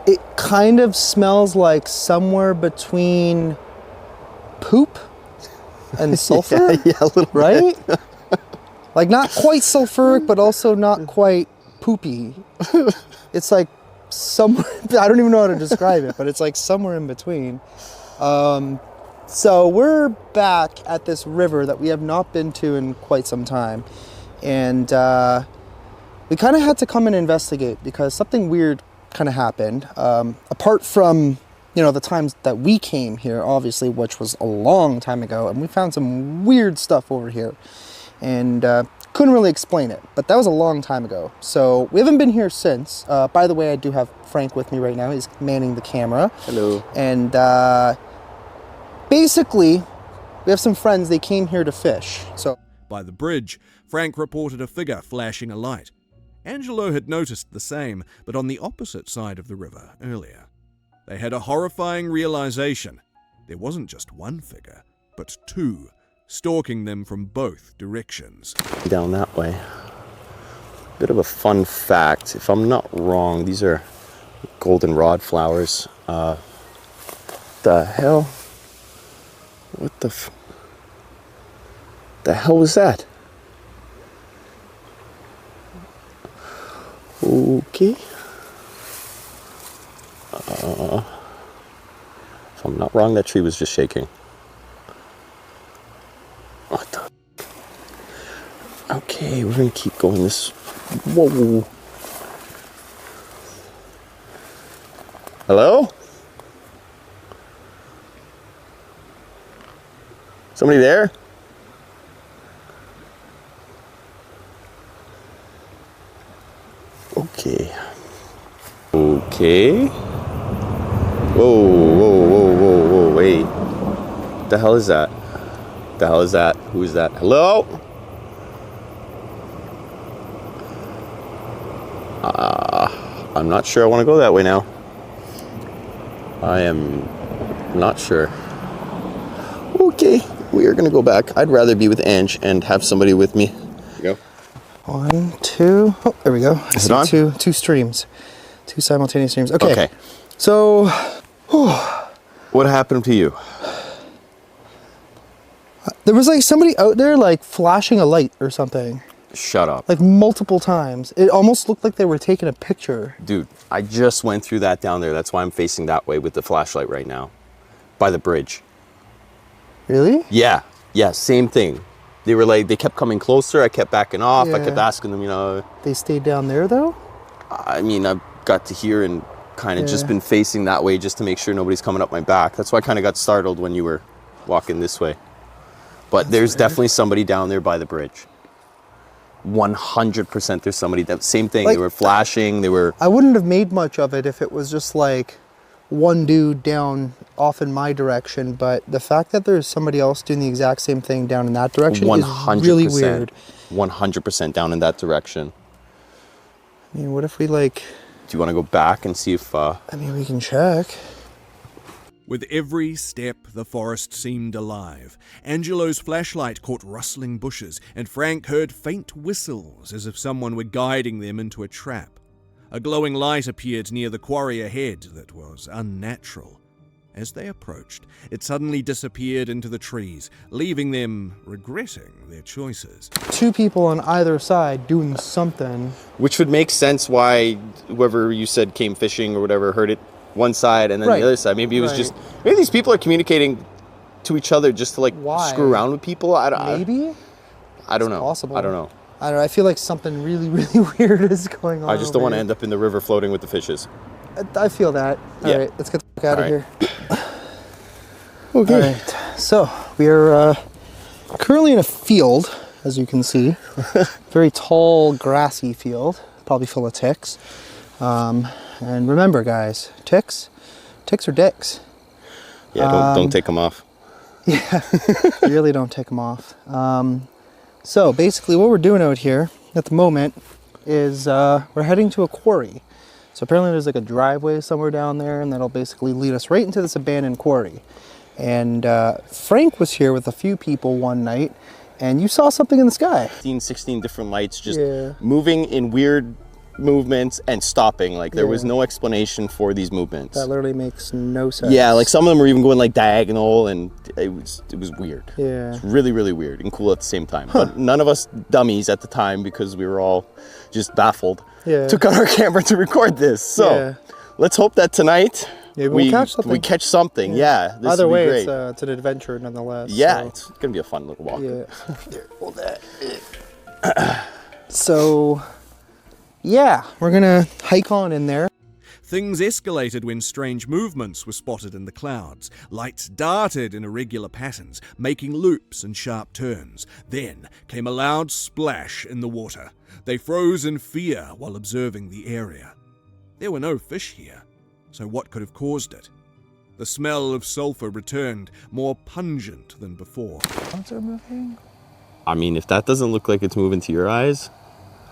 It kind of smells like somewhere between poop and sulfur. yeah, a little right? Like not quite sulfuric, but also not quite poopy. It's like somewhere, I don't even know how to describe it, but it's like somewhere in between. So we're back at this river that we have not been to in quite some time. And we kind of had to come and investigate because something weird kind of happened. Apart from, you know, the times that we came here, obviously, which was a long time ago, and we found some weird stuff over here. And couldn't really explain it, but that was a long time ago. So we haven't been here since. By the way, I do have Frank with me right now. He's manning the camera. Hello. And basically, we have some friends. They came here to fish. So by the bridge, Frank reported a figure flashing a light. Angelo had noticed the same, but on the opposite side of the river earlier. They had a horrifying realization. There wasn't just one figure, but two, stalking them from both directions. Down that way. Bit of a fun fact. If I'm not wrong, these are goldenrod flowers. The hell? What the hell was that? Okay. If I'm not wrong, that tree was just shaking. What the? Okay, we're gonna keep going this. Whoa. Hello? Somebody there? Okay. Okay. Whoa, wait. What the hell is that? What the hell is that? Who is that? Hello? I'm not sure I want to go that way now. I am not sure. Okay, we are going to go back. I'd rather be with Ange and have somebody with me. Go. 1, 2. Oh, there we go. Is it on? Two streams. 2 simultaneous streams. Okay. Okay. So, what happened to you? There was like somebody out there like flashing a light or something. Shut up. Like multiple times. It almost looked like they were taking a picture. Dude, I just went through that down there. That's why I'm facing that way with the flashlight right now. By the bridge. Really? Yeah, same thing. They were like, they kept coming closer. I kept backing off. I Yeah. kept asking them, you know. They stayed down there though? I mean, I've got to hear and kind of just Yeah. been facing that way just to make sure nobody's coming up my back. That's why I kind of got startled when you were walking this way. But there's definitely somebody down there by the bridge. 100% there's somebody. That same thing. Like, they were flashing. They were. I wouldn't have made much of it if it was just like one dude down off in my direction, but the fact that there's somebody else doing the exact same thing down in that direction 100%, is really weird. 100% down in that direction. I mean, what if we like... Do you want to go back and see if... I mean, we can check. With every step, the forest seemed alive. Angelo's flashlight caught rustling bushes, and Frank heard faint whistles as if someone were guiding them into a trap. A glowing light appeared near the quarry ahead that was unnatural. As they approached, it suddenly disappeared into the trees, leaving them regretting their choices. 2 people on either side doing something. Which would make sense why whoever you said came fishing or whatever heard it one side and then the other side. Maybe it was just... Maybe these people are communicating to each other just to like screw around with people. I don't know. Possible. I don't know. I don't know. I feel like something really, really weird is going on. I just don't want to end up in the river floating with the fishes. I feel that. All right, let's get the fuck out of here. Okay. All right, so we are currently in a field, as you can see. Very tall, grassy field, probably full of ticks. And remember, guys, ticks are dicks. Yeah, don't take them off. Yeah, really don't take them off. So basically what we're doing out here at the moment is we're heading to a quarry. So apparently there's like a driveway somewhere down there, and that'll basically lead us right into this abandoned quarry. And Frank was here with a few people one night, and you saw something in the sky. 16 different lights just moving in weird movements and stopping. Like there was no explanation for these movements. That literally makes no sense. Yeah, like some of them were even going like diagonal, and it was weird. Yeah. It's really, really weird and cool at the same time. But none of us dummies at the time, because we were all just baffled, took out our camera to record this. So let's hope that tonight we catch something. We catch something. Yeah. This Either would be way, great. it's an adventure nonetheless. Yeah, so. it's gonna be a fun little walk. Yeah. Here, hold that. So, yeah, we're gonna hike on in there. Things escalated when strange movements were spotted in the clouds. Lights darted in irregular patterns, making loops and sharp turns. Then came a loud splash in the water. They froze in fear while observing the area. There were no fish here, so what could have caused it? The smell of sulfur returned, more pungent than before. Clouds are moving? I mean, if that doesn't look like it's moving to your eyes,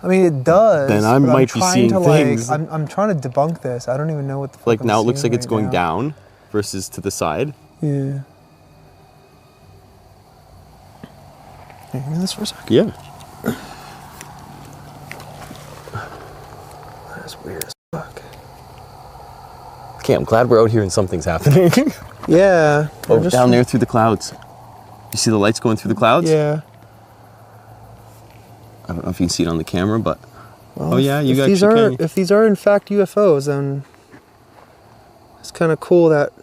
I mean, it does. Then I might be seeing things. I'm trying to debunk this. I don't even know what the fuck like I'm now it looks like seeing it's right going now. down versus to the side. Yeah. Can you hear this for a second? Yeah. That's weird as fuck. Okay, I'm glad we're out here and something's happening. Yeah. Oh, down there through the clouds. You see the lights going through the clouds? Yeah. I don't know if you can see it on the camera, but Well, oh yeah, you if these actually are can. if these are in fact UFOs, then it's kind of cool that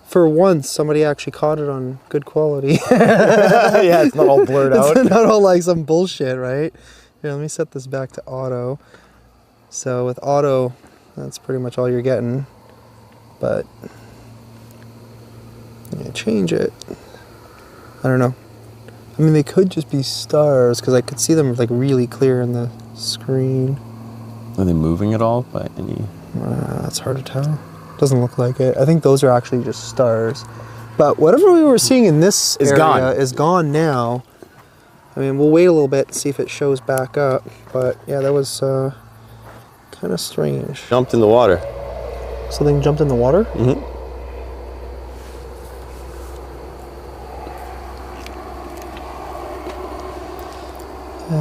for once somebody actually caught it on good quality. Yeah, it's not all blurred out. It's not all like some bullshit, right? Here, let me set this back to auto. So with auto, that's pretty much all you're getting. But yeah, change it. I don't know. I mean, they could just be stars, because I could see them like really clear in the screen. Are they moving at all by any? That's hard to tell. Doesn't look like it. I think those are actually just stars. But whatever we were seeing in this area is gone now. I mean, we'll wait a little bit and see if it shows back up. But yeah, that was kind of strange. Jumped in the water. Something jumped in the water? Mm-hmm.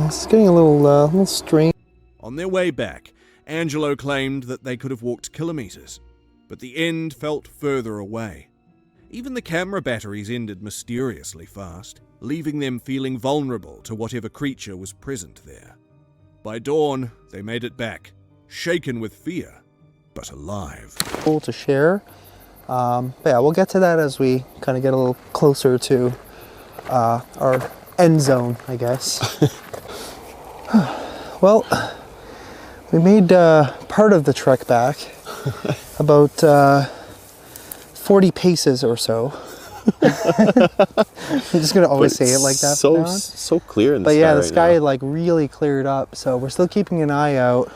It's getting a little strange. On their way back, Angelo claimed that they could have walked kilometers, but the end felt further away. Even the camera batteries ended mysteriously fast, leaving them feeling vulnerable to whatever creature was present there. By dawn, they made it back, shaken with fear, but alive. Cool to share. But yeah, we'll get to that as we kind of get a little closer to our end zone, I guess. Well, we made part of the trek back, about 40 paces or so. I'm just gonna always say it like that. So clear in the sky. But yeah, the right sky now. like really cleared up, so we're still keeping an eye out.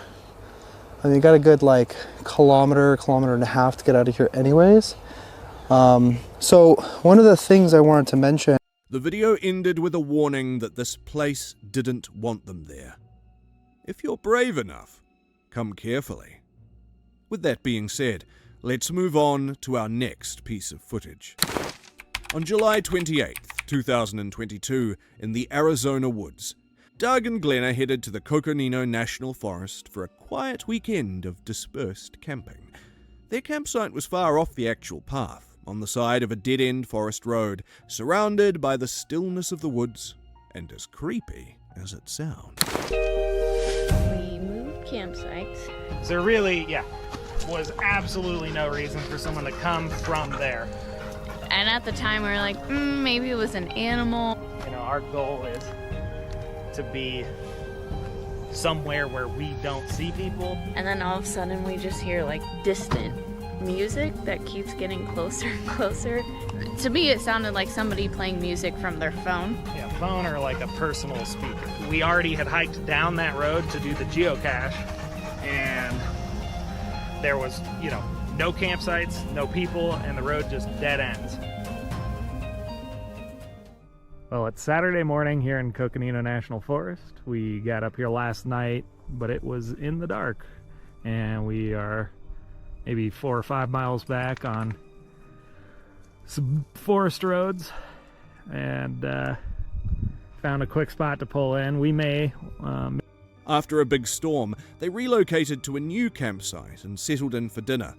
I mean, you got a good like kilometer and a half to get out of here anyways. So one of the things I wanted to mention. The video ended with a warning that this place didn't want them there. If you're brave enough, come carefully. With that being said, let's move on to our next piece of footage. On July 28th, 2022, in the Arizona woods, Doug and Glenna headed to the Coconino National Forest for a quiet weekend of dispersed camping. Their campsite was far off the actual path, on the side of a dead-end forest road, surrounded by the stillness of the woods, and as creepy as it sounds. We moved campsites. There really, was absolutely no reason for someone to come from there. And at the time we were like, maybe it was an animal. You know, our goal is to be somewhere where we don't see people. And then all of a sudden we just hear like distant music that keeps getting closer and closer. To me it sounded like somebody playing music from their phone. Yeah, phone or like a personal speaker. We already had hiked down that road to do the geocache, and there was, no campsites, no people, and the road just dead ends. Well, it's Saturday morning here in Coconino National Forest. We got up here last night, but it was in the dark, and we are maybe 4 or 5 miles back on some forest roads, and found a quick spot to pull in. We may... After a big storm, they relocated to a new campsite and settled in for dinner.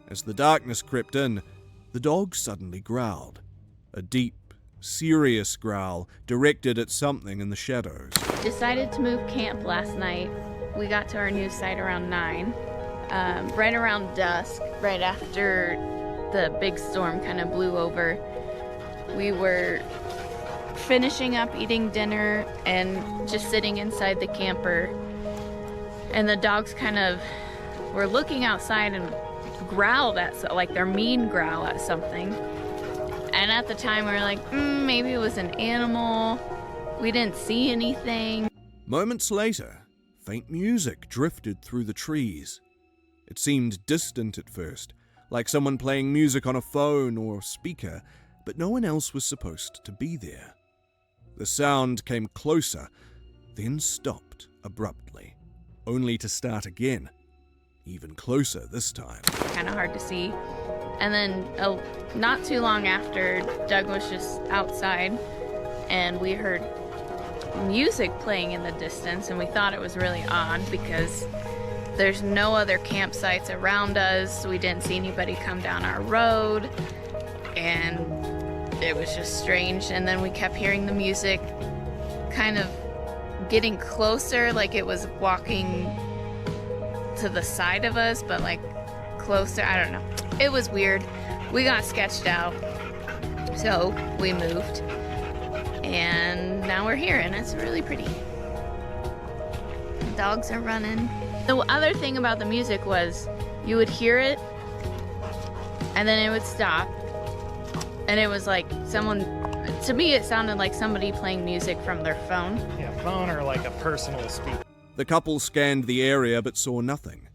As the darkness crept in, the dog suddenly growled. A deep, serious growl directed at something in the shadows. Decided to move camp last night. We got to our new site around 9. Right around dusk, right after the big storm kind of blew over. We were finishing up eating dinner and just sitting inside the camper, and the dogs kind of were looking outside and growled at, like their mean growl at something. And at the time we were like, maybe it was an animal. We didn't see anything. Moments later, faint music drifted through the trees. It seemed distant at first, like someone playing music on a phone or speaker, but no one else was supposed to be there. The sound came closer, then stopped abruptly, only to start again, even closer this time. Kind of hard to see. And then not too long after, Doug was just outside and we heard music playing in the distance, and we thought it was really odd because there's no other campsites around us. We didn't see anybody come down our road, and it was just strange. And then we kept hearing the music kind of getting closer, like it was walking to the side of us, but like closer. I don't know. It was weird. We got sketched out, so we moved, and now we're here, and it's really pretty. Dogs are running. The other thing about the music was you would hear it, and then it would stop, and it was like someone, to me it sounded like somebody playing music from their phone. Yeah, phone or like a personal speaker. The couple scanned the area but saw nothing.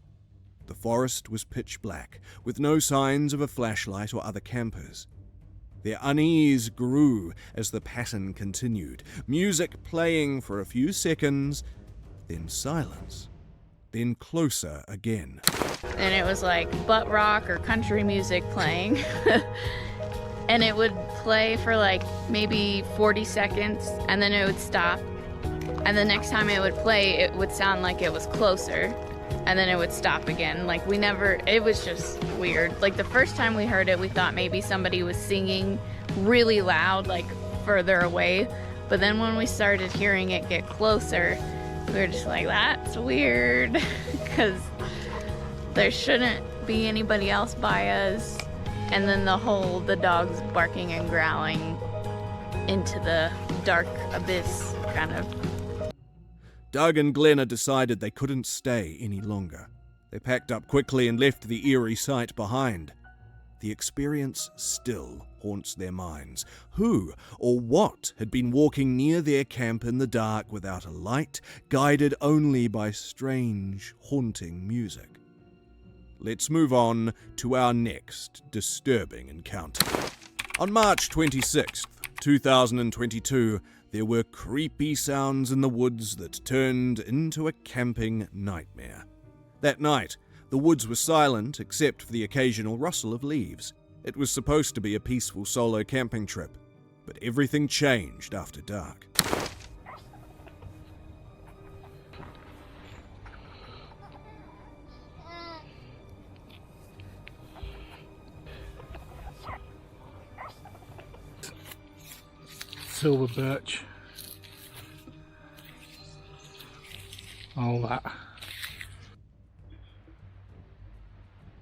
The forest was pitch black, with no signs of a flashlight or other campers. Their unease grew as the pattern continued, music playing for a few seconds, then silence, then closer again. And it was like butt rock or country music playing. And it would play for like maybe 40 seconds, and then it would stop. And the next time it would play, it would sound like it was closer, and then it would stop again. Like it was just weird. Like the first time we heard it, we thought maybe somebody was singing really loud, like further away. But then when we started hearing it get closer, we were just like, that's weird, because there shouldn't be anybody else by us. And then the dogs barking and growling into the dark abyss, kind of. Doug and Glenna decided they couldn't stay any longer. They packed up quickly and left the eerie site behind. the experience still haunts their minds. Who or what had been walking near their camp in the dark without a light, guided only by strange, haunting music? Let's move on to our next disturbing encounter. On March 26th, 2022, there were creepy sounds in the woods that turned into a camping nightmare. That night, the woods were silent except for the occasional rustle of leaves. It was supposed to be a peaceful solo camping trip, but everything changed after dark. Silver birch. All that.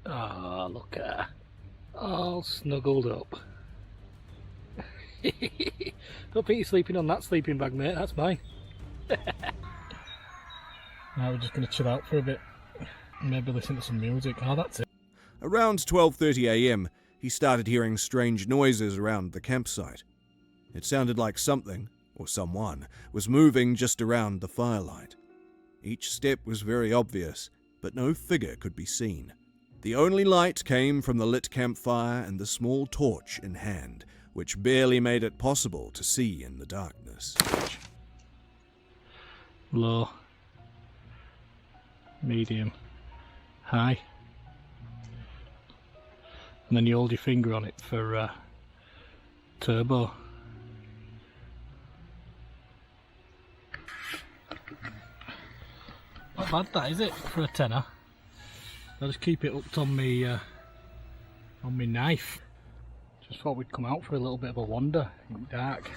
Ah, look at her. All snuggled up. Don't think you're sleeping on that sleeping bag, mate. That's mine. Now we're just going to chill out for a bit. Maybe listen to some music. Oh, that's it. Around 12:30 a.m., he started hearing strange noises around the campsite. It sounded like something, or someone, was moving just around the firelight. Each step was very obvious, but no figure could be seen. The only light came from the lit campfire and the small torch in hand, which barely made it possible to see in the darkness. Low. Medium. High. And then you hold your finger on it for turbo. Not bad that, is it, for a tenner? I'll just keep it hooked on me knife. Just thought we'd come out for a little bit of a wander in the dark.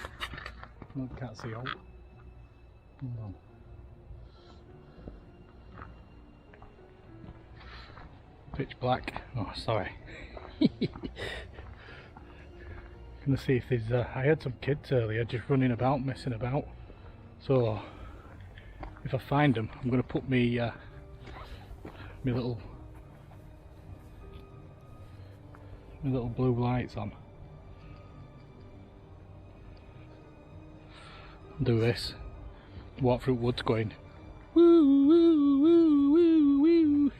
No, can't see out. Hold on. Pitch black. Oh, sorry. Gonna see if there's. I had some kids earlier just running about, messing about. So if I find them, I'm gonna put me little blue lights on. Do this. Walk through woods going woo woo woo woo woo.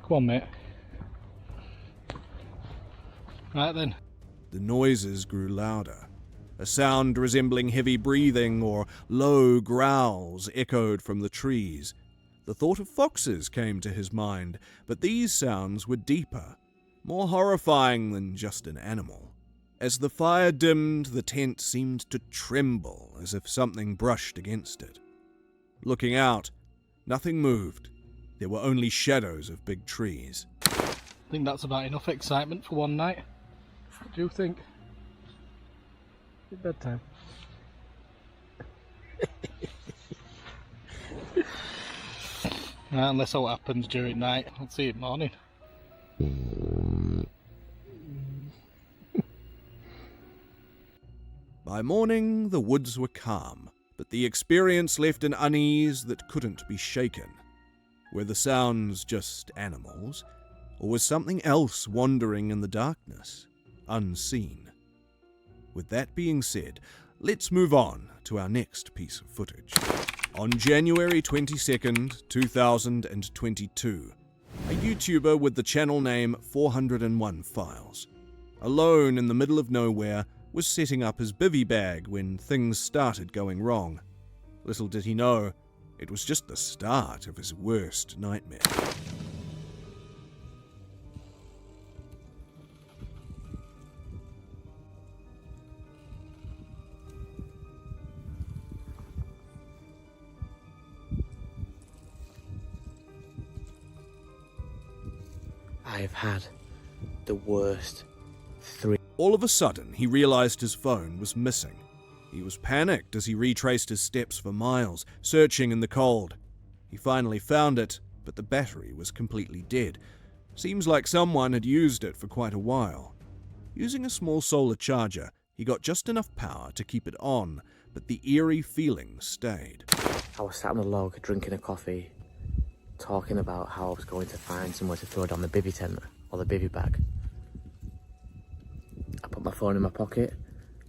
Come on, mate. Right then. The noises grew louder. A sound resembling heavy breathing or low growls echoed from the trees. The thought of foxes came to his mind, but these sounds were deeper, more horrifying than just an animal. As the fire dimmed, the tent seemed to tremble as if something brushed against it. Looking out, nothing moved. There were only shadows of big trees. I think that's about enough excitement for one night. What do you think? It's bedtime. Unless something happens during night, I'll see it morning. By morning, the woods were calm, but the experience left an unease that couldn't be shaken. Were the sounds just animals, or was something else wandering in the darkness, unseen? With that being said, let's move on to our next piece of footage. On January 22nd, 2022, a YouTuber with the channel name 401 Files, alone in the middle of nowhere, was setting up his bivvy bag when things started going wrong. Little did he know, it was just the start of his worst nightmare. I've had the worst 3. All of a sudden, he realized his phone was missing. He was panicked as he retraced his steps for miles, searching in the cold. He finally found it, but the battery was completely dead. Seems like someone had used it for quite a while. Using a small solar charger, he got just enough power to keep it on, but the eerie feeling stayed. I was sat on a log drinking a coffee, talking about how I was going to find somewhere to throw down the bivvy tent or the bivvy bag. I put my phone in my pocket,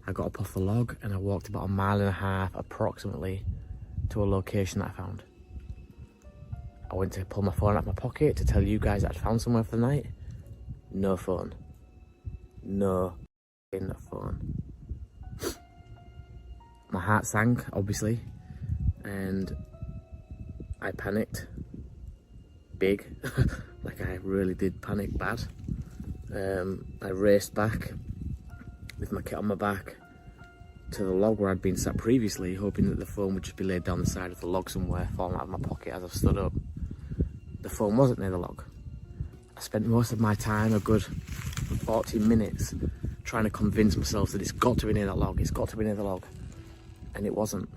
I got up off the log, and I walked about 1.5 miles approximately to a location that I found. I went to pull my phone out of my pocket to tell you guys that I'd found somewhere for the night. No phone. No phone. My heart sank, obviously, and I panicked. Big. Like, I really did panic bad. I raced back with my kit on my back to the log where I'd been sat previously, hoping that the phone would just be laid down the side of the log somewhere, falling out of my pocket as I've stood up. The phone wasn't near the log. I spent most of my time, a good 14 minutes, trying to convince myself that it's got to be near that log, it's got to be near the log. And it wasn't.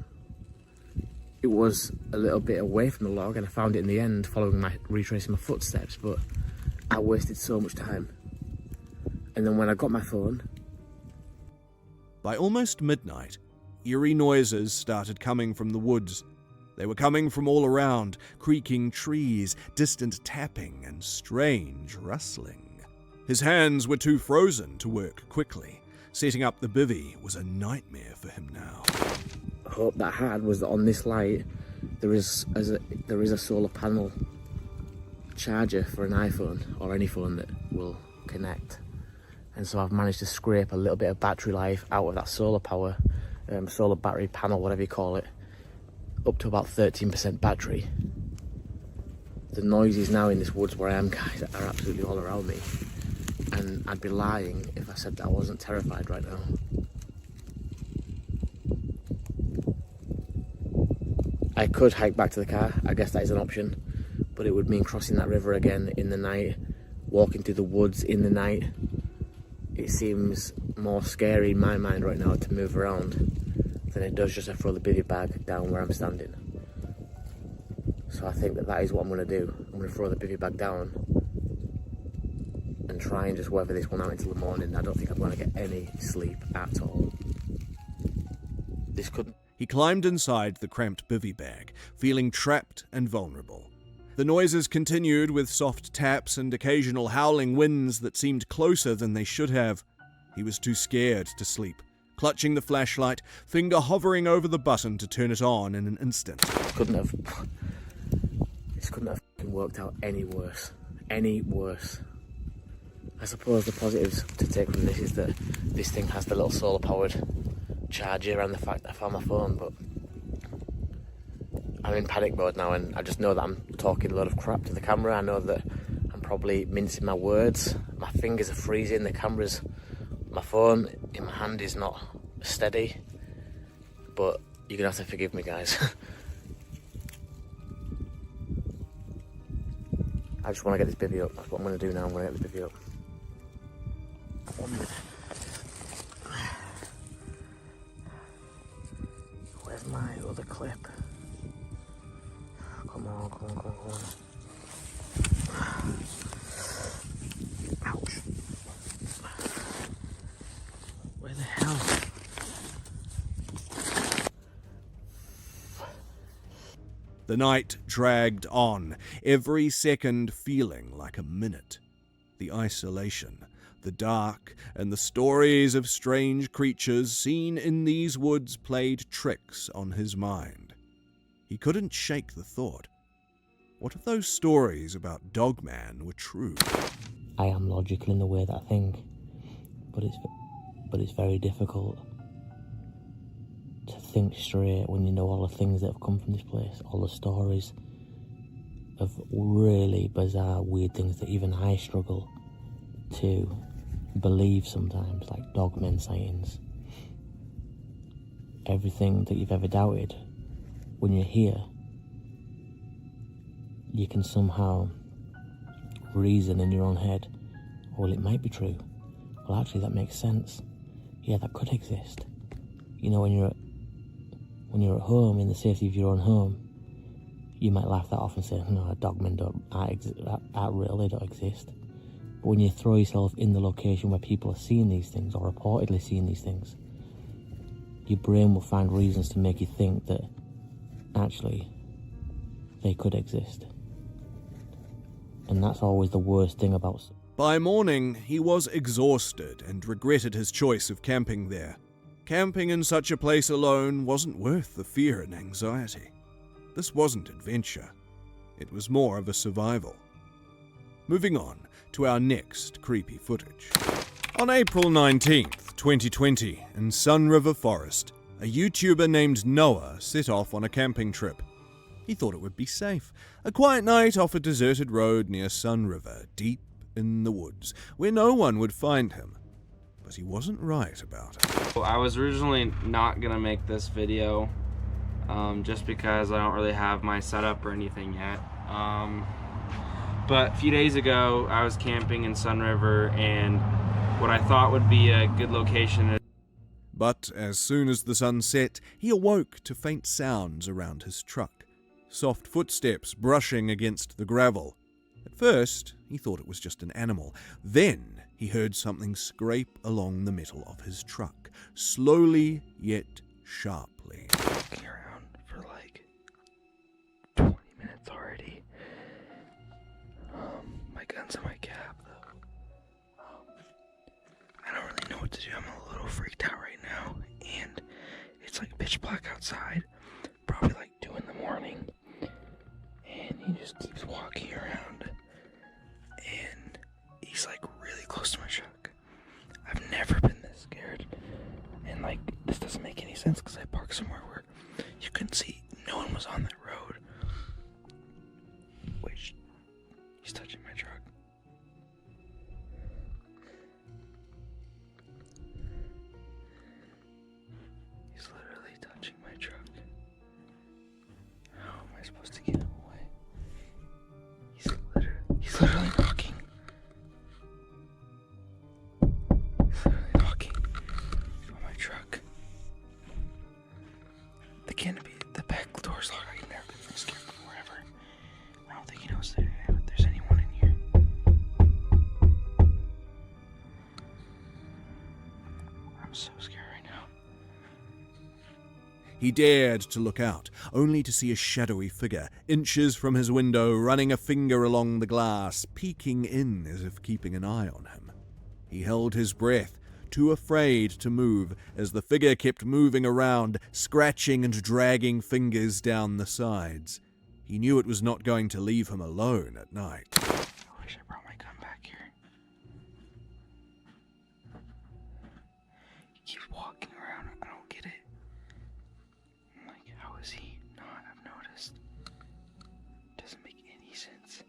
It was a little bit away from the log, and I found it in the end, retracing my footsteps, but I wasted so much time. And then when I got my phone... By almost midnight, eerie noises started coming from the woods. They were coming from all around, creaking trees, distant tapping, and strange rustling. His hands were too frozen to work quickly. Setting up the bivvy was a nightmare for him now. The hope that I had was that on this light, there is a solar panel charger for an iPhone or any phone that will connect. And so I've managed to scrape a little bit of battery life out of that solar power, solar battery panel, whatever you call it, up to about 13% battery. The noises now in this woods where I am, guys, are absolutely all around me. And I'd be lying if I said that I wasn't terrified right now. I could hike back to the car, I guess that is an option, but it would mean crossing that river again in the night, walking through the woods in the night. It seems more scary in my mind right now to move around than it does just to throw the bivvy bag down where I'm standing. So I think that is what I'm going to do. I'm going to throw the bivvy bag down and try and just weather this one out until the morning. I don't think I'm going to get any sleep at all. This couldn't... He climbed inside the cramped bivvy bag, feeling trapped and vulnerable. The noises continued with soft taps and occasional howling winds that seemed closer than they should have. He was too scared to sleep, clutching the flashlight, finger hovering over the button to turn it on in an instant. This couldn't have worked out any worse. Any worse. I suppose the positives to take from this is that this thing has the little solar powered charger and the fact that I found my phone, but I'm in panic mode now, and I just know that I'm talking a lot of crap to the camera. I know that I'm probably mincing my words. My fingers are freezing, my phone in my hand is not steady, but you're gonna have to forgive me, guys. I just want to get this bivvy up. That's what I'm going to do now. I'm going to get the bivvy up. 1 minute. Where's my other clip? Come on. Ouch. Where the hell? The night dragged on, every second feeling like a minute. The isolation, the dark, and the stories of strange creatures seen in these woods played tricks on his mind. He couldn't shake the thought. What if those stories about Dogman were true? I am logical in the way that I think, but it's very difficult to think straight when you know all the things that have come from this place, all the stories of really bizarre, weird things that even I struggle to believe sometimes, like dogmen sightings. Everything that you've ever doubted, when you're here, you can somehow reason in your own head, well, it might be true. Well, actually, that makes sense. Yeah, that could exist. You know, when you're at home, in the safety of your own home, you might laugh that off and say, no, dogmen aren't real, they don't exist. But when you throw yourself in the location where people are seeing these things, or reportedly seeing these things, your brain will find reasons to make you think that actually they could exist. And that's always the worst thing about... By morning, he was exhausted and regretted his choice of camping there. Camping in such a place alone wasn't worth the fear and anxiety. This wasn't adventure. It was more of a survival. Moving on to our next creepy footage. On April 19th, 2020, in Sun River Forest, a YouTuber named Noah set off on a camping trip. He thought it would be safe. A quiet night off a deserted road near Sun River, deep in the woods, where no one would find him. But he wasn't right about it. I was originally not gonna make this video, just because I don't really have my setup or anything yet. But a few days ago, I was camping in Sun River, and what I thought would be a good location. But as soon as the sun set, he awoke to faint sounds around his truck. Soft footsteps brushing against the gravel. At first, he thought it was just an animal. Then he heard something scrape along the metal of his truck, slowly yet sharply. Walking around for like 20 minutes already. My gun's in my cab though. I don't really know what to do. I'm a little freaked out right now, and it's like pitch black outside, probably like 2 in the morning, and he just keeps walking around, and he's like really close to my truck. I've never been this scared, and like this doesn't make any sense because I parked somewhere where you couldn't see, no one was on that road. Wait, he's touching my truck. He's literally touching my truck. How am I supposed to get him away? He's literally knocking. He's literally knocking on my truck. The canopy, the back door's locked. I've never been scared before ever. I don't think he knows that there's anyone in here. I'm so scared right now. He dared to look out, only to see a shadowy figure, inches from his window, running a finger along the glass, peeking in as if keeping an eye on him. He held his breath, too afraid to move, as the figure kept moving around, scratching and dragging fingers down the sides. He knew it was not going to leave him alone at night. I wish I brought my gun back here. He keeps walking around. I don't get it. I'm like, how is he not? I've noticed. Doesn't make any sense.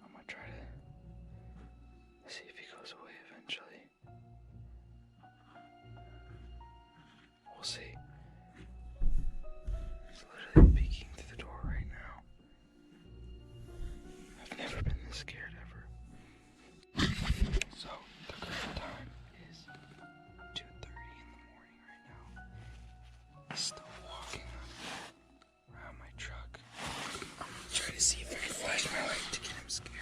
I'm gonna try to see if he goes away eventually. We'll see. He's literally peeking through the door right now. I've never been this scared ever. So, the current time is 2:30 in the morning right now. He's still walking around my truck. I'm gonna try to see if I can flash my light to get him scared.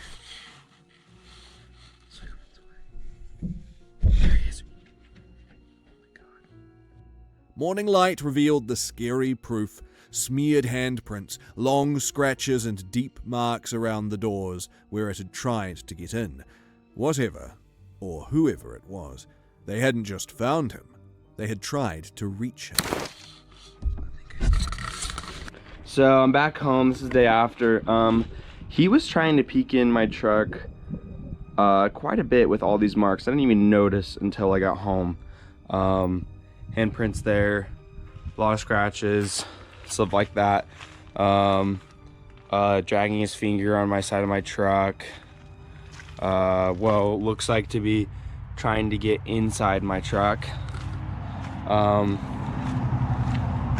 So he runs away. There he is. Morning light revealed the scary proof, smeared handprints, long scratches and deep marks around the doors where it had tried to get in. Whatever, or whoever it was, they hadn't just found him, they had tried to reach him. So I'm back home. This is the day after. He was trying to peek in my truck quite a bit with all these marks. I didn't even notice until I got home. Handprints there, a lot of scratches, stuff like that. Dragging his finger on my side of my truck. Well, looks like to be trying to get inside my truck.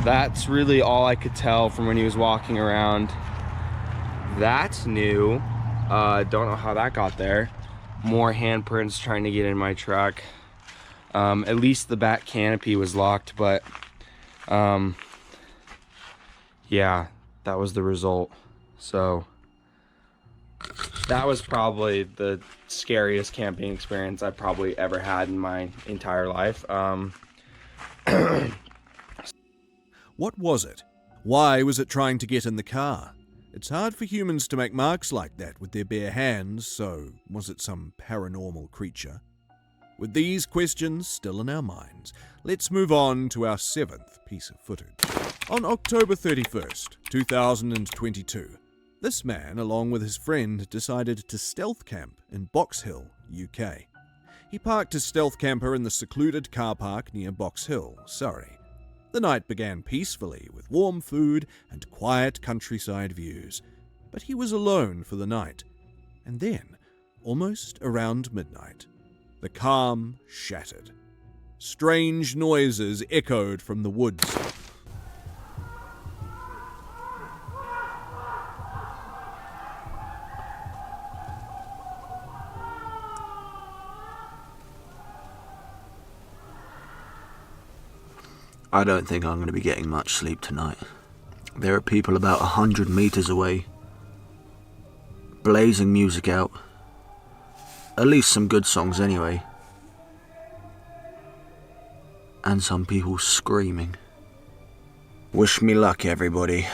That's really all I could tell from when he was walking around. That's new. Don't know how that got there. More handprints trying to get in my truck. At least the back canopy was locked, but yeah, that was the result. So That was probably the scariest camping experience I've probably ever had in my entire life. What was it? Why was it trying to get in the car? It's hard for humans to make marks like that with their bare hands, so was it some paranormal creature? With these questions still in our minds, let's move on to our 7th piece of footage. On October 31st, 2022, this man, along with his friend, decided to stealth camp in Box Hill, UK. He parked his stealth camper in the secluded car park near Box Hill, Surrey. The night began peacefully with warm food and quiet countryside views, but he was alone for the night. And then, almost around midnight, the calm shattered. Strange noises echoed from the woods. I don't think I'm going to be getting much sleep tonight. There are people about 100 meters away, blazing music out. At least some good songs anyway. And some people screaming. Wish me luck, everybody.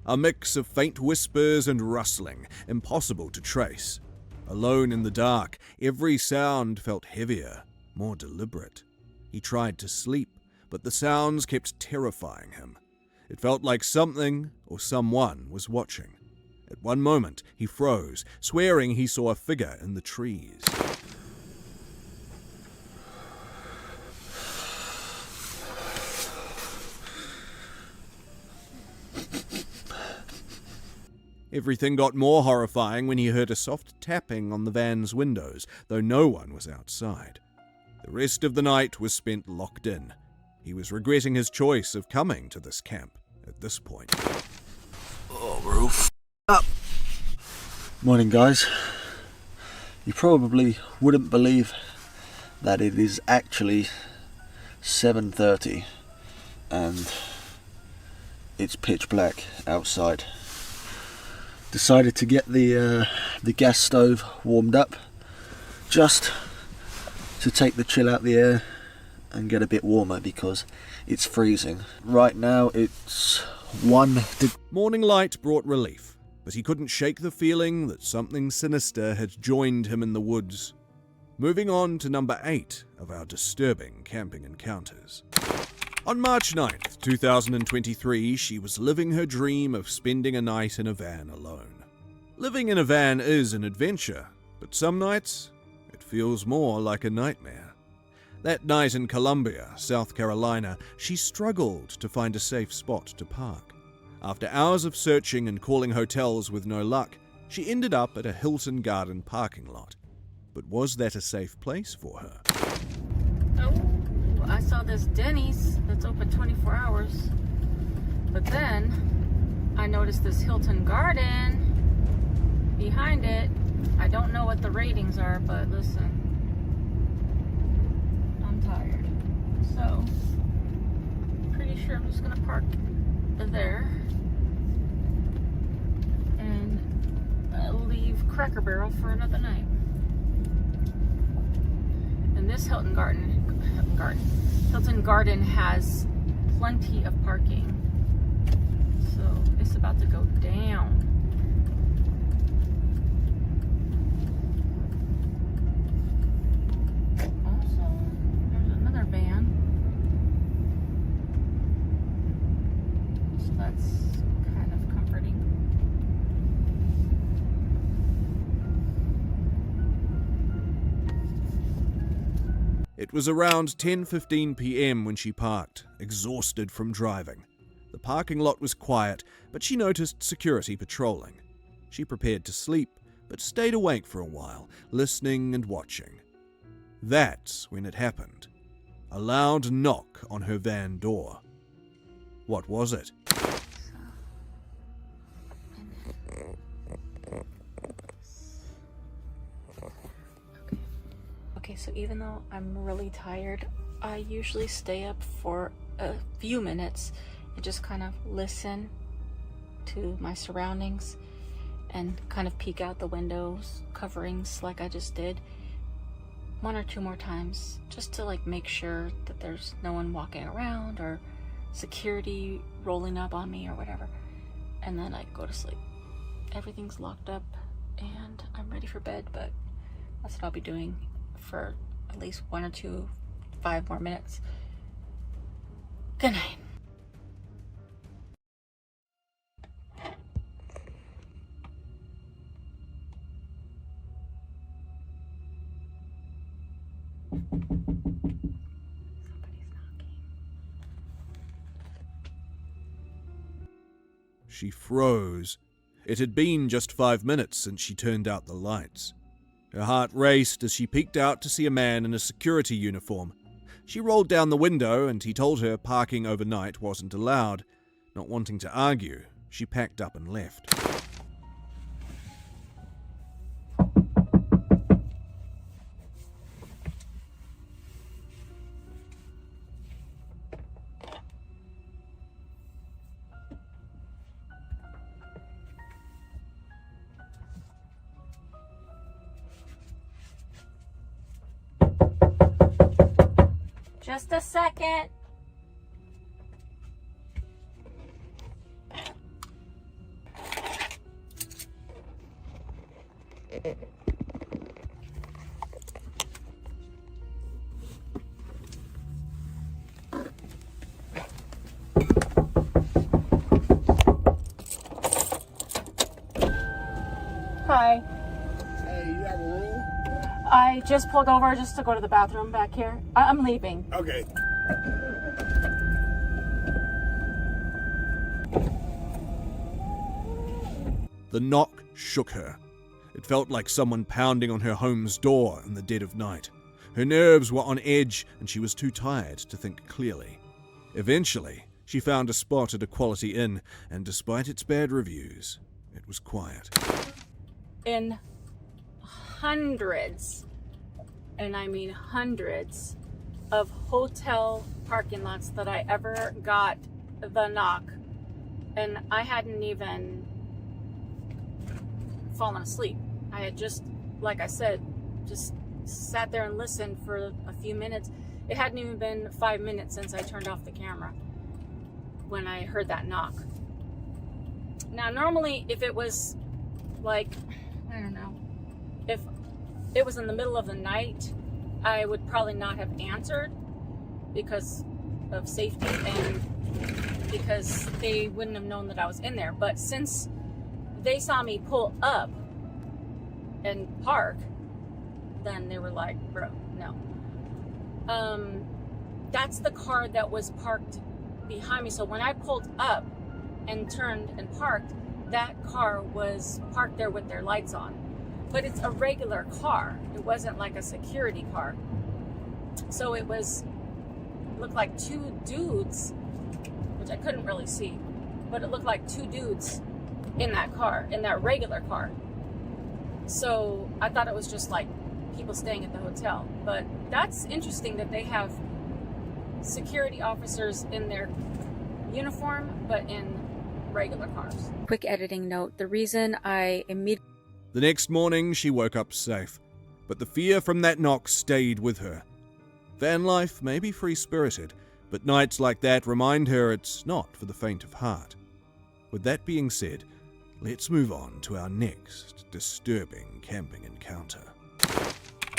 A mix of faint whispers and rustling, impossible to trace. Alone in the dark, every sound felt heavier, more deliberate. He tried to sleep, but the sounds kept terrifying him. It felt like something or someone was watching. At one moment, he froze, swearing he saw a figure in the trees. Everything got more horrifying when he heard a soft tapping on the van's windows, though no one was outside. The rest of the night was spent locked in. He was regretting his choice of coming to this camp at this point. Oh, we're all up. Morning, guys. You probably wouldn't believe that it is actually 7:30 and it's pitch black outside. Decided to get the gas stove warmed up just to take the chill out the air and get a bit warmer because it's freezing. Right now it's 1 degree. Morning light brought relief, but he couldn't shake the feeling that something sinister had joined him in the woods. Moving on to number 8 of our disturbing camping encounters. On March 9th, 2023, she was living her dream of spending a night in a van alone. Living in a van is an adventure, but some nights it feels more like a nightmare. That night in Columbia, South Carolina, she struggled to find a safe spot to park. After hours of searching and calling hotels with no luck, she ended up at a Hilton Garden parking lot. But was that a safe place for her? I saw this Denny's that's open 24 hours, but then I noticed this Hilton Garden behind it. I don't know what the ratings are, but listen, I'm tired, so pretty sure I'm just gonna park there and leave Cracker Barrel for another night. And this Hilton Garden has plenty of parking, so it's about to go down. Also, there's another van, so that's kind of comforting. It was around 10:15 p.m. when she parked, exhausted from driving. The parking lot was quiet, but she noticed security patrolling. She prepared to sleep, but stayed awake for a while, listening and watching. That's when it happened. A loud knock on her van door. What was it? Okay, so even though I'm really tired, I usually stay up for a few minutes and just kind of listen to my surroundings and kind of peek out the windows, coverings like I just did 1 or 2 more times, just to like make sure that there's no one walking around or security rolling up on me or whatever. And then I go to sleep. Everything's locked up and I'm ready for bed, but that's what I'll be doing for at least 1 or 2, 5 more minutes. Good night. She froze. It had been just 5 minutes since she turned out the lights. Her heart raced as she peeked out to see a man in a security uniform. She rolled down the window and he told her parking overnight wasn't allowed. Not wanting to argue, she packed up and left. Just a second. Hi. Hey, you have a room? I just pulled over just to go to the bathroom back here. I'm leaving. Okay. The knock shook her. It felt like someone pounding on her home's door in the dead of night. Her nerves were on edge and she was too tired to think clearly. Eventually, she found a spot at a quality inn, and despite its bad reviews, it was quiet. In hundreds, and I mean hundreds, of hotel parking lots that I ever got the knock, and I hadn't even fallen asleep. I had just, like I said, just sat there and listened for a few minutes. It hadn't even been 5 minutes since I turned off the camera when I heard that knock. Now, normally, if it was like, I don't know, if it was in the middle of the night, I would probably not have answered because of safety and because they wouldn't have known that I was in there. But since they saw me pull up and park, then they were like, bro, no. That's the car that was parked behind me. So when I pulled up and turned and parked, that car was parked there with their lights on. But it's a regular car. It wasn't like a security car. So it looked like 2 dudes, which I couldn't really see, but it looked like 2 dudes in that car, in that regular car. So I thought it was just like people staying at the hotel. But that's interesting that they have security officers in their uniform, but in regular cars. Quick editing note, the reason I immediately... The next morning, she woke up safe, but the fear from that knock stayed with her. Van life may be free-spirited, but nights like that remind her it's not for the faint of heart. With that being said, let's move on to our next disturbing camping encounter.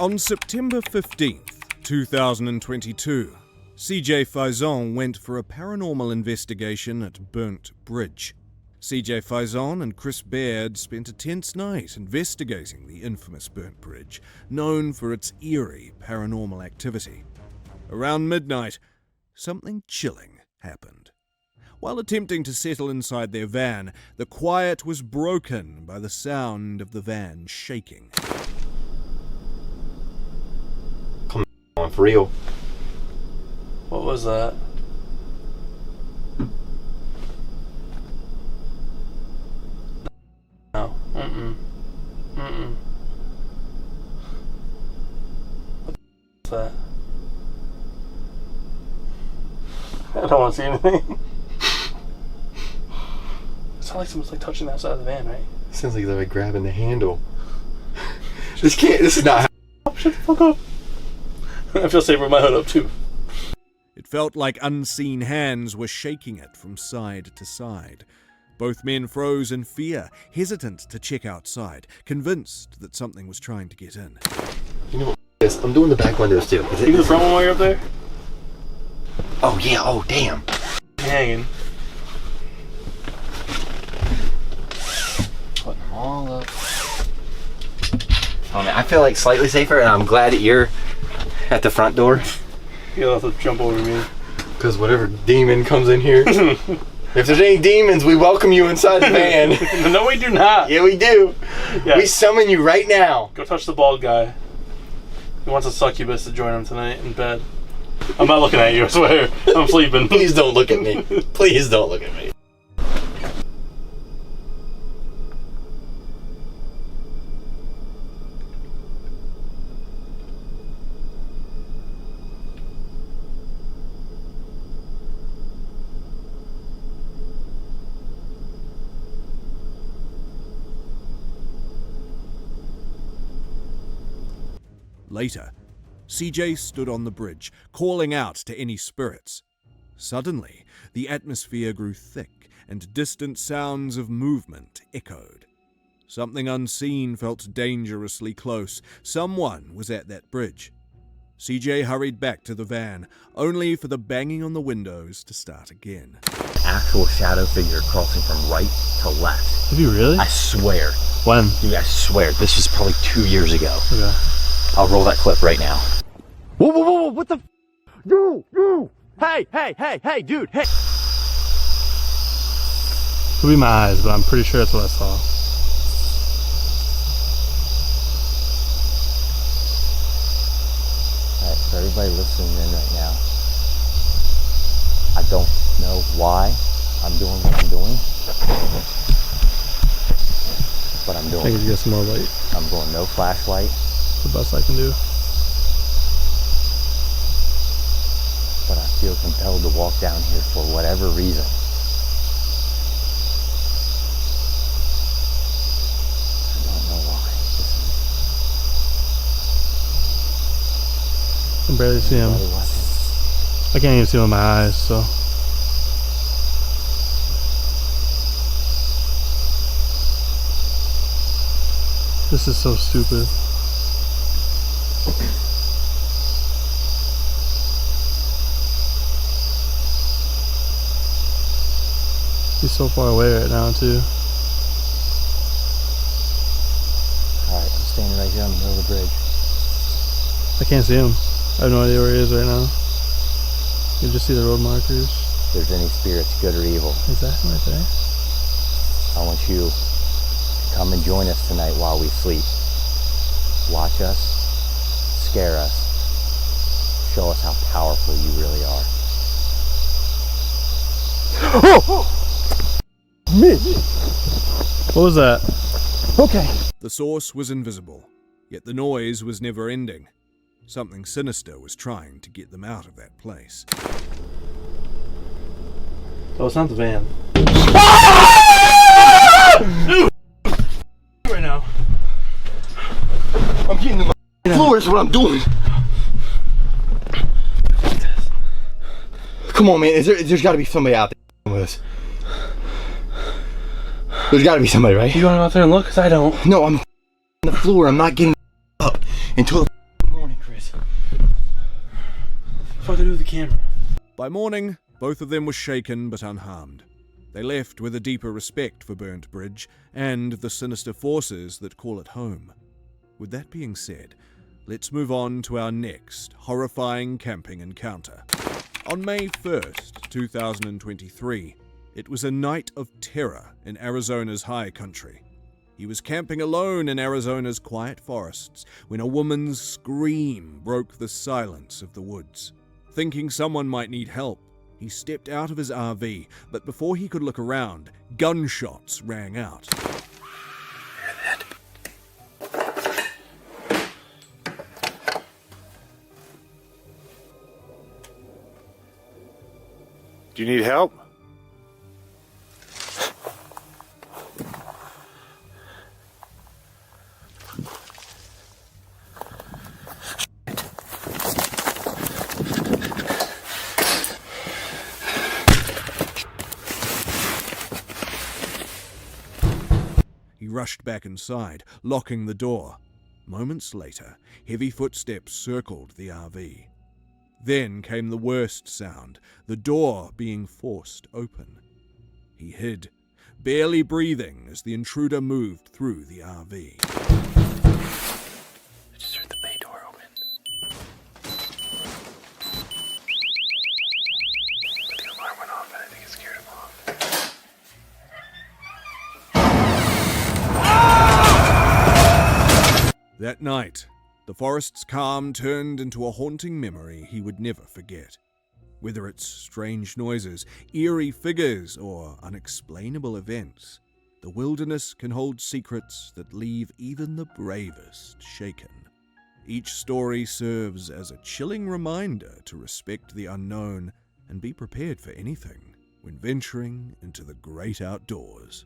On September 15th, 2022, CJ Faison went for a paranormal investigation at Burnt Bridge. CJ Faison and Chris Baird spent a tense night investigating the infamous Burnt Bridge, known for its eerie paranormal activity. Around midnight, something chilling happened. While attempting to settle inside their van, the quiet was broken by the sound of the van shaking. Come on, for real. What was that? No. What's that? I don't want to see anything. It sounds like someone's like touching the outside of the van, right? Sounds like they're like grabbing the handle. This is not. Shut the fuck up. I feel safer with my hood up too. It felt like unseen hands were shaking it from side to side. Both men froze in fear, hesitant to check outside, convinced that something was trying to get in. You know what is? I'm doing the back windows too. Can you do the front one while you're up there? Oh yeah, oh damn. Hanging. Putting them all up. Oh man, I feel like slightly safer, and I'm glad that you're at the front door. You'll have to jump over me. Because whatever demon comes in here. If there's any demons, we welcome you inside the van. No, we do not. Yeah, we do. Yeah. We summon you right now. Go touch the bald guy. He wants a succubus to join him tonight in bed. I'm not looking at you, I swear. I'm sleeping. Please don't look at me. Please don't look at me. Later, CJ stood on the bridge, calling out to any spirits. Suddenly, the atmosphere grew thick, and distant sounds of movement echoed. Something unseen felt dangerously close. Someone was at that bridge. CJ hurried back to the van, only for the banging on the windows to start again. Actual shadow figure crossing from right to left. Have you really? I swear. When? Dude, I swear. This was probably 2 years ago. Okay. I'll roll that clip right now. Whoa, whoa, whoa, what the Dude! Hey, dude, hey! Could be my eyes, but I'm pretty sure that's what I saw. Alright, for everybody listening in right now, I don't know why I'm doing what I'm doing, but I'm doing I think you get some more light. I'm going no flashlight. The best I can do. But I feel compelled to walk down here for whatever reason. I don't know why. I can barely see him. I can't even see him with my eyes, so. This is so stupid. He's so far away right now, too. Alright, I'm standing right here on the middle of the bridge. I can't see him. I have no idea where he is right now. You can just see the road markers. If there's any spirits, good or evil, Exactly right there. I want you to come and join us tonight while we sleep. Watch us, scare us, show us how powerful you really are. Oh! Me! What was that? Okay. The source was invisible, yet the noise was never ending. Something sinister was trying to get them out of that place. Oh, it's not the van. Right now. I'm getting to my floor is what I'm doing. Come on, man. There's got to be somebody out there with us. There's got to be somebody, right? You going out there and look? Because I don't. No, I'm on the floor. I'm not getting up until the morning, Chris. What the fuck do I do with the camera? By morning, both of them were shaken but unharmed. They left with a deeper respect for Burnt Bridge and the sinister forces that call it home. With that being said, let's move on to our next horrifying camping encounter. On May 1st, 2023, it was a night of terror in Arizona's high country. He was camping alone in Arizona's quiet forests when a woman's scream broke the silence of the woods. Thinking someone might need help, he stepped out of his RV, but before he could look around, gunshots rang out. Do you need help? He rushed back inside, locking the door. Moments later, heavy footsteps circled the RV. Then came the worst sound, the door being forced open. He hid, barely breathing as the intruder moved through the RV. I just heard the bay door open. But the alarm went off and I think it scared him off. That night, the forest's calm turned into a haunting memory he would never forget. Whether it's strange noises, eerie figures, or unexplainable events, the wilderness can hold secrets that leave even the bravest shaken. Each story serves as a chilling reminder to respect the unknown and be prepared for anything when venturing into the great outdoors.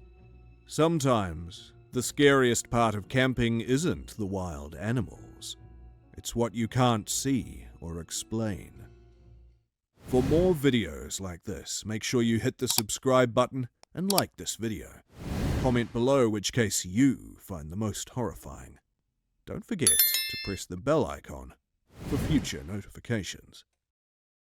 Sometimes, the scariest part of camping isn't the wild animals. It's what you can't see or explain. For more videos like this, make sure you hit the subscribe button and like this video. Comment below which case you find the most horrifying. Don't forget to press the bell icon for future notifications.